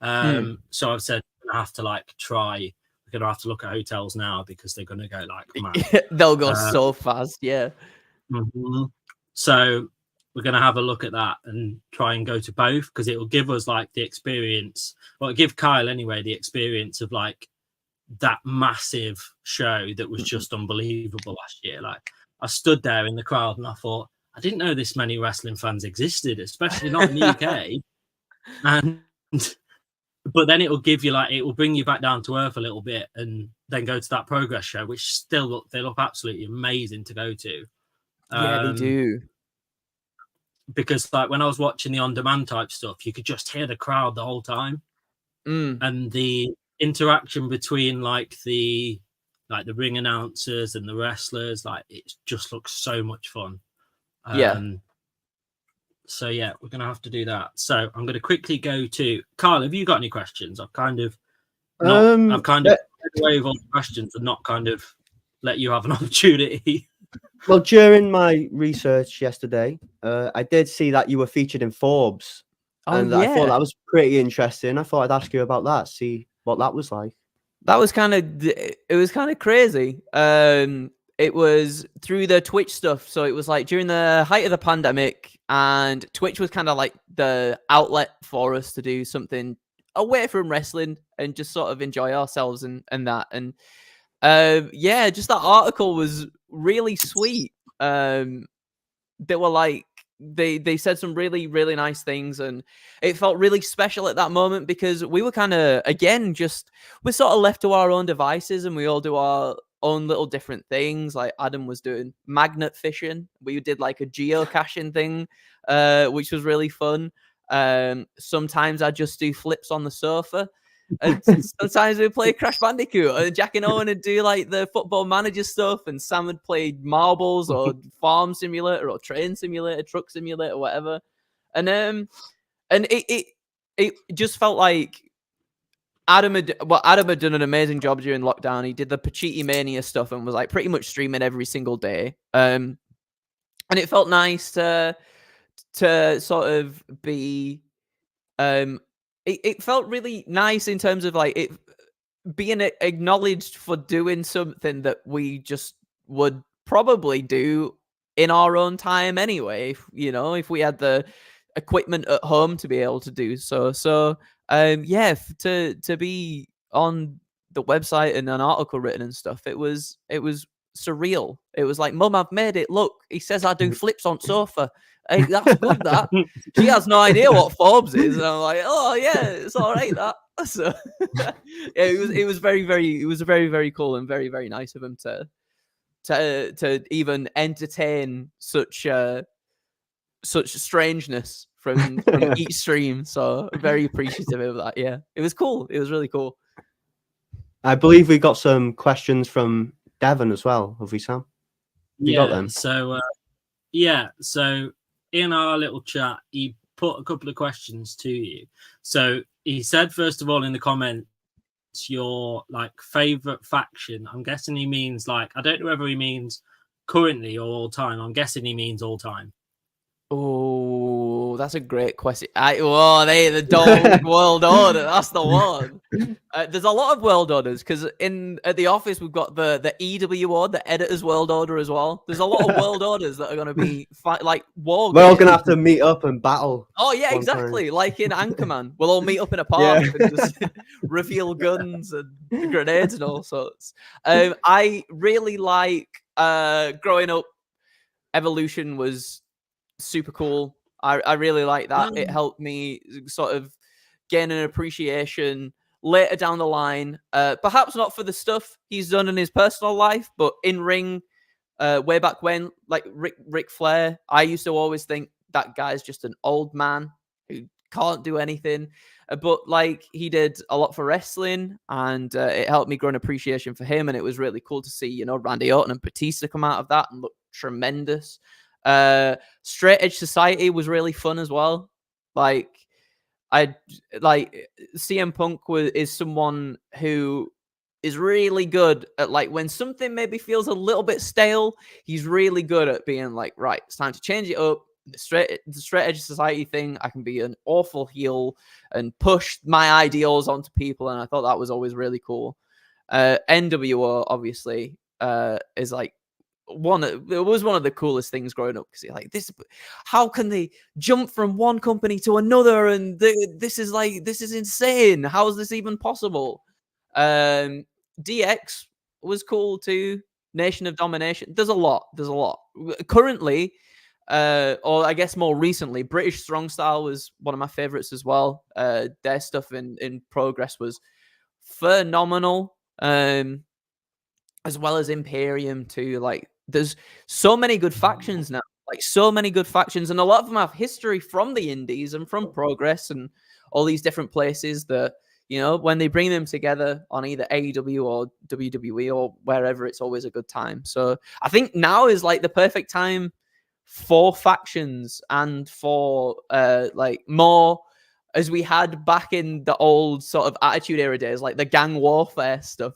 So I've said we're gonna have to like try. We're gonna have to look at hotels now, because they're gonna go like mad. They'll go so fast, So we're gonna have a look at that and try and go to both, because it will give us like the experience, or give Kyle anyway the experience of like that massive show that was just unbelievable last year. Like I stood there in the crowd and I thought, I didn't know this many wrestling fans existed, especially not in the UK. But then it will give you like, it will bring you back down to earth a little bit, and then go to that Progress show, which still they look absolutely amazing to go to. They do. Because like when I was watching the on-demand type stuff, you could just hear the crowd the whole time, and the interaction between like the ring announcers and the wrestlers, like it just looks so much fun. So yeah, we're gonna have to do that. So I'm gonna quickly go to Kyle. Have you got any questions? I've kind of away with all the questions and not kind of let you have an opportunity. Well, during my research yesterday, I did see that you were featured in Forbes, I thought that was pretty interesting. I thought I'd ask you about that, see what that was like. That was kind of crazy. It was through the Twitch stuff. So it was like during the height of the pandemic, and Twitch was kind of like the outlet for us to do something away from wrestling and just sort of enjoy ourselves and that. And just that article was really sweet. They were like, they said some really, really nice things, and it felt really special at that moment, because we were kind of, again, we're sort of left to our own devices, and we all do our own little different things. Like Adam was doing magnet fishing. We did like a geocaching thing, which was really fun. Sometimes I just do flips on the sofa. And sometimes we play Crash Bandicoot, and Jack and Owen would do like the Football Manager stuff, and Sam would play Marbles or Farm Simulator or Train Simulator, Truck Simulator, whatever. And it just felt like Adam had done an amazing job during lockdown. He did the Pachiti Mania stuff and was like pretty much streaming every single day. And it felt nice to sort of be it felt really nice in terms of like it being acknowledged for doing something that we just would probably do in our own time anyway, if we had the equipment at home to be able to do so. So to be on the website and an article written and stuff, it was surreal. It was like, Mum, I've made it. Look, he says I do flips on sofa. Hey, that's good. That she has no idea what Forbes is, and I'm like, oh yeah, it's all right. That so it was very, very cool and very, very nice of him to even entertain such strangeness from each stream. So very appreciative of that. Yeah, it was cool. It was really cool. I believe we got some questions from Devon as well. Have we, Sam? You got them? So so in our little chat, he put a couple of questions to you. So he said, first of all, in the comments, your like favorite faction. I'm guessing he means like, I don't know whether he means currently or all time. I'm guessing he means all time. Oh, that's a great question. The Dawg World Order. That's the one. There's a lot of World Orders because at the office we've got the EW Order, the Editors World Order as well. There's a lot of World Orders that are going to be like war. We're all going to have to meet up and battle. Oh yeah, exactly. Time. Like in Anchorman, we'll all meet up in a park and just reveal guns and grenades and all sorts. I really like growing up. Evolution was super cool. I really like that. It helped me sort of gain an appreciation later down the line. Perhaps not for the stuff he's done in his personal life, but in ring, way back when, like Ric Flair, I used to always think that guy's just an old man who can't do anything. But like he did a lot for wrestling, and it helped me grow an appreciation for him. And it was really cool to see, Randy Orton and Batista come out of that and look tremendous. Straight Edge Society was really fun as well. Like CM Punk is someone who is really good at like when something maybe feels a little bit stale, he's really good at being like, right, it's time to change it up. The straight Edge Society thing, I can be an awful heel and push my ideals onto people, and I thought that was always really cool. NWO obviously is like it was one of the coolest things growing up, because like, this, how can they jump from one company to another, and this is insane, how is this even possible? DX was cool too. Nation of Domination, there's a lot currently, or I guess more recently, British Strong Style was one of my favorites as well. Their stuff in Progress was phenomenal, as well as Imperium too. Like, there's so many good factions now, and a lot of them have history from the indies and from Progress and all these different places that, when they bring them together on either AEW or WWE or wherever, it's always a good time. So I think now is like the perfect time for factions and for like more, as we had back in the old sort of Attitude Era days, like the gang warfare stuff,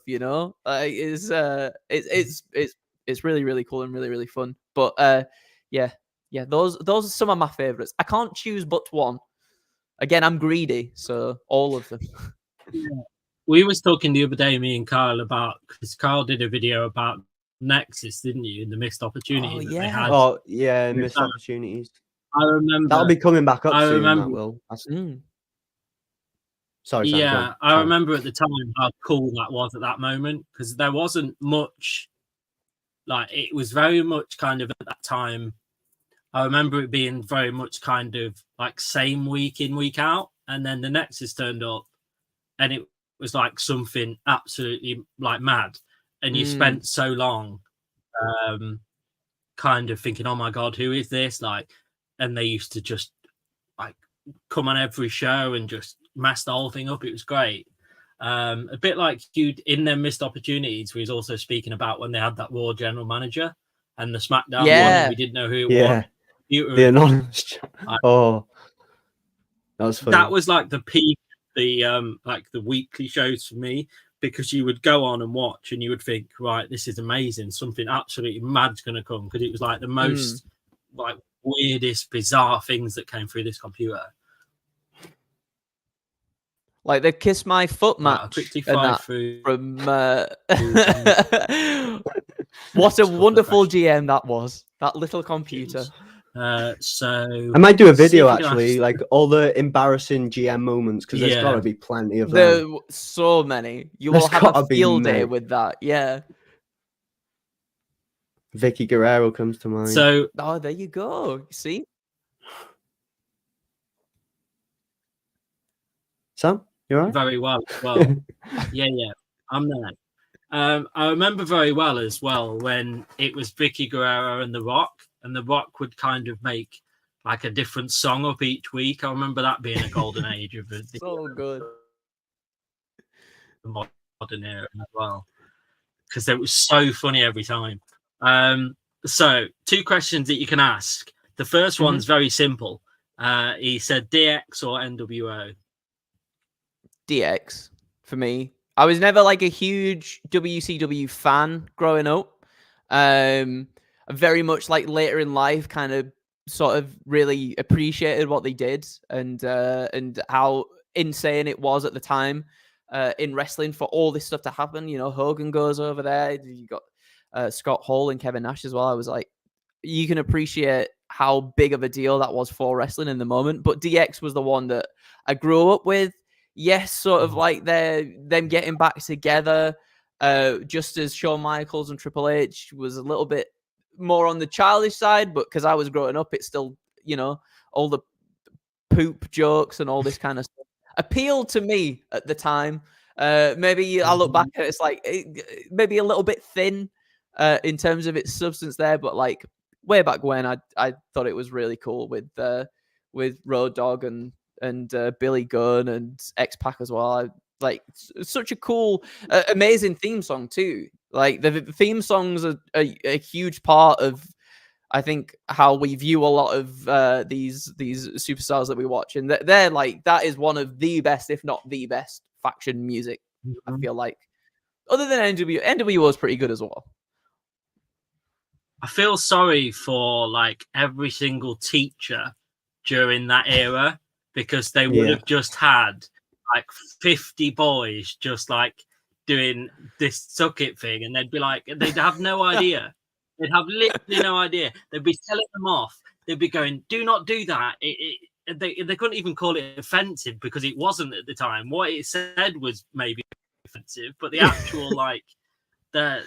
it's really, really cool and really, really fun. But those are some of my favorites. I can't choose but one. Again, I'm greedy, so all of them. Yeah. We was talking the other day, me and Kyle, because Kyle did a video about Nexus, didn't you? And the missed opportunity that they had. Oh yeah, missed opportunities. I remember that'll be coming back up soon. Remember, that will. Sorry. Yeah, I remember at the time how cool that was at that moment, because there wasn't much. Like, it was very much kind of at that time. I remember it being very much kind of like same week in, week out, and then the Nexus turned up, and it was like something absolutely like mad. And you spent so long kind of thinking, oh my God, who is this? Like, and they used to just like come on every show and just mess the whole thing up. It was great. A bit like you in their missed opportunities, we was also speaking about when they had that Raw general manager and the SmackDown one, and we didn't know who it was. The anonymous. Oh, that was funny. That was like the peak, like the weekly shows for me, because you would go on and watch and you would think, right, this is amazing, something absolutely mad's going to come, because it was like the most like weirdest, bizarre things that came through this computer. Like the Kiss My Foot match from what a wonderful GM that was, that little computer. So I might do a video actually, like all the embarrassing GM moments, because there's got to be plenty of them. There are so many. You will have a field day with that. Yeah. Vicky Guerrero comes to mind. So there you go. See, Sam, you all right? Very well. Yeah, I'm there. I remember very well as well when it was Vicky Guerrero and The Rock, and The Rock would kind of make like a different song up each week. I remember that being a golden age of the so good modern era as well, because it was so funny every time. So 2 questions that you can ask. The first one's very simple. He said DX or NWO? DX for me. I was never like a huge WCW fan growing up. Very much like later in life, kind of sort of really appreciated what they did and how insane it was at the time in wrestling for all this stuff to happen. You know, Hogan goes over there. You got Scott Hall and Kevin Nash as well. I was like, you can appreciate how big of a deal that was for wrestling in the moment. But DX was the one that I grew up with. Yes, sort of like them getting back together, just as Shawn Michaels and Triple H was a little bit more on the childish side, but because I was growing up, it's still, you know, all the poop jokes and all this kind of stuff appealed to me at the time. Maybe I look back at it's like maybe a little bit thin in terms of its substance there, but like way back when, I thought it was really cool with Road Dogg and Billy Gunn and X-Pac as well. Like such a cool, amazing theme song too. Like the theme songs are a huge part of, I think, how we view a lot of these superstars that we watch, and they're like, that is one of the best, if not the best, faction music. I feel like, other than NWO was pretty good as well. I feel sorry for like every single teacher during that era, because they would have just had like 50 boys just like doing this suck it thing, and they'd be like, they'd have no idea. They'd have literally no idea. They'd be telling them off. They'd be going, do not do that. They couldn't even call it offensive, because it wasn't at the time. What it said was maybe offensive, but the actual like the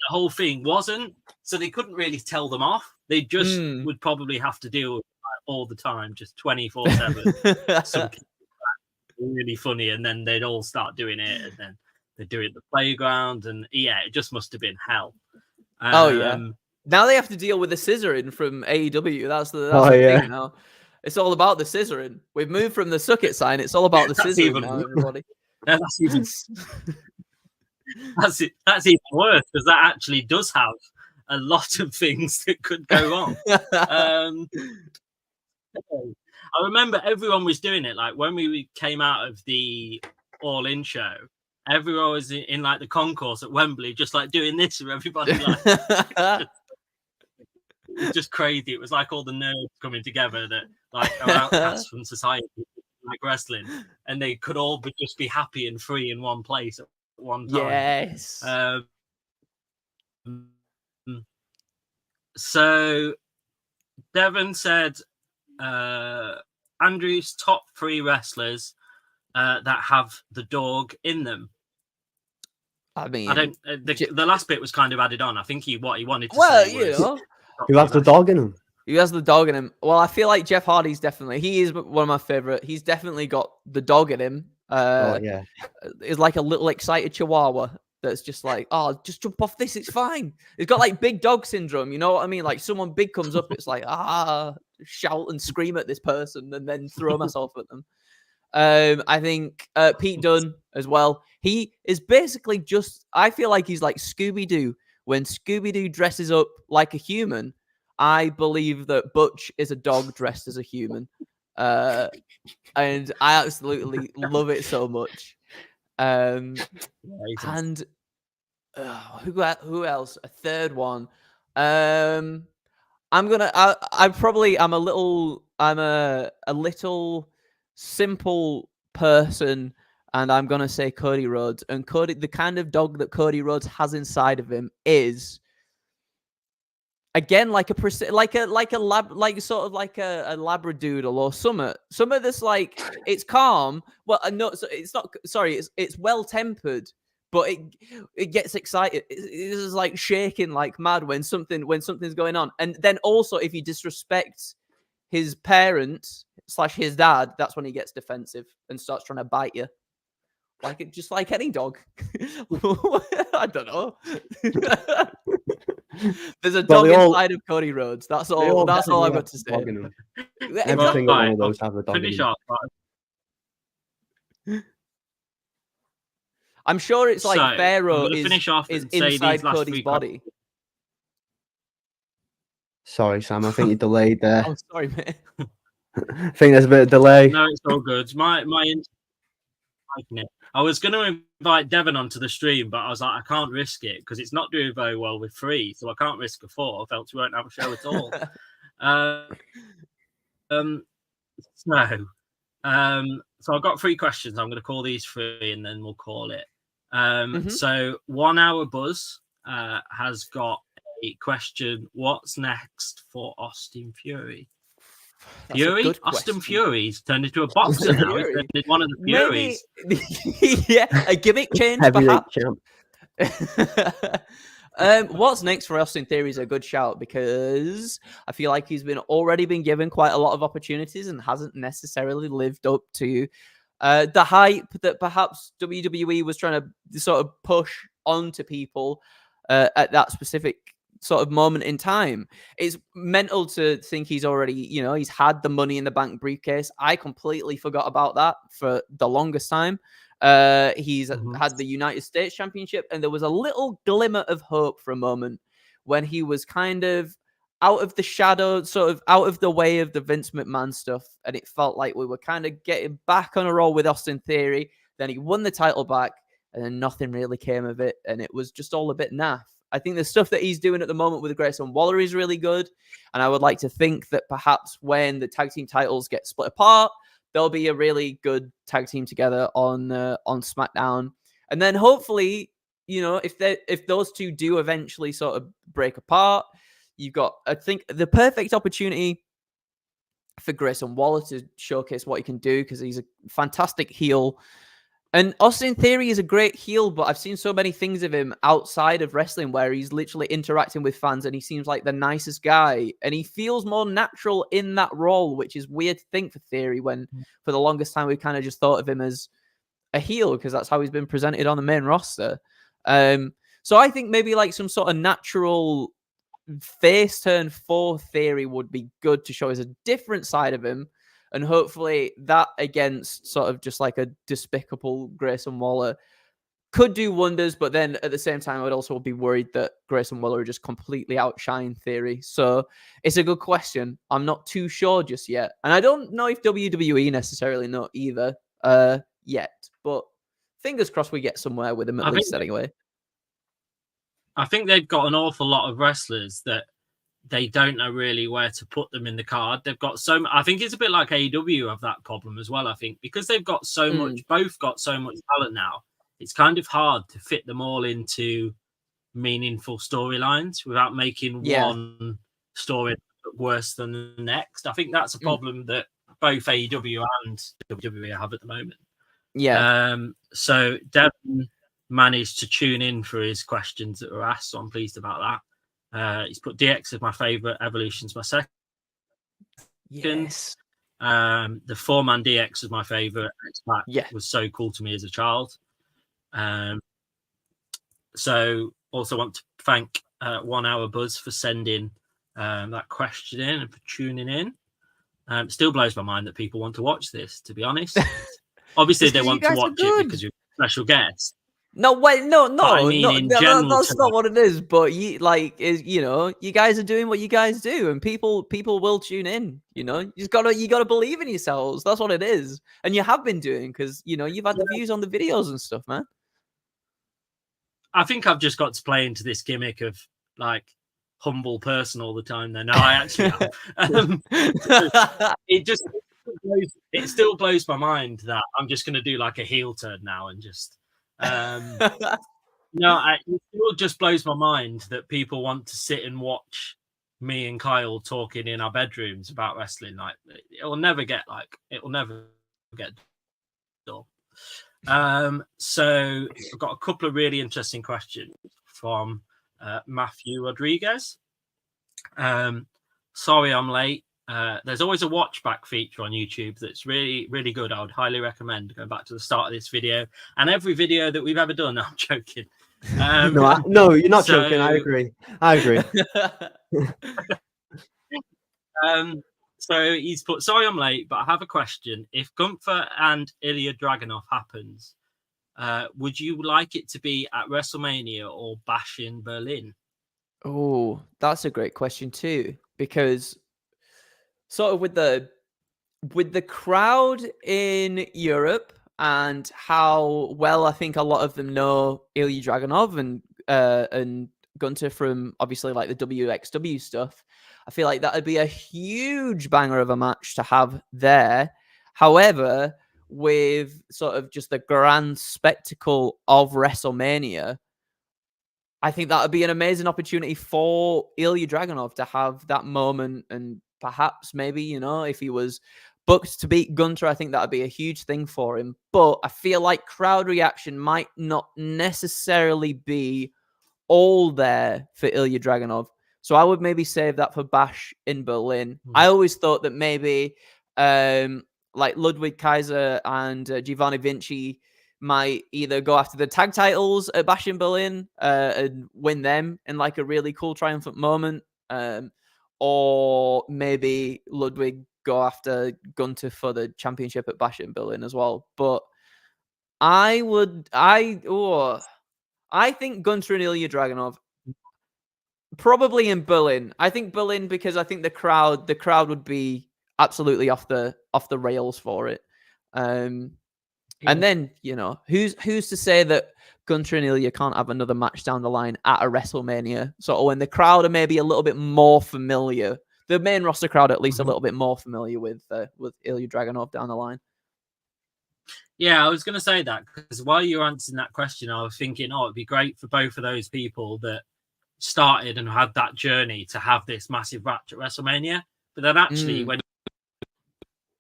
whole thing wasn't. So they couldn't really tell them off. They just would probably have to deal with it all the time, just 24/7. Something really funny, and then they'd all start doing it, and then they'd do it at the playground, and it just must have been hell. Now they have to deal with the scissoring from AEW. That's the thing now. It's all about the scissoring. We've moved from the suck it sign. It's all about the scissoring now, everybody. That's even that's even worse, because that actually does have a lot of things that could go wrong. I remember everyone was doing it. Like when we came out of the All In show, everyone was in like the concourse at Wembley, just like doing this for everybody. Like, it's just crazy. It was like all the nerds coming together that like are outcasts from society, like wrestling, and they could all just be happy and free in one place at one time. Yes. So Devon said Andrew's top 3 wrestlers that have the Dawg in them. I mean, I don't. The last bit was kind of added on. I think he wanted to say. You know, who has the Dawg in him? He has the Dawg in him. Well, I feel like Jeff Hardy's definitely. He is one of my favorite. He's definitely got the Dawg in him. Is like a little excited chihuahua that's just like, oh, just jump off this, it's fine. It's got like big dog syndrome, you know what I mean? Like someone big comes up, it's like, shout and scream at this person and then throw myself at them. I think Pete Dunne as well. He is basically just. I feel like he's like Scooby-Doo. When Scooby-Doo dresses up like a human, I believe that Butch is a dog dressed as a human. And I absolutely love it so much. And who else? A third one. I'm a little simple person, and I'm gonna say Cody Rhodes. And Cody, the kind of dog that Cody Rhodes has inside of him is, again, like a labradoodle or something that's like, it's calm. Well, no, so it's not. Sorry, it's well tempered, but it gets excited. It is like shaking like mad when something's going on. And then also, if you disrespect his parents / his dad, that's when he gets defensive and starts trying to bite you. Just like any dog. I don't know. There's a dog inside of Cody Rhodes. That's all I've got to say. Every single one of those have a dog. Finish off. I'm sure it's like So, Pharaoh I'm gonna finish off is and say these inside last Cody's three body. Sorry, Sam. I think you delayed there. Oh, sorry, mate. I think there's a bit of delay. No, it's all good. My liking it. I was going to invite Devon onto the stream, but I was like, I can't risk it because it's not doing very well with 3, so I can't risk a 4. Else we won't have a show at all. So I've got 3 questions. I'm going to call these 3, and then we'll call it. So 1 Hour Buzz has got a question: what's next for Austin Fury? Fury? Austin Fury's turned into a boxer now. He's turned into one of the Furies. Yeah, a gimmick change, perhaps. What's next for Austin Theory is a good shout, because I feel like he's already been given quite a lot of opportunities and hasn't necessarily lived up to the hype that perhaps WWE was trying to sort of push onto people at that specific sort of moment in time. It's mental to think he's already, he's had the Money in the Bank briefcase. I completely forgot about that for the longest time. He's had the United States Championship, and there was a little glimmer of hope for a moment when he was kind of out of the shadow, sort of out of the way of the Vince McMahon stuff, and it felt like we were kind of getting back on a roll with Austin Theory. Then he won the title back, and then nothing really came of it, and it was just all a bit naff. I think the stuff that he's doing at the moment with Grayson Waller is really good, and I would like to think that perhaps when the tag team titles get split apart, there'll be a really good tag team together on SmackDown. And then hopefully, if those two do eventually sort of break apart, you've got, I think, the perfect opportunity for Grayson Waller to showcase what he can do, because he's a fantastic heel. And Austin Theory is a great heel, but I've seen so many things of him outside of wrestling where he's literally interacting with fans and he seems like the nicest guy. And he feels more natural in that role, which is weird to think for Theory, when for the longest time we've kind of just thought of him as a heel because that's how he's been presented on the main roster. So I think maybe like some sort of natural face turn for Theory would be good to show as a different side of him. And hopefully that against sort of just like a despicable Grayson Waller could do wonders. But then at the same time, I would also be worried that Grayson Waller would just completely outshine Theory. So it's a good question. I'm not too sure just yet. And I don't know if WWE necessarily know either yet. But fingers crossed we get somewhere with him at least anyway. I think they've got an awful lot of wrestlers that they don't know really where to put them in the card. They've got I think it's a bit like AEW have that problem as well. I think because they've got so much, both got so much talent now, it's kind of hard to fit them all into meaningful storylines without making one story worse than the next. I think that's a problem that both AEW and WWE have at the moment. Yeah. So Devon managed to tune in for his questions that were asked, so I'm pleased about that. He's put DX as my favorite, Evolution's my second. Yes. The 4-man DX is my favorite. It was so cool to me as a child. So also want to thank 1 Hour Buzz for sending that question in and for tuning in. It still blows my mind that people want to watch this, to be honest. Obviously, Just they 'cause you want to guys are watch it good. because you're a special guest. No, wait, no, But I mean, no, in no, general that's not terms, what it is. But you like is you guys are doing what you guys do, and people will tune in. You just gotta believe in yourselves. That's what it is, and you have been doing because you've had the views on the videos and stuff, man. I think I've just got to play into this gimmick of like humble person all the time. Then no, I actually am. It still blows my mind that I'm just going to do like a heel turn now and just. No, it still just blows my mind that people want to sit and watch me and Kyle talking in our bedrooms about wrestling. Like it'll never get done. So I've got a couple of really interesting questions from Matthew Rodriguez. Sorry I'm late. There's always a watch back feature on YouTube that's really, really good. I would highly recommend going back to the start of this video and every video that we've ever done. No, I'm joking. No, you're not joking. I agree. So he's put, sorry I'm late, but I have a question. If Gunther and Ilya Dragunov happens, would you like it to be at WrestleMania or Bash in Berlin? Oh, that's a great question too, because sort of with the crowd in Europe and how well I think a lot of them know Ilya Dragunov and Gunther from obviously like the WXW stuff, I feel like that would be a huge banger of a match to have there. However, with sort of just the grand spectacle of WrestleMania, I think that would be an amazing opportunity for Ilya Dragunov to have that moment, and perhaps maybe, if he was booked to beat Gunther, I think that would be a huge thing for him. But I feel like crowd reaction might not necessarily be all there for Ilya Dragunov. So I would maybe save that for Bash in Berlin. I always thought that maybe like Ludwig Kaiser and Giovanni Vinci might either go after the tag titles at Bash in Berlin and win them in like a really cool triumphant moment. Or maybe Ludwig go after Gunther for the championship at Bash in Berlin as well. But I think Gunther and Ilya Dragunov probably in Berlin. I think Berlin because I think the crowd would be absolutely off the rails for it. And then, who's to say that Gunther and Ilya can't have another match down the line at a WrestleMania? So when the crowd are maybe a little bit more familiar, the main roster crowd at least a little bit more familiar with Ilya Dragunov down the line. Yeah, I was going to say that because while you were answering that question, I was thinking, it'd be great for both of those people that started and had that journey to have this massive match at WrestleMania. But then actually, when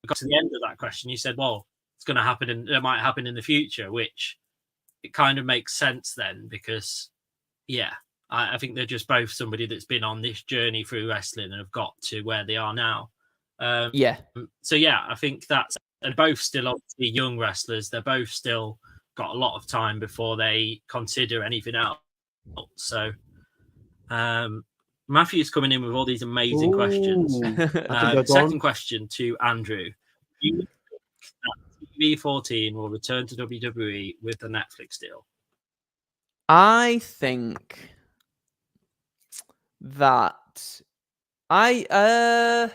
we got to the end of that question, you said, well, it's going to happen and it might happen in the future, which it kind of makes sense then because, I think they're just both somebody that's been on this journey through wrestling and have got to where they are now. So, I think that's, and both still obviously young wrestlers. They're both still got a lot of time before they consider anything else. So, Matthew's coming in with all these amazing questions. Second question to Andrew. Do you think that TV14 will return to WWE with the Netflix deal? I think that I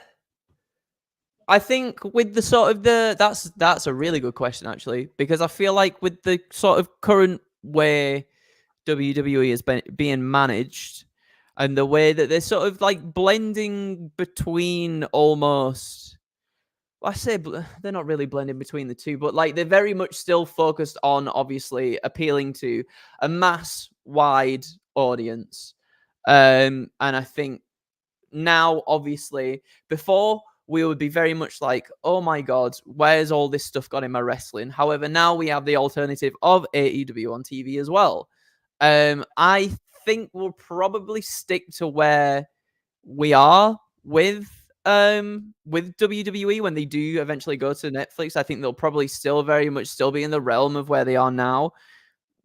think with the sort of that's a really good question actually, because I feel like with the sort of current way WWE is being managed and the way that they're sort of like blending between almost, I say they're not really blending between the two, but like they're very much still focused on obviously appealing to a mass wide audience. And I think now, obviously, before we would be very much like, oh my God, where's all this stuff got in my wrestling? However, now we have the alternative of AEW on TV as well. I think we'll probably stick to where we are with WWE when they do eventually go to Netflix. I think they'll probably still very much still be in the realm of where they are now.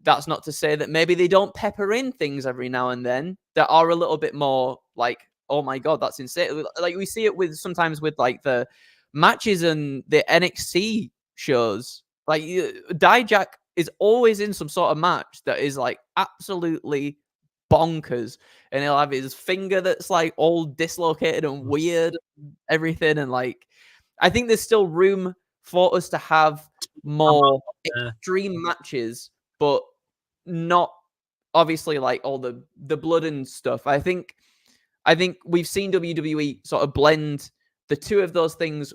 That's not to say that maybe they don't pepper in things every now and then that are a little bit more like, oh my God, that's insane. Like we see it with sometimes with like the matches and the NXT shows Like Dijak is always in some sort of match that is like absolutely bonkers, and he'll have his finger that's like all dislocated and weird, and everything, and like I think there's still room for us to have more extreme matches, but not obviously like all the blood and stuff. I think we've seen WWE sort of blend the two of those things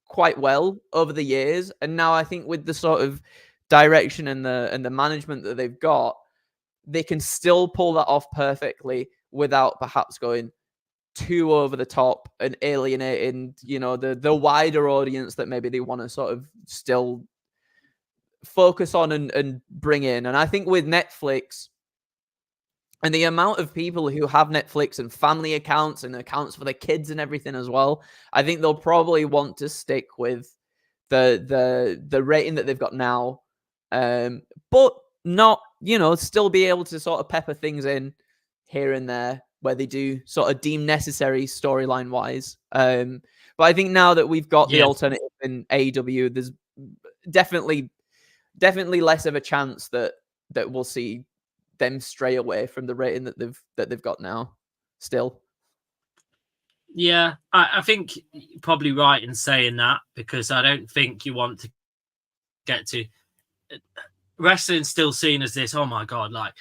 quite well over the years, and now I think with the sort of direction and the management that they've got, they can still pull that off perfectly without perhaps going too over the top and alienating, you know, the wider audience that maybe they want to sort of still focus on and bring in. And I think with Netflix and the amount of people who have Netflix and family accounts and accounts for their kids and everything as well, I think they'll probably want to stick with the rating that they've got now, but not, you know, still be able to sort of pepper things in here and there where they do sort of deem necessary storyline wise. But I think now that we've got the alternative in AEW, there's definitely less of a chance that we'll see them stray away from the rating that they've got now. Still, yeah, I think you're probably right in saying that, because I don't think you want to get to wrestling still seen as this. Oh my god, like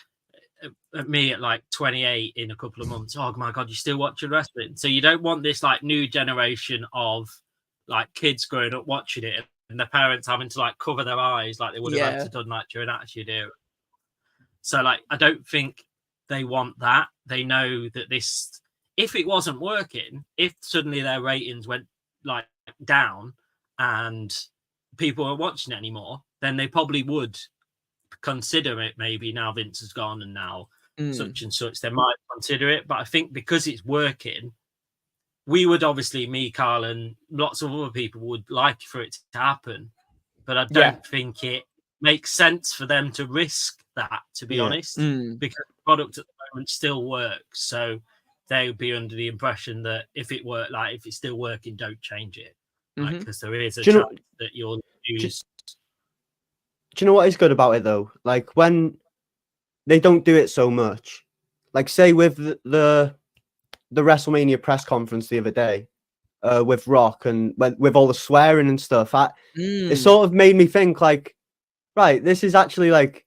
me at like 28 in a couple of months. Oh my god, you're still watching wrestling. So you don't want this like new generation of like kids growing up watching it and their parents having to like cover their eyes like they would have had to done like during Attitude Era. So like I don't think they want that. They know that this, if it wasn't working, if suddenly their ratings went like down and people weren't watching it anymore, then they probably would consider it. Maybe now Vince has gone and now such and such, they might consider it. But I think because it's working, we would obviously, me, Carl, and lots of other people would like for it to happen. But I don't think it makes sense for them to risk that, to be honest, because the product at the moment still works. So they would be under the impression that if it worked, like if it's still working, don't change it, because there is a chance that you'll use. Do you know what is good about it though? Like when they don't do it so much, like say with the WrestleMania press conference the other day, with Rock and with all the swearing and stuff, it sort of made me think like, right, this is actually like,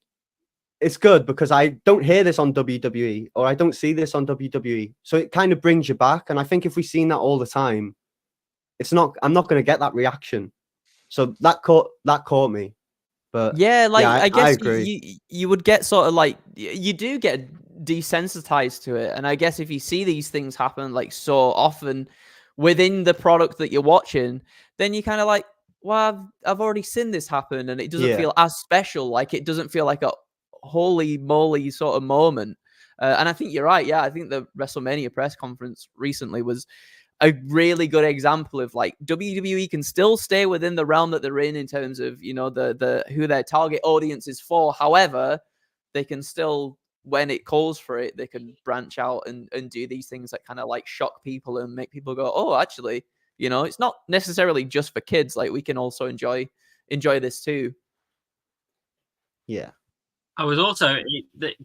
it's good because I don't hear this on WWE or I don't see this on WWE. So it kind of brings you back. And I think if we've seen that all the time, I'm not going to get that reaction. So that caught me. But yeah, like I guess I agree. You would get sort of like, you do get desensitized to it. And I guess if you see these things happen like so often within the product that you're watching, then you kind of like, well, I've already seen this happen and it doesn't feel as special. Like it doesn't feel like a holy moly sort of moment. And I think you're right. Yeah, I think the WrestleMania press conference recently was a really good example of like WWE can still stay within the realm that they're in terms of, you know, the who their target audience is for. However, they can still, when it calls for it, they can branch out and do these things that kind of like shock people and make people go, oh, actually, you know, it's not necessarily just for kids. Like we can also enjoy this too. Yeah. I was also,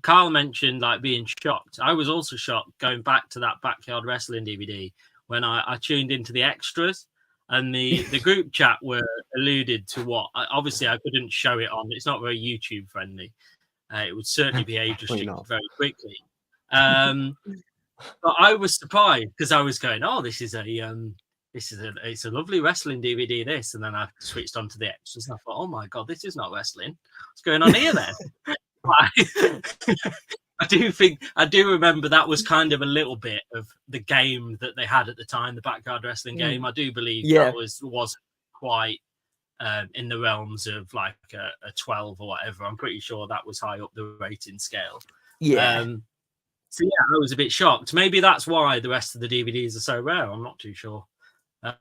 Carl mentioned like being shocked. I was also shocked going back to that Backyard Wrestling DVD when I tuned into the extras and the group chat were alluded to what, obviously I couldn't show it on. It's not very YouTube friendly. It would certainly be age restricted very quickly. But I was surprised because I was going, oh, it's a lovely wrestling DVD, this. And then I switched on to the extras and I thought, oh my God, this is not wrestling. What's going on here then? I do remember that was kind of a little bit of the game that they had at the time, the Backyard Wrestling game. I do believe that wasn't quite in the realms of like a 12 or whatever. I'm pretty sure that was high up the rating scale. Yeah. So yeah, I was a bit shocked. Maybe that's why the rest of the DVDs are so rare. I'm not too sure.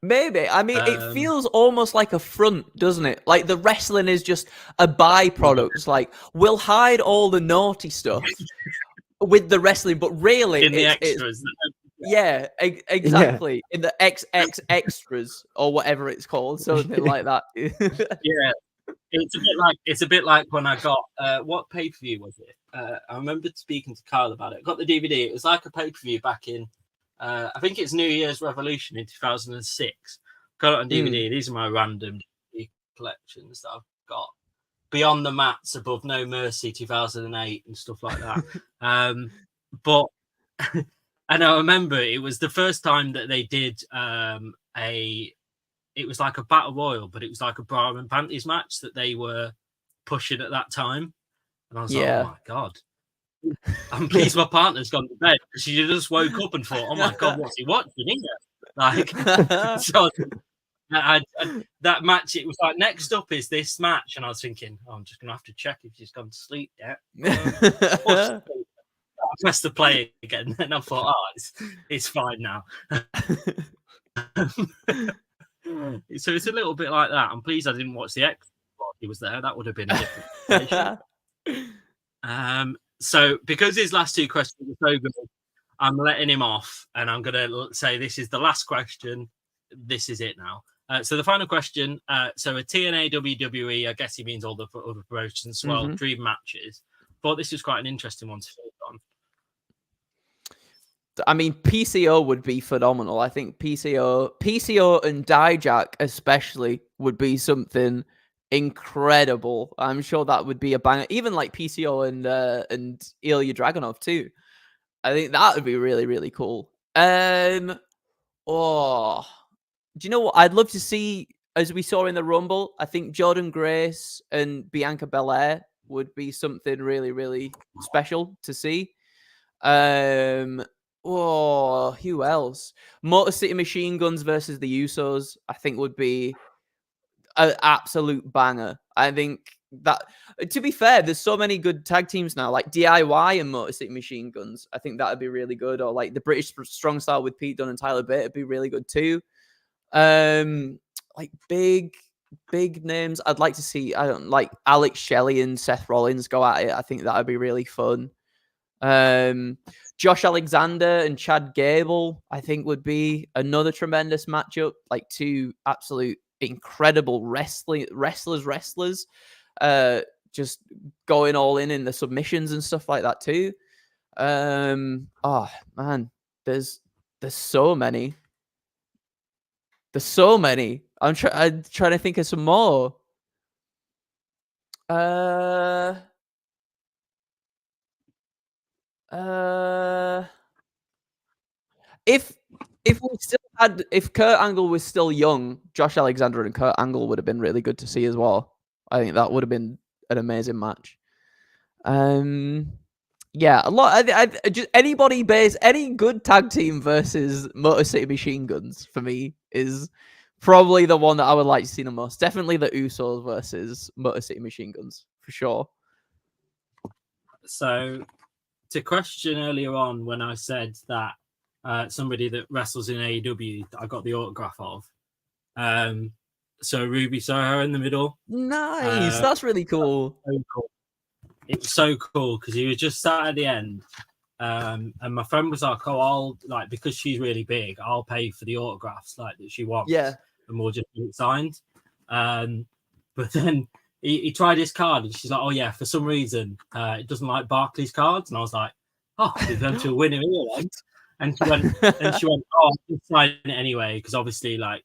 Maybe. I mean, it feels almost like a front, doesn't it? Like the wrestling is just a byproduct. It's like, we'll hide all the naughty stuff with the wrestling, but really... In the extras. Yeah, exactly. In the XX extras or whatever it's called, something like that. Yeah. it's a bit like when I got what pay-per-view was it? I remember speaking to Kyle about it. I got the DVD. It was like a pay-per-view back in I think it's New Year's Revolution in 2006. Got it on DVD. These are my random collections that I've got. Beyond the Mats, Above No Mercy 2008 and stuff like that. But and I remember it was the first time that they did it was like a battle royal, but it was like a bra and panties match that they were pushing at that time. And I was like, oh my God. I'm pleased my partner's gone to bed because she just woke up and thought, oh my God, what's he watching here? Like, so that match, it was like, next up is this match. And I was thinking, oh, I'm just going to have to check if she's gone to sleep yet. I pressed the play again and I thought, oh, it's fine now. So it's a little bit like that. I'm pleased I didn't watch the X while he was there. That would have been a different situation. So because his last two questions were so good, I'm letting him off and I'm going to say this is the last question. This is it now. So the final question, so a TNA, WWE, I guess he means all the other promotions as well, dream matches. But this is quite an interesting one to fit on. I mean, PCO would be phenomenal. I think PCO and Dijak especially would be something incredible. I'm sure that would be a banger. Even like PCO and Ilya Dragunov too. I think that would be really, really cool. Do you know what? I'd love to see, as we saw in the Rumble, I think Jordan Grace and Bianca Belair would be something really, really special to see. Who else? Motor City Machine Guns versus the Usos, I think would be an absolute banger. I think that, to be fair, there's so many good tag teams now, like DIY and Motor City Machine Guns. I think that would be really good. Or like the British Strong Style with Pete Dunne and Tyler Bate would be really good too. Like big names. I'd like to see, I don't like Alex Shelley and Seth Rollins go at it. I think that would be really fun. Josh Alexander and Chad Gable, I think, would be another tremendous matchup. Like two absolute incredible wrestlers, just going all in the submissions and stuff like that too. Oh man, there's so many. There's so many. I'm trying to think of some more. If Kurt Angle was still young, Josh Alexander and Kurt Angle would have been really good to see as well. I think that would have been an amazing match. Yeah, a lot. Just any good tag team versus Motor City Machine Guns for me is probably the one that I would like to see the most. Definitely the Usos versus Motor City Machine Guns for sure. So, to question earlier on when I said that somebody that wrestles in AEW, I got the autograph of. So Ruby Soho in the middle. Nice, that's really cool. So cool. It was so cool because he was just sat at the end, and my friend was like, "Oh, I'll like because she's really big, I'll pay for the autographs like that she wants, and we'll just get it signed." But then he tried his card, and she's like, "Oh yeah, for some reason, it doesn't like Barclays cards," and I was like, "Oh, we're going to a winner here then." And she went, "Oh, I'll sign it anyway because obviously, like,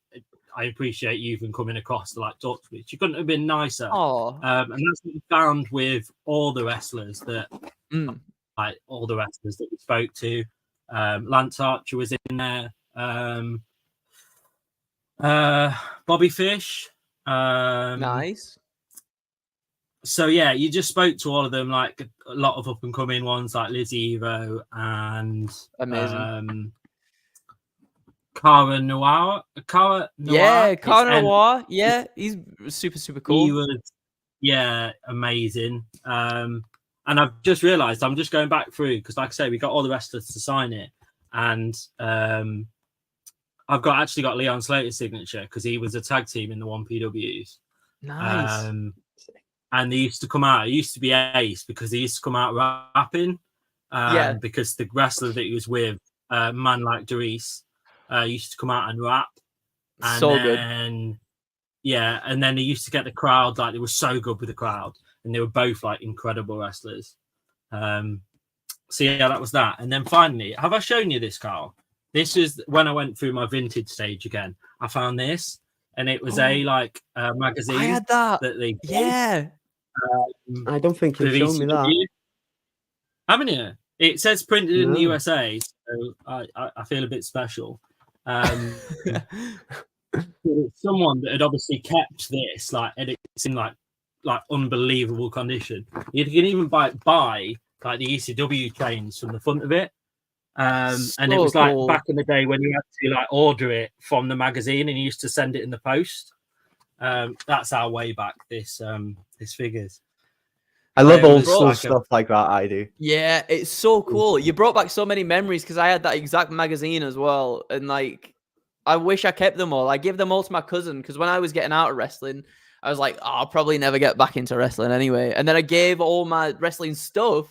I appreciate you even coming across to like talk to me." She couldn't have been nicer. And that's what we found with all the wrestlers that, like all the wrestlers that we spoke to. Lance Archer was in there. Bobby Fish. Nice. So yeah, you just spoke to all of them, like a lot of up and coming ones like Lizzie Evo and amazing. Cara Noir. Yeah, Cara Noir. Yeah, he's super cool. He was, amazing. And I've just realised I'm just going back through because, like I say, we got all the wrestlers to sign it, and I've actually got Leon Slater's signature because he was a tag team in the 1PWs. Nice. And they used to come out. It used to be Ace because they used to come out rapping. Because the wrestler that he was with, Man Like Doris, used to come out and rap. And so then Yeah, and then he used to get the crowd, like they were so good with the crowd, and they were both like incredible wrestlers. So yeah, that was that. And then finally, have I shown you this, Carl? This is when I went through my vintage stage again. I found this, and it was a magazine. I had that. They Yeah. I don't think you've for shown me that. ECW. Haven't you? It says printed in the No. USA, so I feel a bit special. It's someone that had obviously kept this, like, and it's in like unbelievable condition. You can even buy like the ECW chains from the front of it. And it was like cool. back in the day when you had to like order it from the magazine and you used to send it in the post. That's our way back. This figures. I love old brought school like stuff like that. I do. Yeah, it's so cool. You brought back so many memories because I had that exact magazine as well. And like, I wish I kept them all. I gave them all to my cousin because when I was getting out of wrestling, I was like, oh, I'll probably never get back into wrestling anyway. And then I gave all my wrestling stuff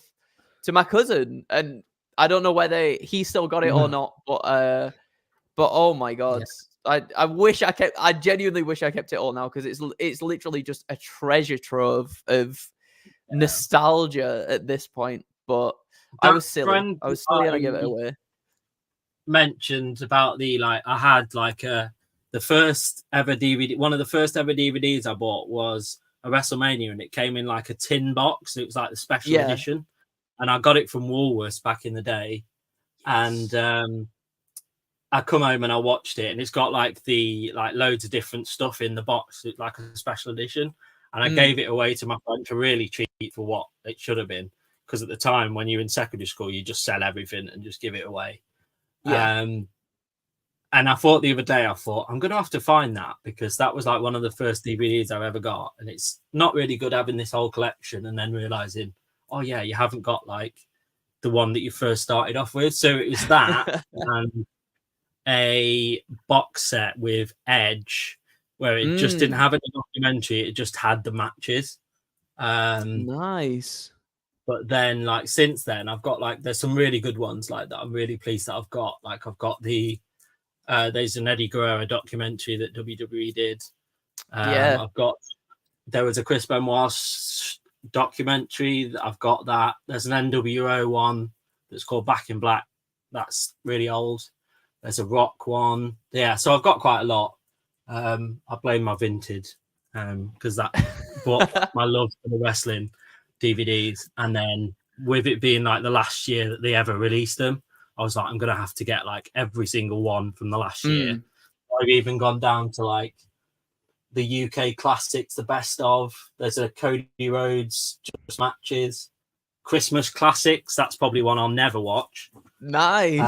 to my cousin. And I don't know whether he still got it or not. But oh my God. Yeah. I genuinely wish I kept it all now because it's literally just a treasure trove of nostalgia at this point. But I was silly. I was silly and I gave it away. Mentioned about I had like the first ever DVD. One of the first ever DVDs I bought was a WrestleMania, and it came in like a tin box. It was like the special edition, and I got it from Woolworths back in the day. Yes. And I come home and I watched it, and it's got like loads of different stuff in the box. It's like a special edition, and I gave it away to my friend to really treat it for what it should have been. Because at the time, when you're in secondary school, you just sell everything and just give it away. Yeah. And I thought the other day, I'm going to have to find that because that was like one of the first DVDs I've ever got. And it's not really good having this whole collection and then realizing, oh yeah, you haven't got like the one that you first started off with. So it was that and a box set with Edge where it just didn't have any documentary. It just had the matches. Nice. But then, like, since then, I've got, like, there's some really good ones, like, that I'm really pleased that I've got. Like, I've got there's an Eddie Guerrero documentary that WWE did. There was a Chris Benoit documentary. I've got that. There's an NWO one that's called Back in Black. That's really old. There's a Rock one. Yeah, so I've got quite a lot. I blame my vintage because that brought my love for the wrestling DVDs, and then with it being like the last year that they ever released them, I was like, I'm gonna have to get like every single one from the last year. I've even gone down to like the UK classics, the best of. There's a Cody Rhodes just matches, Christmas classics. That's probably one I'll never watch. Nice.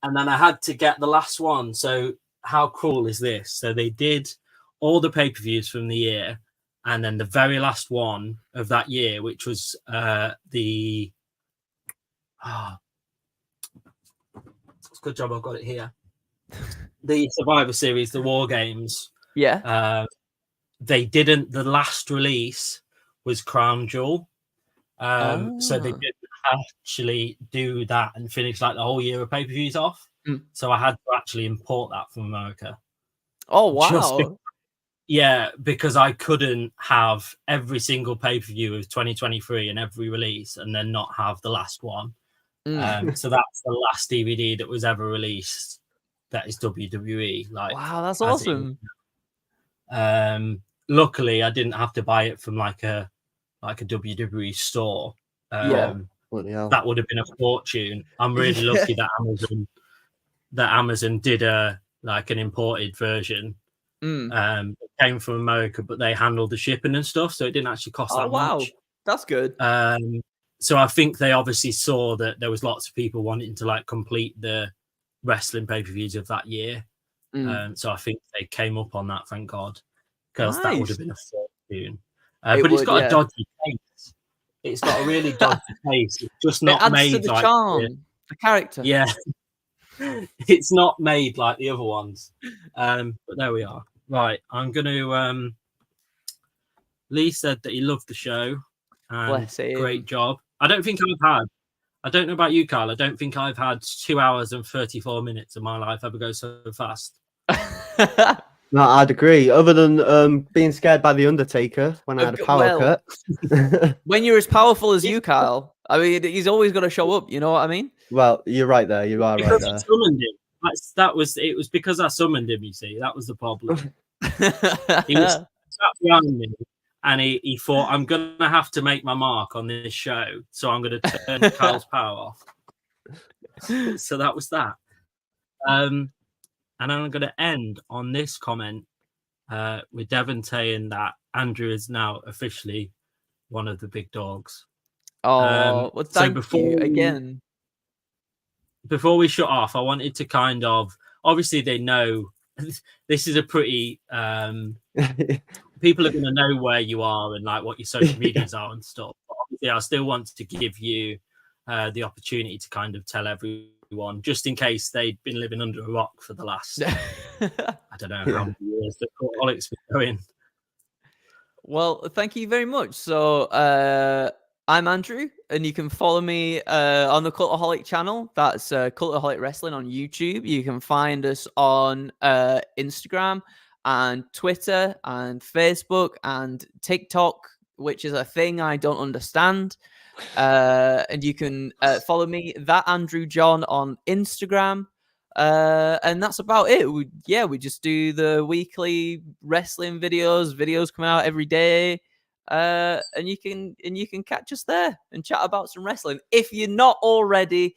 And then I had to get the last one. So how cool is this? So they did all the pay-per-views from the year. And then the very last one of that year, which was it's a good job I've got it here. The Survivor Series, the War Games. Yeah. The last release was Crown Jewel. So they didn't actually do that and finish like the whole year of pay-per-views off. So I had to actually import that from America. Oh, wow. Yeah, because I couldn't have every single pay-per-view of 2023 and every release and then not have the last one. So that's the last DVD that was ever released. That is WWE. Like, wow, that's awesome. Luckily, I didn't have to buy it from like a WWE store. That would have been a fortune. I'm really lucky that Amazon did an imported version. It came from America, but they handled the shipping and stuff, so it didn't actually cost that much. That's good. So I think they obviously saw that there was lots of people wanting to like complete the wrestling pay-per-views of that year. So I think they came up on that, thank God, because that would have been a fortune. But it's got a dodgy case. It's got a really dodgy case. It's just not made to the like charm, the character. Yeah. It's not made like the other ones. But there we are. Right, I'm going to... Lee said that he loved the show. Bless him. Great job. I don't know about you, Carl. I don't think I've had 2 hours and 34 minutes of my life ever go so fast. No, I'd agree. Other than being scared by the Undertaker when I had a power cut. When you're as powerful as you, Kyle, I mean, he's always got to show up. You know what I mean? Well, you're right there. You are right Because I there. summoned him. It was because I summoned him, you see. That was the problem. He was sat behind me and he thought, I'm going to have to make my mark on this show. So I'm going to turn Kyle's power off. So that was that. And I'm going to end on this comment with Devon saying that Andrew is now officially one of the big dogs. Oh, well, thank you again. Before we shut off, I wanted to kind of, obviously they know this is a pretty, people are going to know where you are and like what your social medias are and stuff. But obviously I still want to give you the opportunity to kind of tell everyone, just in case they'd been living under a rock for the last, I don't know how many years that Cultaholic's been going. Well, thank you very much. So, I'm Andrew, and you can follow me on the Cultaholic channel. That's Cultaholic Wrestling on YouTube. You can find us on Instagram and Twitter and Facebook and TikTok, which is a thing I don't understand. And you can follow me, that Andrew John, on Instagram. And that's about it. We just do the weekly wrestling videos coming out every day. And you can catch us there and chat about some wrestling if you're not already,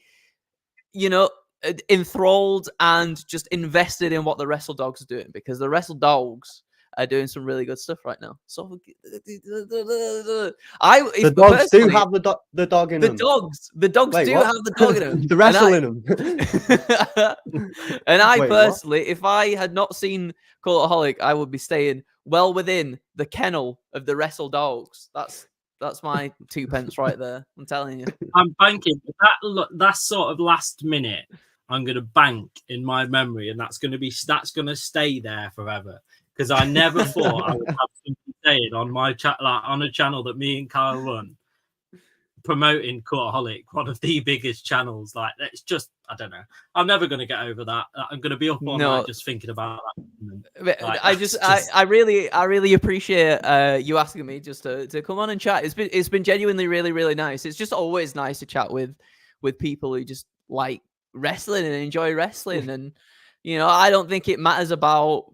enthralled and just invested in what the Wrestle Dogs are doing, because the Wrestle Dogs are doing some really good stuff right now. So the dogs do have the dog in them. The dogs Wait, do what? have the dog in them. The wrestle in them. And I Wait, personally, if I had not seen Cultaholic, I would be staying well within the kennel of the Wrestle Dogs. That's my 2 pence right there. I'm telling you. I'm banking that sort of last minute. I'm going to bank in my memory, and that's going to stay there forever. Because I never thought I would have something saying on my chat, like on a channel that me and Kyle run, promoting Cultaholic, one of the biggest channels. Like, it's just, I don't know. I'm never going to get over that. I'm going to be up all night just thinking about that. Like, I really appreciate you asking me just to come on and chat. It's been genuinely really, really nice. It's just always nice to chat with people who just like wrestling and enjoy wrestling. And I don't think it matters about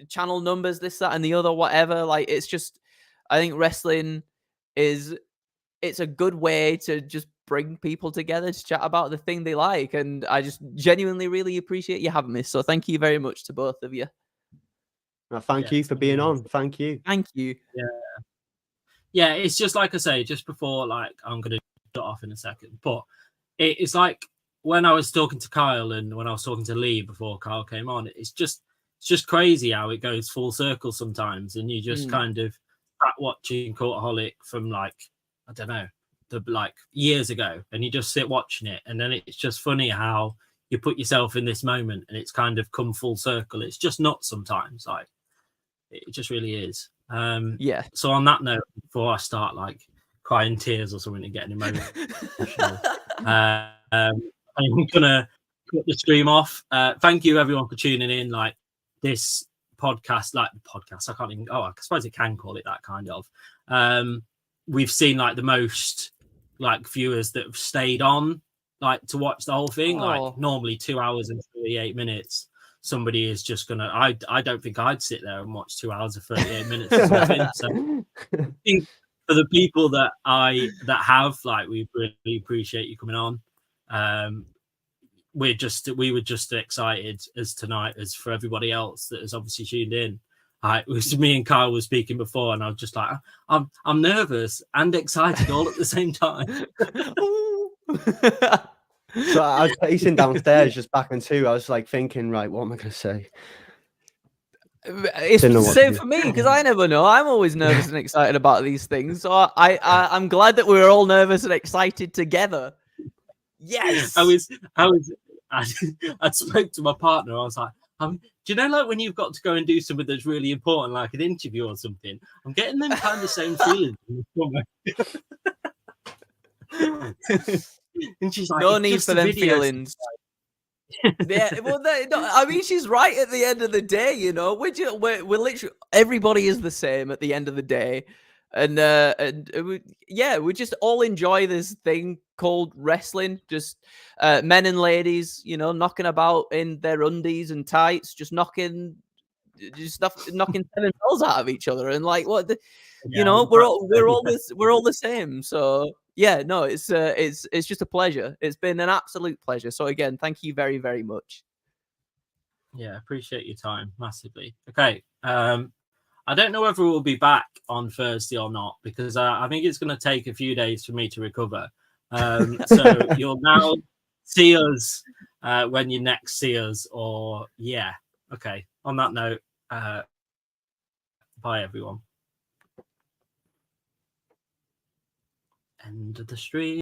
channel numbers, this, that, and the other, whatever. Like, it's just, I think wrestling it's a good way to just bring people together to chat about the thing they like. And I just genuinely really appreciate you having me. So thank you very much to both of you. Well, thank you for being on. Thank you. Yeah, it's just like I say, just before, like, I'm going to shut off in a second, but it's like when I was talking to Kyle and when I was talking to Lee before Kyle came on, it's just crazy how it goes full circle sometimes, and you just kind of start watching Cultaholic from, like, I don't know, like years ago, and you just sit watching it, and then it's just funny how you put yourself in this moment and it's kind of come full circle. It's just nuts sometimes, like it just really is. So on that note, before I start like crying tears or something and getting emotional, I'm gonna cut the stream off. Thank you everyone for tuning in. Like, this podcast, I can't even, I suppose it can call it that, kind of. We've seen like the most like viewers that have stayed on like to watch the whole thing. Like, normally 2 hours and 38 minutes. Somebody is just gonna, I don't think I'd sit there and watch 2 hours and 38 minutes or something. So I think for the people that have, like, we really appreciate you coming on. We were just excited as tonight as for everybody else that has obviously tuned in. It was me and Kyle were speaking before, and I was just like, I'm nervous and excited all at the same time. So I was pacing downstairs just back into. I was like thinking, right, what am I going to say? It's the same for me, because I never know. I'm always nervous and excited about these things. So I'm glad that we're all nervous and excited together. Yes. I spoke to my partner. I was like, do you know, like when you've got to go and do something that's really important, like an interview or something? I'm getting them kind of same feelings. And she's like, no need for them feelings. Yeah, well, I mean, she's right. At the end of the day, you know, we're literally everybody is the same at the end of the day, and we just all enjoy this thing called wrestling. Just men and ladies, you know, knocking about in their undies and tights, just knocking seven balls out of each other, and like what the, you Yeah, know, we're all the same. So yeah, no, it's just a pleasure. It's been an absolute pleasure. So again, thank you very, very much. Yeah, appreciate your time massively. Okay. I don't know whether we'll be back on Thursday or not, because I think it's going to take a few days for me to recover. So you'll now see us when you next see us, or yeah. Okay. On that note, bye everyone. End of the stream.